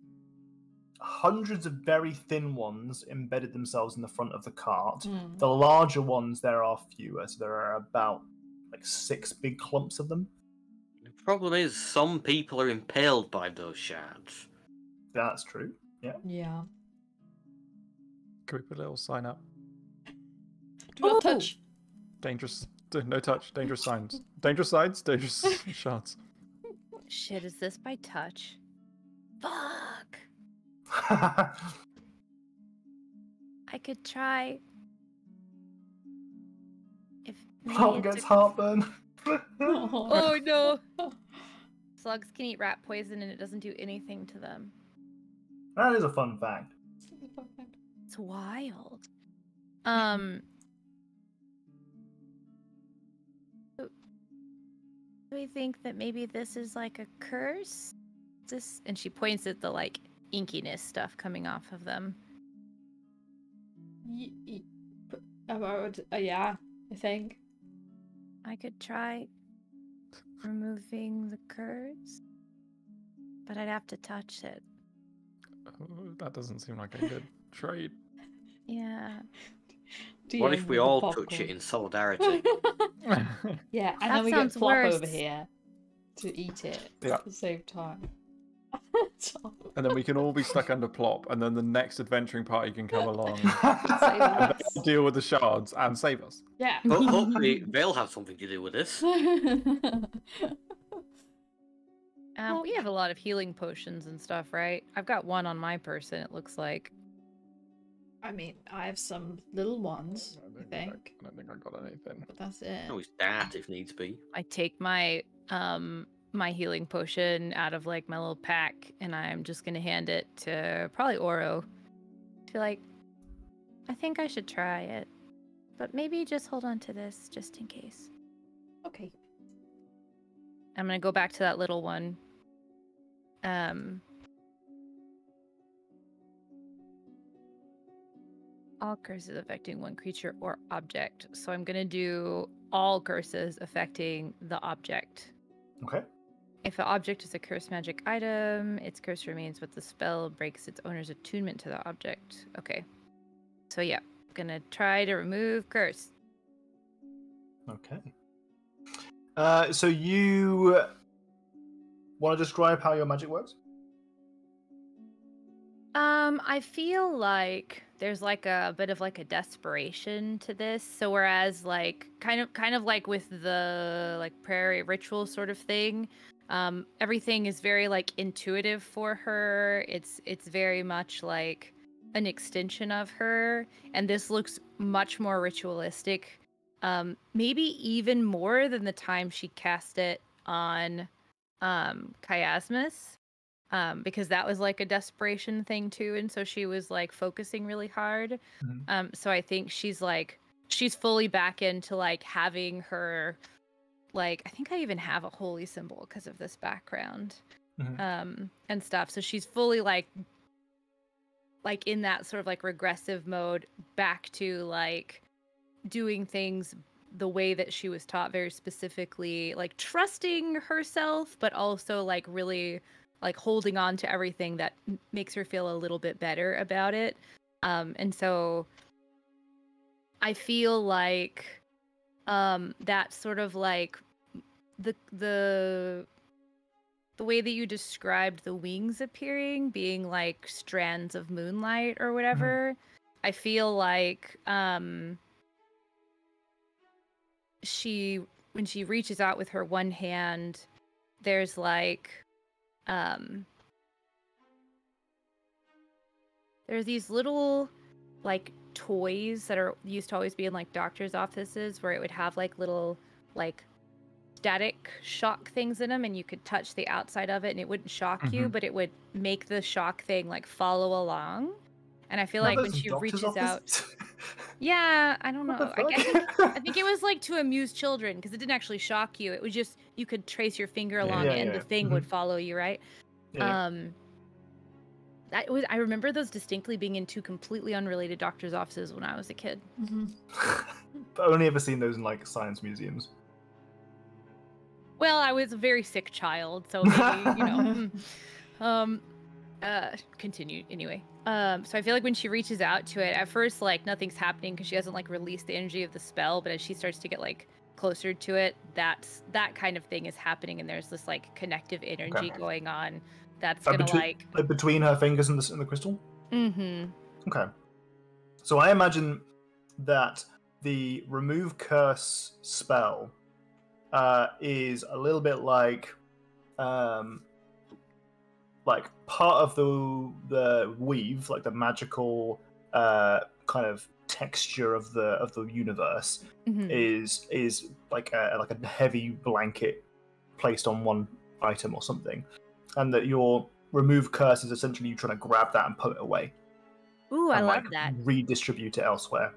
hundreds of very thin ones embedded themselves in the front of the cart. Hmm. The larger ones, there are fewer, so there are about 6 big clumps of them. The problem is, some people are impaled by those shards. That's true. Yeah. Yeah. Can we put a little sign up? Do not touch. Dangerous. No touch. Dangerous signs. Dangerous signs. Dangerous shards. Shit, is this by touch? Fuck. I could try. If maybe Plop it's gets a- heartburn. Oh no! Slugs can eat rat poison and it doesn't do anything to them. That is a fun fact. It's wild. Do we think that maybe this is a curse? And she points at the inkiness stuff coming off of them. Yeah, I think. I could try removing the curse, but I'd have to touch it. That doesn't seem like a good trade. Yeah. What DM if we with the all popcorn. touch it in solidarity? Yeah, and That then we get sounds Plop worse. over here to eat it Yeah. at the same time. And then we can all be stuck under Plop, and then the next adventuring party can come along Save and us. they'll deal with the shards and save us. Yeah. Hopefully, they'll have something to do with this. We have a lot of healing potions and stuff, right? I've got one on my person, it looks like. I mean, I have some little ones, I think. I don't think I got anything. But that's it. Always that if needs be. I take my my healing potion out of my little pack, and I'm just gonna hand it to probably Oro. I feel like I think I should try it. But maybe just hold on to this just in case. Okay. I'm gonna go back to that little one. All curses affecting one creature or object. So I'm gonna do all curses affecting the object. Okay. If an object is a cursed magic item, its curse remains, but the spell breaks its owner's attunement to the object. Okay. So yeah, gonna try to remove curse. Okay. So you want to describe how your magic works? I feel like there's like a bit of like a desperation to this. So whereas like kind of like with the like prairie ritual sort of thing, everything is very like intuitive for her. It's very much like an extension of her, and this looks much more ritualistic. Maybe even more than the time she cast it on Chiasmus. Because that was like a desperation thing too, and so she was like focusing really hard. Mhm. So I think she's fully back into like having her, like I think I even have a holy symbol because of this background, and stuff. So she's fully like in that sort of like regressive mode, back to like doing things the way that she was taught, very specifically, like trusting herself, but also like really like holding on to everything that makes her feel a little bit better about it. And so I feel like that sort of like the way that you described the wings appearing being like strands of moonlight or whatever, I feel like when she reaches out with her one hand, there's like there's these little like toys that are used to always be in like doctors' offices, where it would have like little like static shock things in them, and you could touch the outside of it and it wouldn't shock you, but it would make the shock thing like follow along. And I feel like when she reaches out, yeah, I don't know. I think it was like to amuse children, because it didn't actually shock you. It was just you could trace your finger along it and the thing would follow you, right? Yeah. I remember those distinctly being in two completely unrelated doctors' offices when I was a kid. But I've only ever seen those in like science museums. Well, I was a very sick child, so maybe, continue anyway. So I feel like when she reaches out to it, at first like nothing's happening because she hasn't like released the energy of the spell, but as she starts to get like closer to it, that kind of thing is happening, and there's this like connective energy going on that's gonna like between her fingers and the crystal. Okay. So I imagine that the remove curse spell is a little bit like part of the weave, like the magical kind of texture of the universe is like a heavy blanket placed on one item or something, and that your remove curse is essentially you trying to grab that and pull it away. Ooh, I love like, that. Redistribute it elsewhere.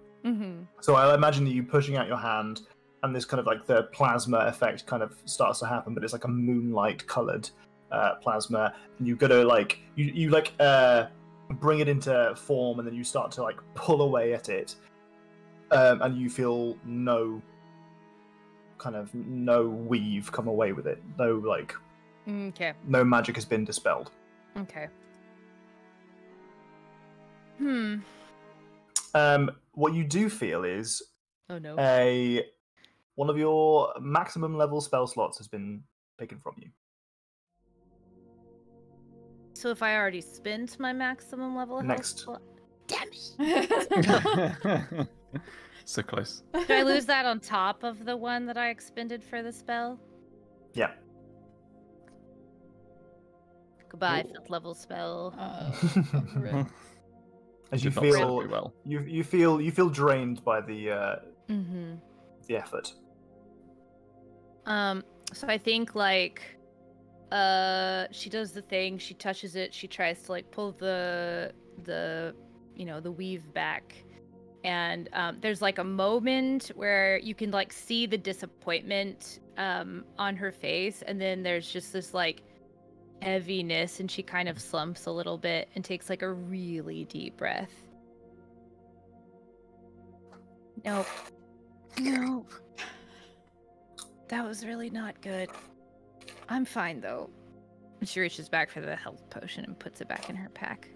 So I imagine that you pushing out your hand, and this kind of like the plasma effect kind of starts to happen, but it's like a moonlight colored plasma, and you gotta like you bring it into form, and then you start to like pull away at it, and you feel no weave come away with it. No no magic has been dispelled. Okay. What you do feel is one of your maximum level spell slots has been taken from you. So if I already spent my maximum level Next. health, damn it! So close. Did I lose that on top of the one that I expended for the spell? Yeah. Goodbye, 5th level spell. As you feel, you feel drained by the effort. So I think like she does the thing, she touches it, she tries to like pull the weave back, and there's like a moment where you can like see the disappointment on her face, and then there's just this like heaviness, and she kind of slumps a little bit and takes like a really deep breath. Nope. No. That was really not good. I'm fine though. And she reaches back for the health potion and puts it back in her pack.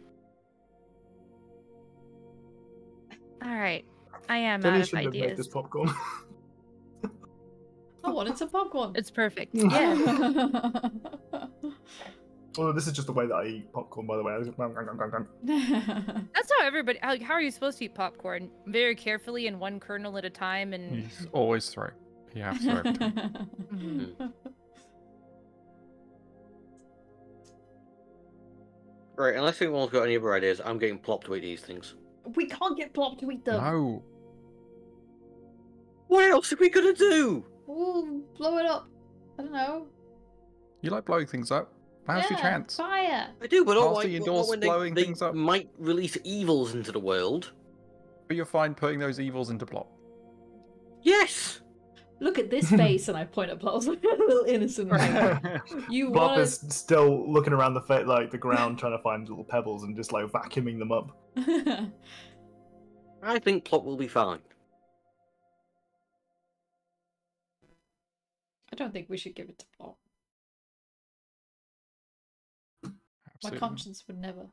Alright. I am Jenny out of shouldn't have made ideas. this popcorn. I wanted some popcorn. It's perfect. Yeah. Oh, this is just the way that I eat popcorn, by the way. That's how everybody. How are you supposed to eat popcorn? Very carefully and one kernel at a time, and. You always throw. You have to throw everything. Mhm. Right, unless anyone's got any other ideas, I'm getting Plop to eat these things. We can't get Plop to eat them. No. What else are we gonna do? We'll blow it up. I don't know. You like blowing things up. Now's your chance. Fire. I do, but not After like you not endorse when blowing they things up. might release evils into the world. But you're fine putting those evils into plot. Yes. Look at this face, and I point at Plop's like a little innocent. Like, you Bob want is still looking around the ground, trying to find little pebbles and just like vacuuming them up. I think Plop will be fine. I don't think we should give it to Plop. My Absolutely. conscience would never.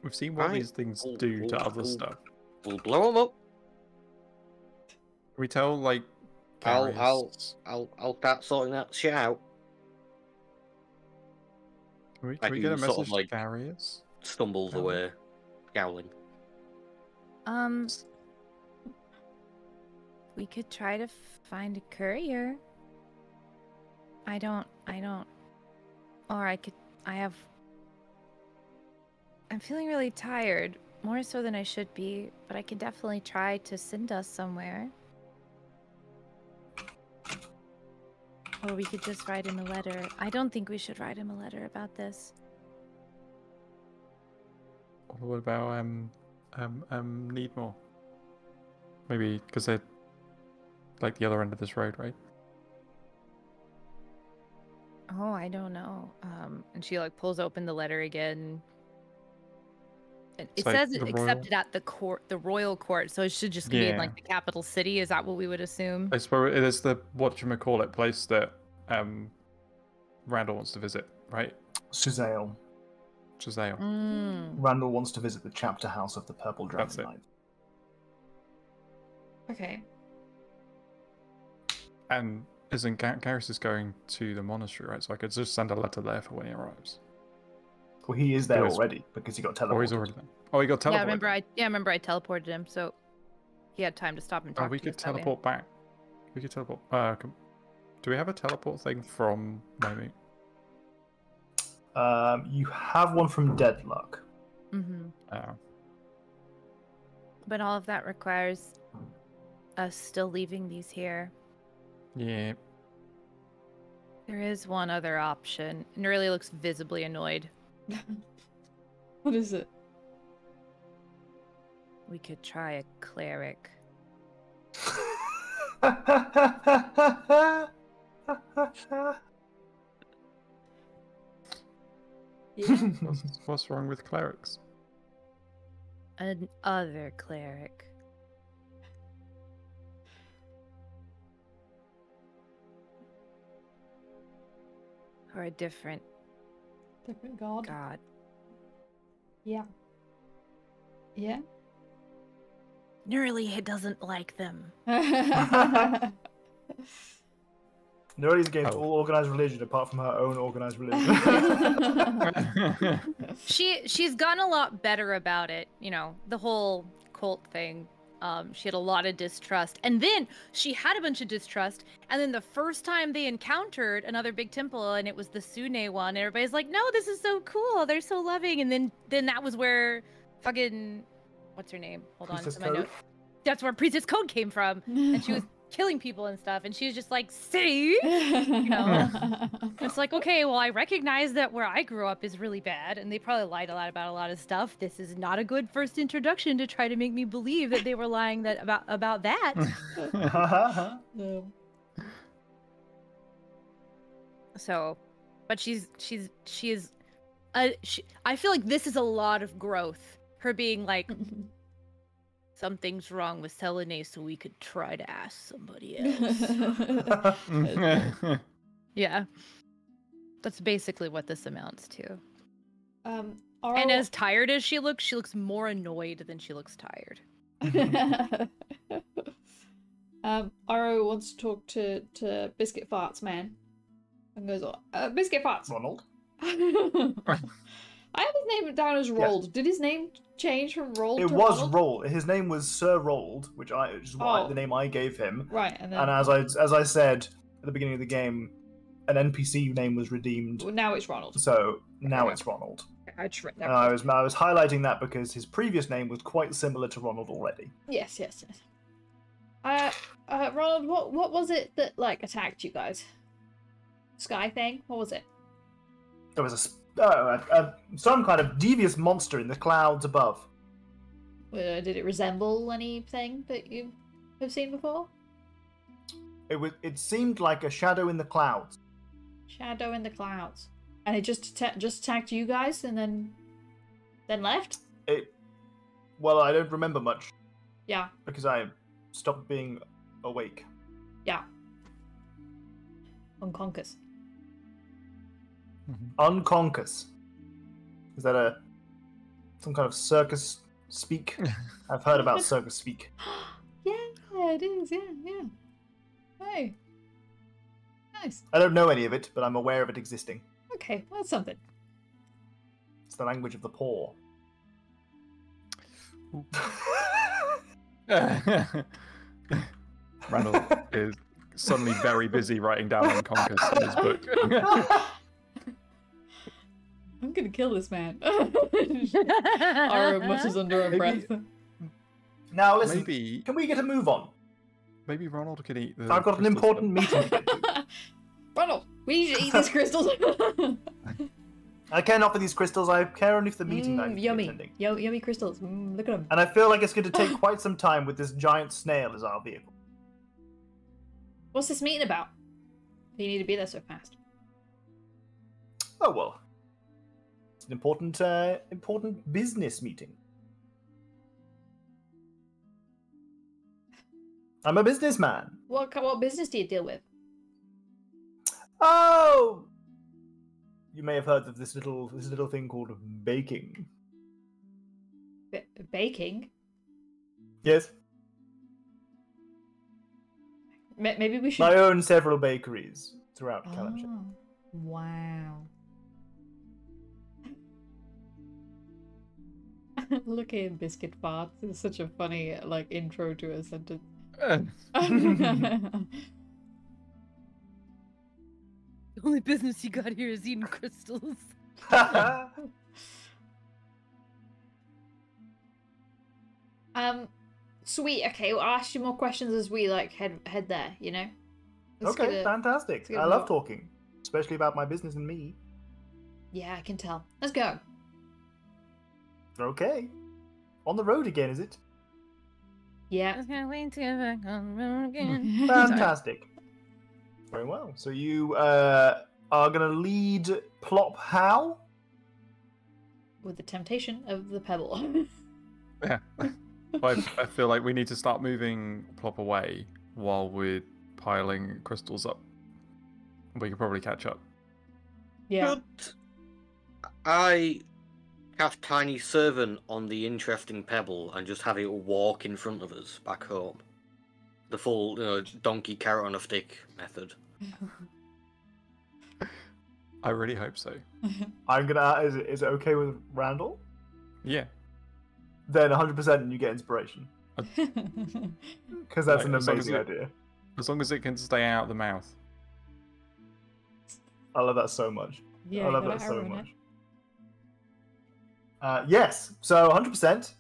We've seen what Right. these things do to other stuff. We'll blow them up. Can we tell, like, I'll Gary's- start sorting that shit out. Can we I get a do sort of, message like- to Darius? Stumbles Oh. away, scowling. We could try to find a courier. I don't. Or I'm feeling really tired, more so than I should be, but I can definitely try to send us somewhere. Or we could just write him a letter. I don't think we should write him a letter about this. Or what about Needmore? Maybe because they're like the other end of this road, right? Oh, I don't know. And she like pulls open the letter again. It It's like says the it royal- accepted at the court, the royal court, so it should just be in like the capital city. Is that what we would assume? I suppose it is the whatchamacallit place that Randall wants to visit, right? Suzale. Giselle. Randall wants to visit the chapter house of the Purple That's Dragon it. Knight. Okay. And isn't Garrus is going to the monastery, right? So I could just send a letter there for when he arrives. Well, he is there Or is- already because he got teleported. Or he's already there. Oh, he got teleported. Yeah, remember I teleported him, so he had time to stop and talk Oh, we to could us that way. teleport back. We could teleport. Do we have a teleport thing from Momi? You have one from Deadlock. Mm-hmm. Oh. But all of that requires us still leaving these here. Yeah. There is one other option. And really looks visibly annoyed. What is it? We could try a cleric. Yeah. What's wrong with clerics? An other cleric. Or a different Different god. god. Yeah. Yeah. Nerly doesn't like them. Nobody's against Oh. all organized religion apart from her own organized religion. She's gotten a lot better about it, you know, the whole cult thing. She had a lot of distrust, and then she had a bunch of distrust, and then the first time they encountered another big temple, and it was the Sune one, everybody's like, no, this is so cool, they're so loving. And then that was where fucking what's her name, hold on Priestess to my Code? notes, that's where Priestess Code came from. And she was killing people and stuff, and she's just like, see? You know? It's like, okay, well, I recognize that where I grew up is really bad, and they probably lied a lot about a lot of stuff. This is not a good first introduction to try to make me believe that they were lying about that. No. So, but she is, I feel like this is a lot of growth. Her being like, something's wrong with Selene, so we could try to ask somebody else. Yeah. That's basically what this amounts to. And as tired as she looks more annoyed than she looks tired. Aro wants to talk to Biscuit Farts Man. And goes, Biscuit Farts. Ronald? I have his name down as Rold. Yes. Did his name change from Rold It to was Ronald? Rold. His name was Sir Rold, which is Oh. the name I gave him. Right, and then And as I said at the beginning of the game, an NPC name was redeemed. well, now it's Ronald. So now Okay. it's Ronald. I tripped And I was highlighting that because his previous name was quite similar to Ronald already. Yes. Ronald, what was it that like attacked you guys? Sky thing? What was it? There was some kind of devious monster in the clouds above. Did it resemble anything that you have seen before? It seemed like a shadow in the clouds. Shadow in the clouds, and it just attacked you guys, and then left. Well, I don't remember much Yeah. because I stopped being awake. Yeah. Unconscious. Unconscious. Is that some kind of circus speak? I've heard about circus speak. Yeah, it is. Yeah. Hey. Nice. I don't know any of it, but I'm aware of it existing. Okay, well, that's something. It's the language of the poor. Randall is suddenly very busy writing down unconscious in his book. I'm gonna kill this man. Ara mutters under her breath. Now listen, Maybe can we get a move on? Ronald could eat the. I've got an crystals important then. meeting to get to. Ronald, we need to eat these crystals. I can't offer these crystals. I care only for the meeting that I'm Yummy. attending. Yummy crystals. Look at them. And I feel like it's going to take quite some time with this giant snail as our vehicle. What's this meeting about? Do you need to be there so fast? Oh well, it's an important business meeting. I'm a businessman. What business do you deal with? Oh, you may have heard of this little thing called baking. Baking? Yes, Maybe we should. I own several bakeries throughout Calenshire. Oh, wow. Look at him, Biscuit Farts. It's such a funny intro to a sentence. The only business you got here is eating crystals. Sweet. Okay, well, I'll ask you more questions as we head there. You know. Let's Okay, get a- fantastic. let's get I a love vote. talking, especially about my business and me. Yeah, I can tell. Let's go. Okay. On the road again, is it? Yeah. was gonna wait to get back on the road again. Fantastic. Very well. So you are going to lead Plop how? With the temptation of the pebble. Yeah. I feel like we need to start moving Plop away while we're piling crystals up. We could probably catch up. Yeah. Could I cast Tiny Servant on the interesting pebble and just have it walk in front of us back home? The full, donkey carrot on a stick method. I really hope so. I'm going to... Is it okay with Randall? Yeah. Then 100% you get inspiration. Because that's Right, an as long as amazing it- idea. As long as it can stay out of the mouth. I love that so much. Yeah, I love you that gotta so arrow in it. much. Yes, so 100%.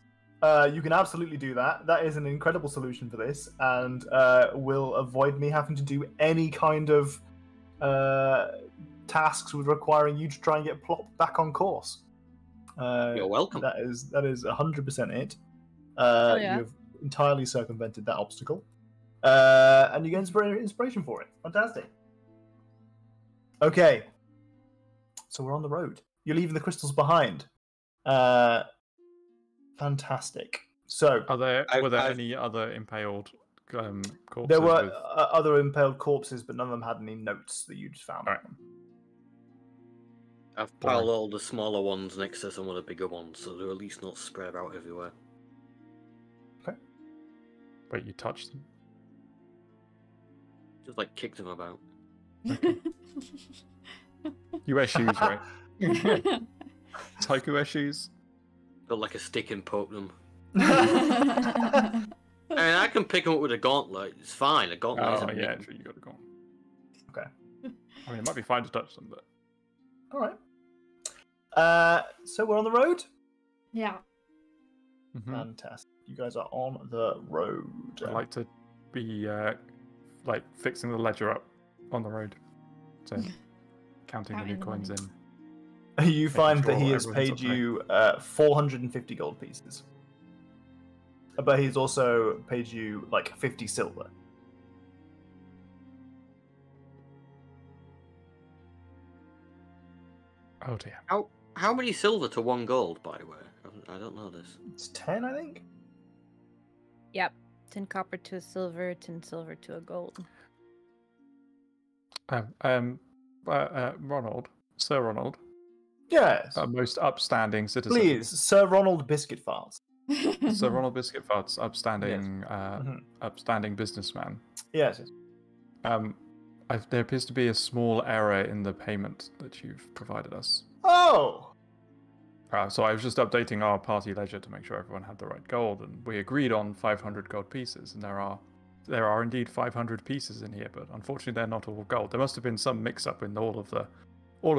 You can absolutely do that. That is an incredible solution for this, and will avoid me having to do any kind of tasks with requiring you to try and get Plop back on course. You're welcome. That is 100% it. Hell yeah. You've entirely circumvented that obstacle, and you get inspiration for it. Fantastic. Okay, so we're on the road. You're leaving the crystals behind. Fantastic. So, were there any other impaled corpses? there were other impaled corpses, but none of them had any notes that you'd found. Right. I've piled all the smaller ones next to some of the bigger ones, so they're at least not spread out everywhere. Okay. Wait, you touched them? Just like kick them about. You wear shoes, right? Tycho wear shoes? Got like a stick and poke them. I mean, I can pick them up with a gauntlet. It's fine. A gauntlet Oh, isn't yeah, big. true, you got to go. Okay. I mean, it might be fine to touch them, but... All right. So we're on the road. Yeah. Mhm. Fantastic. You guys are on the road. I'd like to be, like, fixing the ledger up on the road. So, counting the new coins in. You find that sure he has everyone's paid up to date. you 450 gold pieces. But he's also paid you like 50 silver. Oh dear. How many silver to 1 gold, by the way? I don't know this. It's 10, I think. Yep. 10 copper to a silver, 10 silver to a gold. Ronald, Sir Ronald, Yes. most upstanding citizen. Please, Sir Ronald Biscuit Farts. Sir Ronald Biscuit Farts, upstanding, Mhm. upstanding businessman. Yes. There appears to be a small error in the payment that you've provided us. Oh! So I was just updating our party ledger to make sure everyone had the right gold, and we agreed on 500 gold pieces, and there are indeed 500 pieces in here, but unfortunately they're not all gold. There must have been some mix-up in all of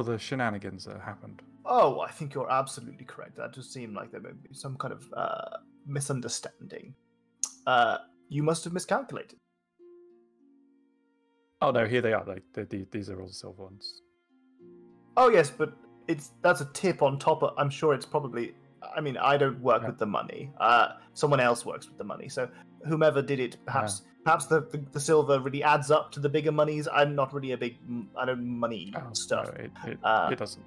the shenanigans that happened. Oh, I think you're absolutely correct. That does seem like there may be some kind of misunderstanding. You must have miscalculated. Oh no, here they are. These are all the silver ones. Oh yes, but that's a tip on top of. I'm sure it's probably. I mean, I don't work with the money. Someone else works with the money. So whomever did it, perhaps the silver really adds up to the bigger monies. I'm not really a big. I don't money stuff. No, it doesn't.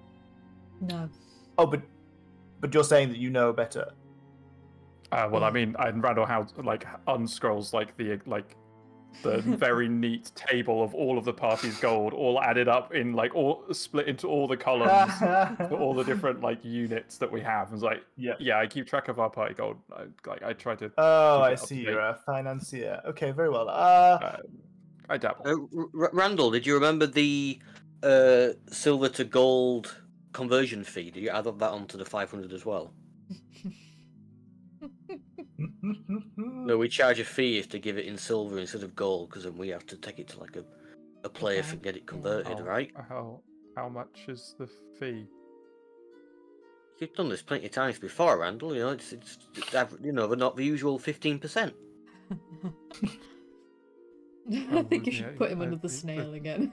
No. Oh, but you're saying that you know better. Well, I mean, Randall House unscrolls the very neat table of all of the party's gold, all added up in all split into all the columns for all the different units that we have. And it's yeah, I keep track of our party gold. I try to. Oh, keep I it up see. to You're date. a financier. Okay, very well. I dabble. Randall, did you remember the silver to gold conversion fee? Did you add up that onto the 500 as well? No, we charge a fee to give it in silver instead of gold, because then we have to take it to a player to get it converted, right? How much is the fee? You've done this plenty of times before, Randall. You know, it's they're not the usual 15%. I think you should yeah, put him under the snail again.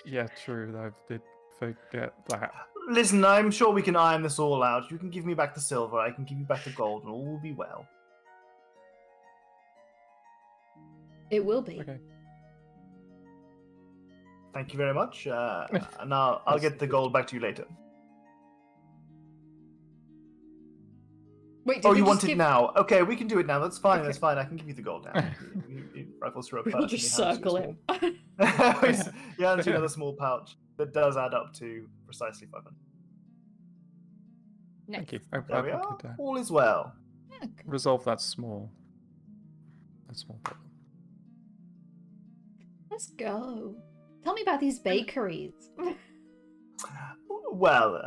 Yeah, true. I did forget that. Listen, I'm sure we can iron this all out. You can give me back the silver, I can give you back the gold, and all will be well. It will be. Okay. Thank you very much. And I'll get the gold back to you later. Wait, Oh, you want it now? Okay, we can do it now. That's fine. Okay. That's fine. I can give you the gold now. You rifle through a purse. We'll just circle him. You hand you another small pouch that does add up to precisely 500. Thank you. There we are. All is well. Resolve that small problem. Let's go. Tell me about these bakeries. Well,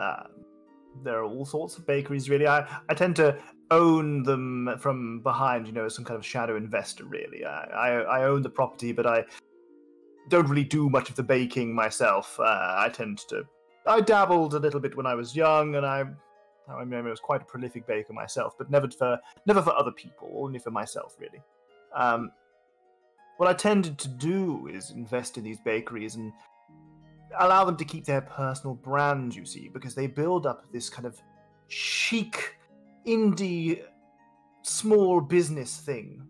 there are all sorts of bakeries, really. I tend to own them from behind, as some kind of shadow investor, really. I own the property, but I don't really do much of the baking myself. I dabbled a little bit when I was young, and I I mean, I was quite a prolific baker myself, but never for other people, only for myself, really. What I tended to do is invest in these bakeries and allow them to keep their personal brand, you see, because they build up this kind of chic, indie, small business thing.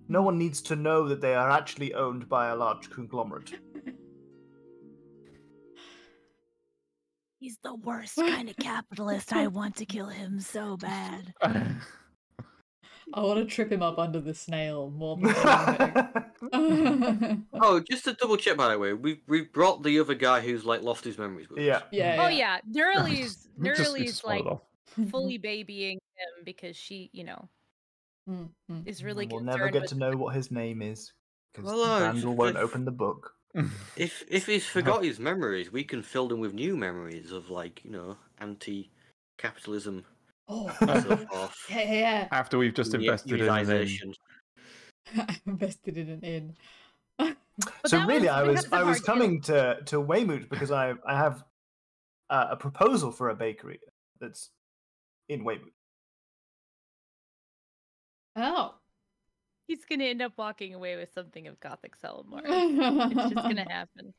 No one needs to know that they are actually owned by a large conglomerate. He's the worst kind of capitalist. I want to kill him so bad. I want to trip him up under the snail more than anything. Oh, just to double check, by the way, we've brought the other guy who's like lost his memories with us. Yeah. Yeah. Oh yeah, Just Nurley's swallow like it off. fully babying him because she, you know, is really We'll concerned never get with to know what his name is, because Well, Randall won't open the book. If he's forgot his memories, we can fill them with new memories of, like, you know, anti-capitalism Oh, and so forth. yeah. After we've just invested in an inn. Unionization. I invested in an inn. So that really, was because I of was our coming to Weymouth because I have a proposal for a bakery that's in Weymouth. Oh. he's gonna end up walking away with something of Gothic Celamar. It's just gonna happen.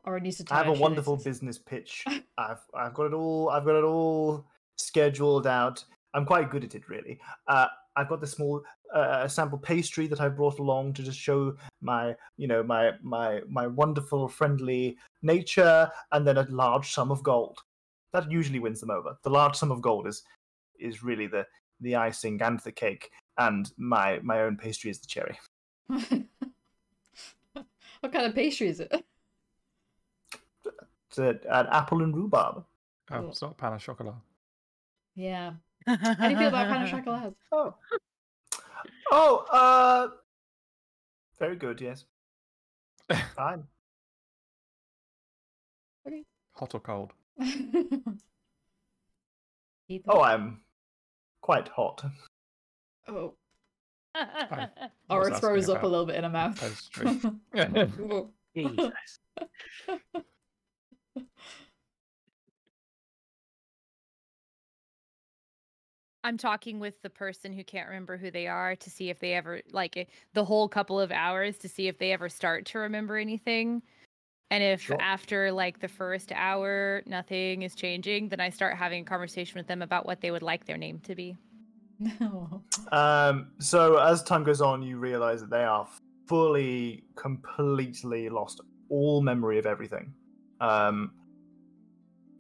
Or it needs to I tie have a our wonderful shoelaces. business pitch. I've got it all scheduled out. I'm quite good at it, really. I've got the small sample pastry that I brought along to just show my wonderful, friendly nature, and then a large sum of gold. That usually wins them over. The large sum of gold is really the icing and the cake, and my own pastry is the cherry. What kind of pastry is it? It's an apple and rhubarb. Oh, it's not pain au chocolat. Yeah. How do you feel about pain au chocolat? Very good, yes. Fine. Okay. Hot or cold? Ethan? Oh, I'm quite hot. Oh. was Or it asking throws up a about little bit in her mouth. pastry. Whoa. Jesus. I'm talking with the person who can't remember who they are to see if they ever, like, the whole couple of hours to see if they ever start to remember anything. And if Sure. after, like, the first hour nothing is changing, then I start having a conversation with them about what they would like their name to be. No. So as time goes on, you realize that they are completely lost all memory of everything. Can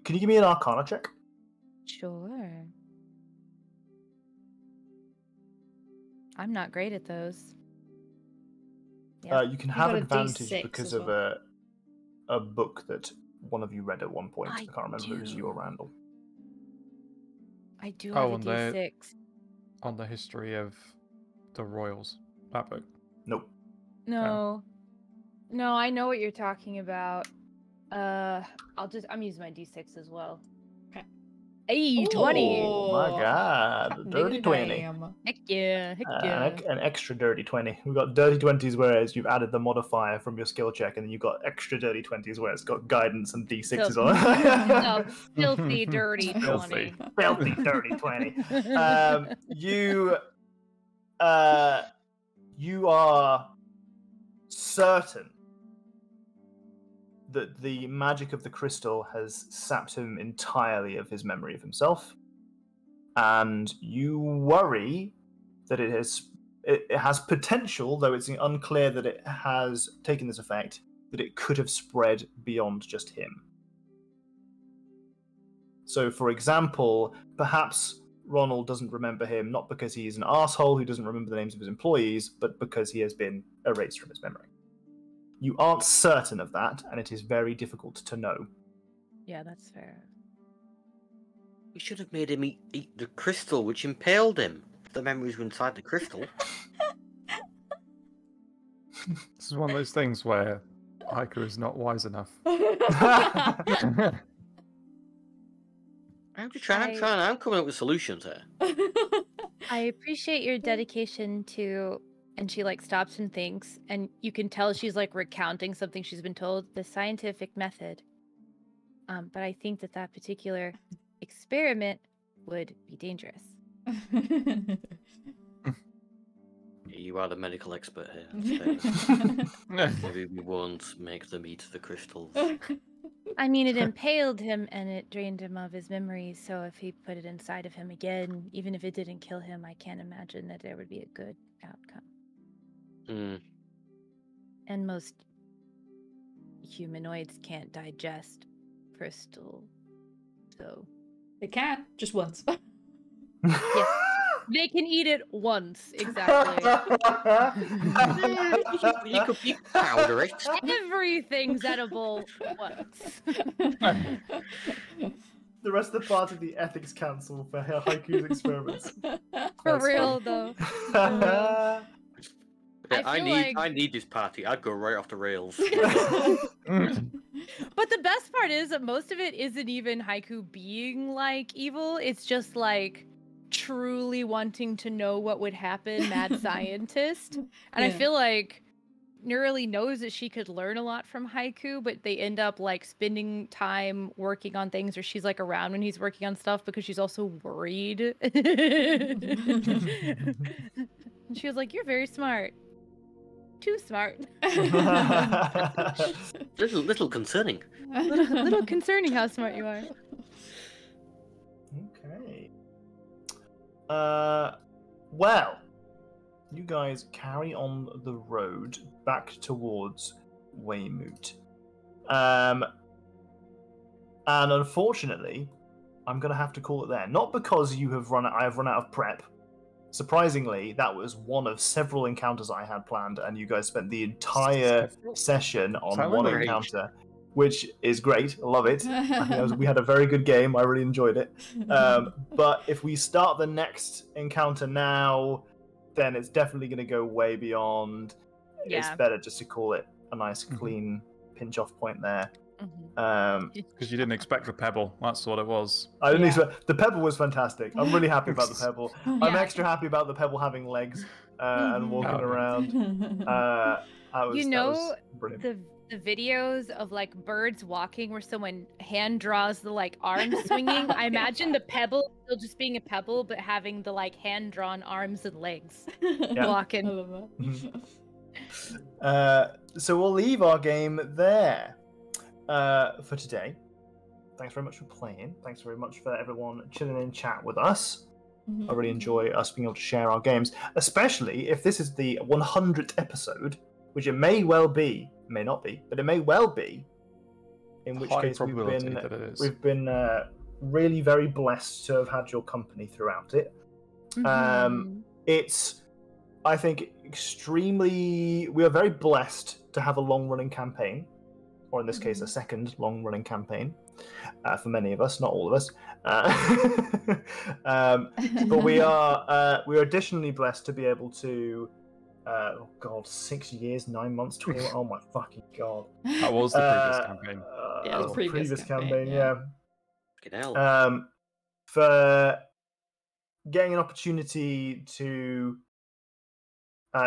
you give me an Arcana check? Sure. I'm not great at those. Yeah. You can You have got a advantage D6 because as of well. a book that one of you read at one point. I I can't remember if it was you or do. Randall. I do Oh, have a and D6. On the history of the royals, that book. Nope. No. No, I know what you're talking about. I'm using my D6 as well. Okay. Hey, 20. Oh my god, a dirty 20. Damn. Heck yeah, heck yeah. An extra dirty 20. We've got dirty 20s whereas you've added the modifier from your skill check, and then you've got extra dirty 20s where it's got guidance and d6s on it. Filthy, dirty Filthy. 20. Filthy dirty 20. You are certain that the magic of the crystal has sapped him entirely of his memory of himself, and you worry that it has potential, though it's unclear that it has taken this effect, that it could have spread beyond just him. So, for example, perhaps Ronald doesn't remember him not because he's an asshole who doesn't remember the names of his employees, but because he has been erased from his memory. You aren't certain of that, and it is very difficult to know. Yeah, that's fair. We should have made him eat the crystal, which impaled him. The memories were inside the crystal. This is one of those things where Haiku is not wise enough. I'm just trying. I'm coming up with solutions here. I appreciate your dedication to And she like stops and thinks, and you can tell she's like recounting something she's been told, the scientific method. But I think that particular experiment would be dangerous. You are the medical expert here. Maybe we won't make them eat the crystals. I mean, it impaled him and it drained him of his memories, so if he put it inside of him again, even if it didn't kill him, I can't imagine that there would be a good outcome. And most humanoids can't digest crystal, so... They can, just once. Yes. They can eat it once, exactly. You could powder it. Everything's edible once. The rest of the part of the ethics council for Haiku's experiments. For That's real, funny. though. Yeah, I I need this party. I'd go right off the rails. But the best part is that most of it isn't even Haiku being like evil. It's just like truly wanting to know what would happen, mad scientist. And I feel like Neurali knows that she could learn a lot from Haiku, but they end up like spending time working on things, or she's like around when he's working on stuff because she's also worried. And she was like, "You're very smart. Too smart." little concerning. little concerning how smart you are. Okay. Well, you guys carry on the road back towards Weymouth. And unfortunately, I'm going to have to call it there. Not because I have run out of prep. Surprisingly, that was one of several encounters I had planned, and you guys spent the entire session on one encounter, which is great. I love it. I think we had a very good game. I really enjoyed it. But if we start the next encounter now, then it's definitely going to go way beyond. Yeah. It's better just to call it a nice, clean pinch-off point there. Because you didn't expect the pebble. That's what it was. I didn't expect. The pebble was fantastic. I'm really happy about the pebble. I'm extra happy about the pebble having legs and walking around. That was brilliant. The videos of like birds walking where someone hand draws the like arms swinging. I imagine the pebble still just being a pebble, but having the like hand drawn arms and legs walking. I love that. So we'll leave our game there for today. Thanks very much for playing. Thanks very much for everyone chilling in chat with us. I really enjoy us being able to share our games, especially if this is the 100th episode, which it may well be, may not be, but it may well be. In which case we've been really very blessed to have had your company throughout it. It's, I think, we are very blessed to have a long-running campaign, or in this case, a second long-running campaign. For many of us, not all of us, but we are additionally blessed to be able to. 6 years, 9 months, 20. Oh my fucking god! That was the previous campaign. Yeah, the previous campaign. Yeah. For getting an opportunity to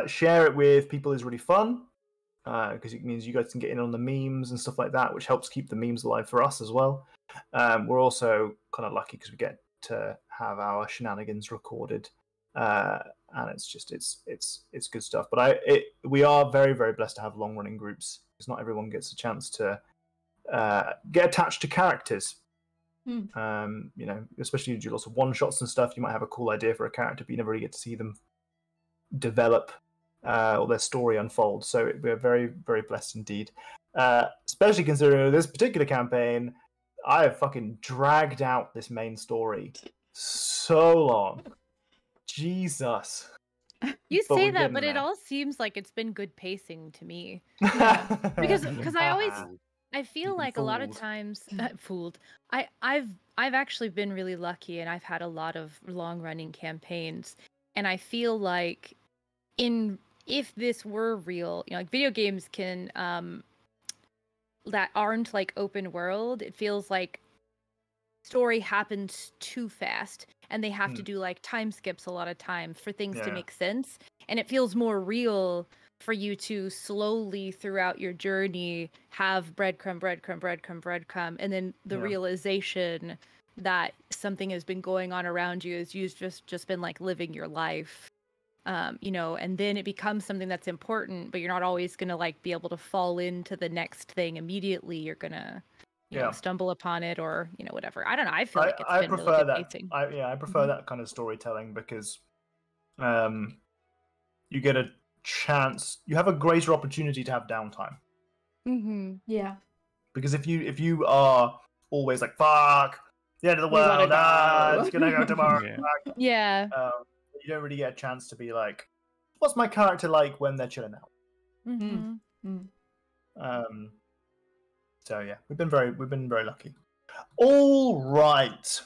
share it with people is really fun. Because it means you guys can get in on the memes and stuff like that, which helps keep the memes alive for us as well. We're also kind of lucky because we get to have our shenanigans recorded, and it's good stuff. But we are very, very blessed to have long running groups because not everyone gets a chance to get attached to characters. Especially you do lots of one shots and stuff. You might have a cool idea for a character, but you never really get to see them develop. Or their story unfolds. So we're very, very blessed indeed. Especially considering this particular campaign, I have fucking dragged out this main story so long. Jesus. You say that, but it all seems like it's been good pacing to me. Because I feel like a lot of times I've actually been really lucky, and I've had a lot of long running campaigns, and I feel like if this were real, like video games can that aren't like open world, it feels like story happens too fast and they have to do like time skips a lot of times for things to make sense, and it feels more real for you to slowly throughout your journey have breadcrumb, and then the realization that something has been going on around you as you've just been like living your life. You know, and then it becomes something that's important, but you're not always gonna like be able to fall into the next thing immediately. You're gonna you know, stumble upon it, or you know, whatever. I don't know. I feel like it's been prefer really good that. pacing. I prefer that kind of storytelling because you get a chance. You have a greater opportunity to have downtime. Yeah. Because if you are always like fuck the end of the We gotta world, go. it's gonna go tomorrow. Yeah. You don't really get a chance to be like, what's my character like when they're chilling out? So yeah, we've been very lucky. All right,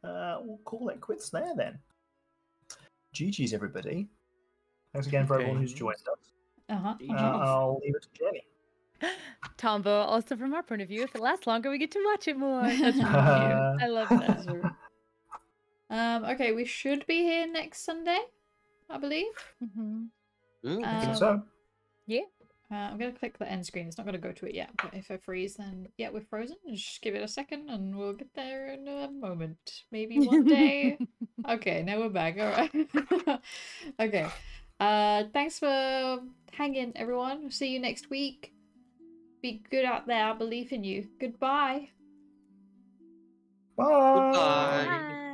we'll call it quits there then. GG's everybody. Thanks again for everyone who's joined us. I'll leave it to Jenny. Tombo, also from our point of view, if it lasts longer, we get to watch it more. That's really cute. I love that. Okay, we should be here next Sunday, I believe. I think so. Yeah. I'm going to click the end screen. It's not going to go to it yet, but if I freeze, then yeah, we're frozen. Just give it a second and we'll get there in a moment. Maybe one day. Okay, now we're back. All right. Okay. Thanks for hanging, everyone. See you next week. Be good out there. I believe in you. Goodbye. Bye. Goodbye. Bye.